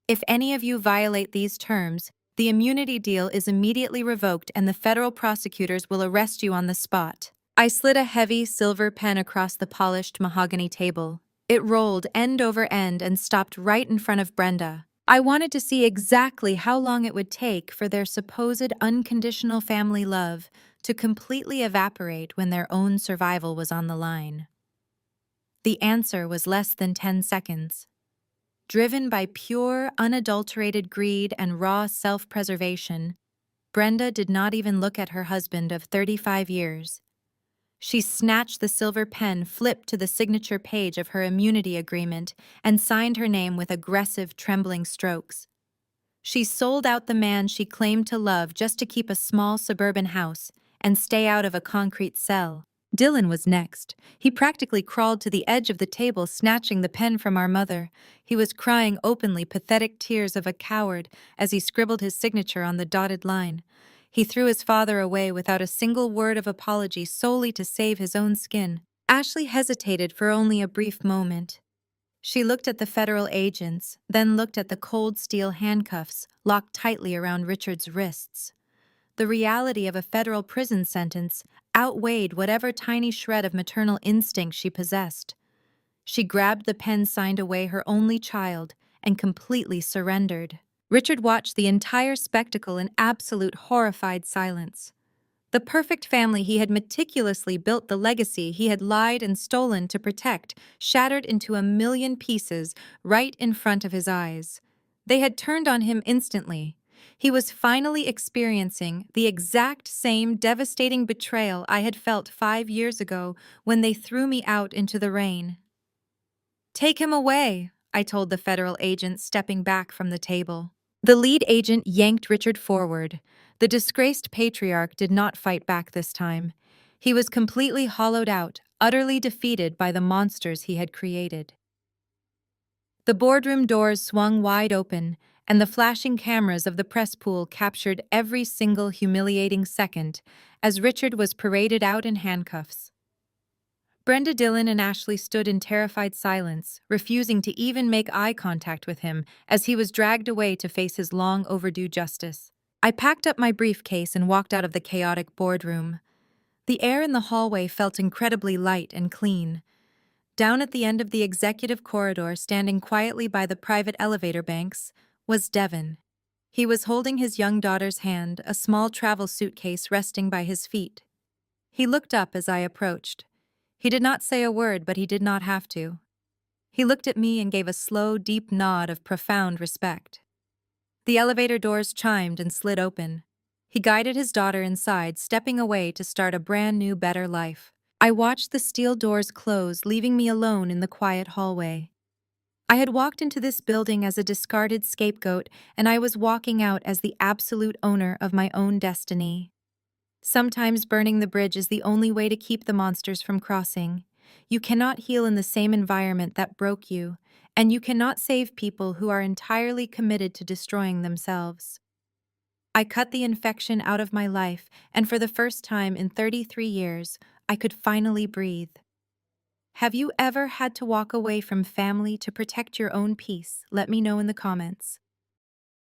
If any of you violate these terms, the immunity deal is immediately revoked and the federal prosecutors will arrest you on the spot. I slid a heavy silver pen across the polished mahogany table. It rolled end over end and stopped right in front of Brenda. I wanted to see exactly how long it would take for their supposed unconditional family love to completely evaporate when their own survival was on the line. The answer was less than 10 seconds. Driven by pure, unadulterated greed and raw self-preservation, Brenda did not even look at her husband of 35 years. She snatched the silver pen, flipped to the signature page of her immunity agreement, and signed her name with aggressive, trembling strokes. She sold out the man she claimed to love just to keep a small suburban house and stay out of a concrete cell. Dylan was next. He practically crawled to the edge of the table, snatching the pen from our mother. He was crying openly, pathetic tears of a coward, as he scribbled his signature on the dotted line. He threw his father away without a single word of apology, solely to save his own skin. Ashley hesitated for only a brief moment. She looked at the federal agents, then looked at the cold steel handcuffs locked tightly around Richard's wrists. The reality of a federal prison sentence outweighed whatever tiny shred of maternal instinct she possessed. She grabbed the pen signed away her only child and completely surrendered. Richard watched the entire spectacle in absolute horrified silence. The perfect family he had meticulously built, the legacy he had lied and stolen to protect, shattered into a million pieces right in front of his eyes. They had turned on him instantly. He was finally experiencing the exact same devastating betrayal I had felt 5 years ago when they threw me out into the rain. "Take him away," I told the federal agent, stepping back from the table. The lead agent yanked Richard forward. The disgraced patriarch did not fight back this time. He was completely hollowed out, utterly defeated by the monsters he had created. The boardroom doors swung wide open, and the flashing cameras of the press pool captured every single humiliating second as Richard was paraded out in handcuffs. Brenda, Dylan, and Ashley stood in terrified silence, refusing to even make eye contact with him as he was dragged away to face his long overdue justice. I packed up my briefcase and walked out of the chaotic boardroom. The air in the hallway felt incredibly light and clean. Down at the end of the executive corridor, standing quietly by the private elevator banks, was Devin. He was holding his young daughter's hand, a small travel suitcase resting by his feet. He looked up as I approached. He did not say a word, but he did not have to. He looked at me and gave a slow, deep nod of profound respect. The elevator doors chimed and slid open. He guided his daughter inside, stepping away to start a brand new, better life. I watched the steel doors close, leaving me alone in the quiet hallway. I had walked into this building as a discarded scapegoat, and I was walking out as the absolute owner of my own destiny. Sometimes burning the bridge is the only way to keep the monsters from crossing. You cannot heal in the same environment that broke you, and you cannot save people who are entirely committed to destroying themselves. I cut the infection out of my life, and for the first time in 33 years, I could finally breathe. Have you ever had to walk away from family to protect your own peace? Let me know in the comments.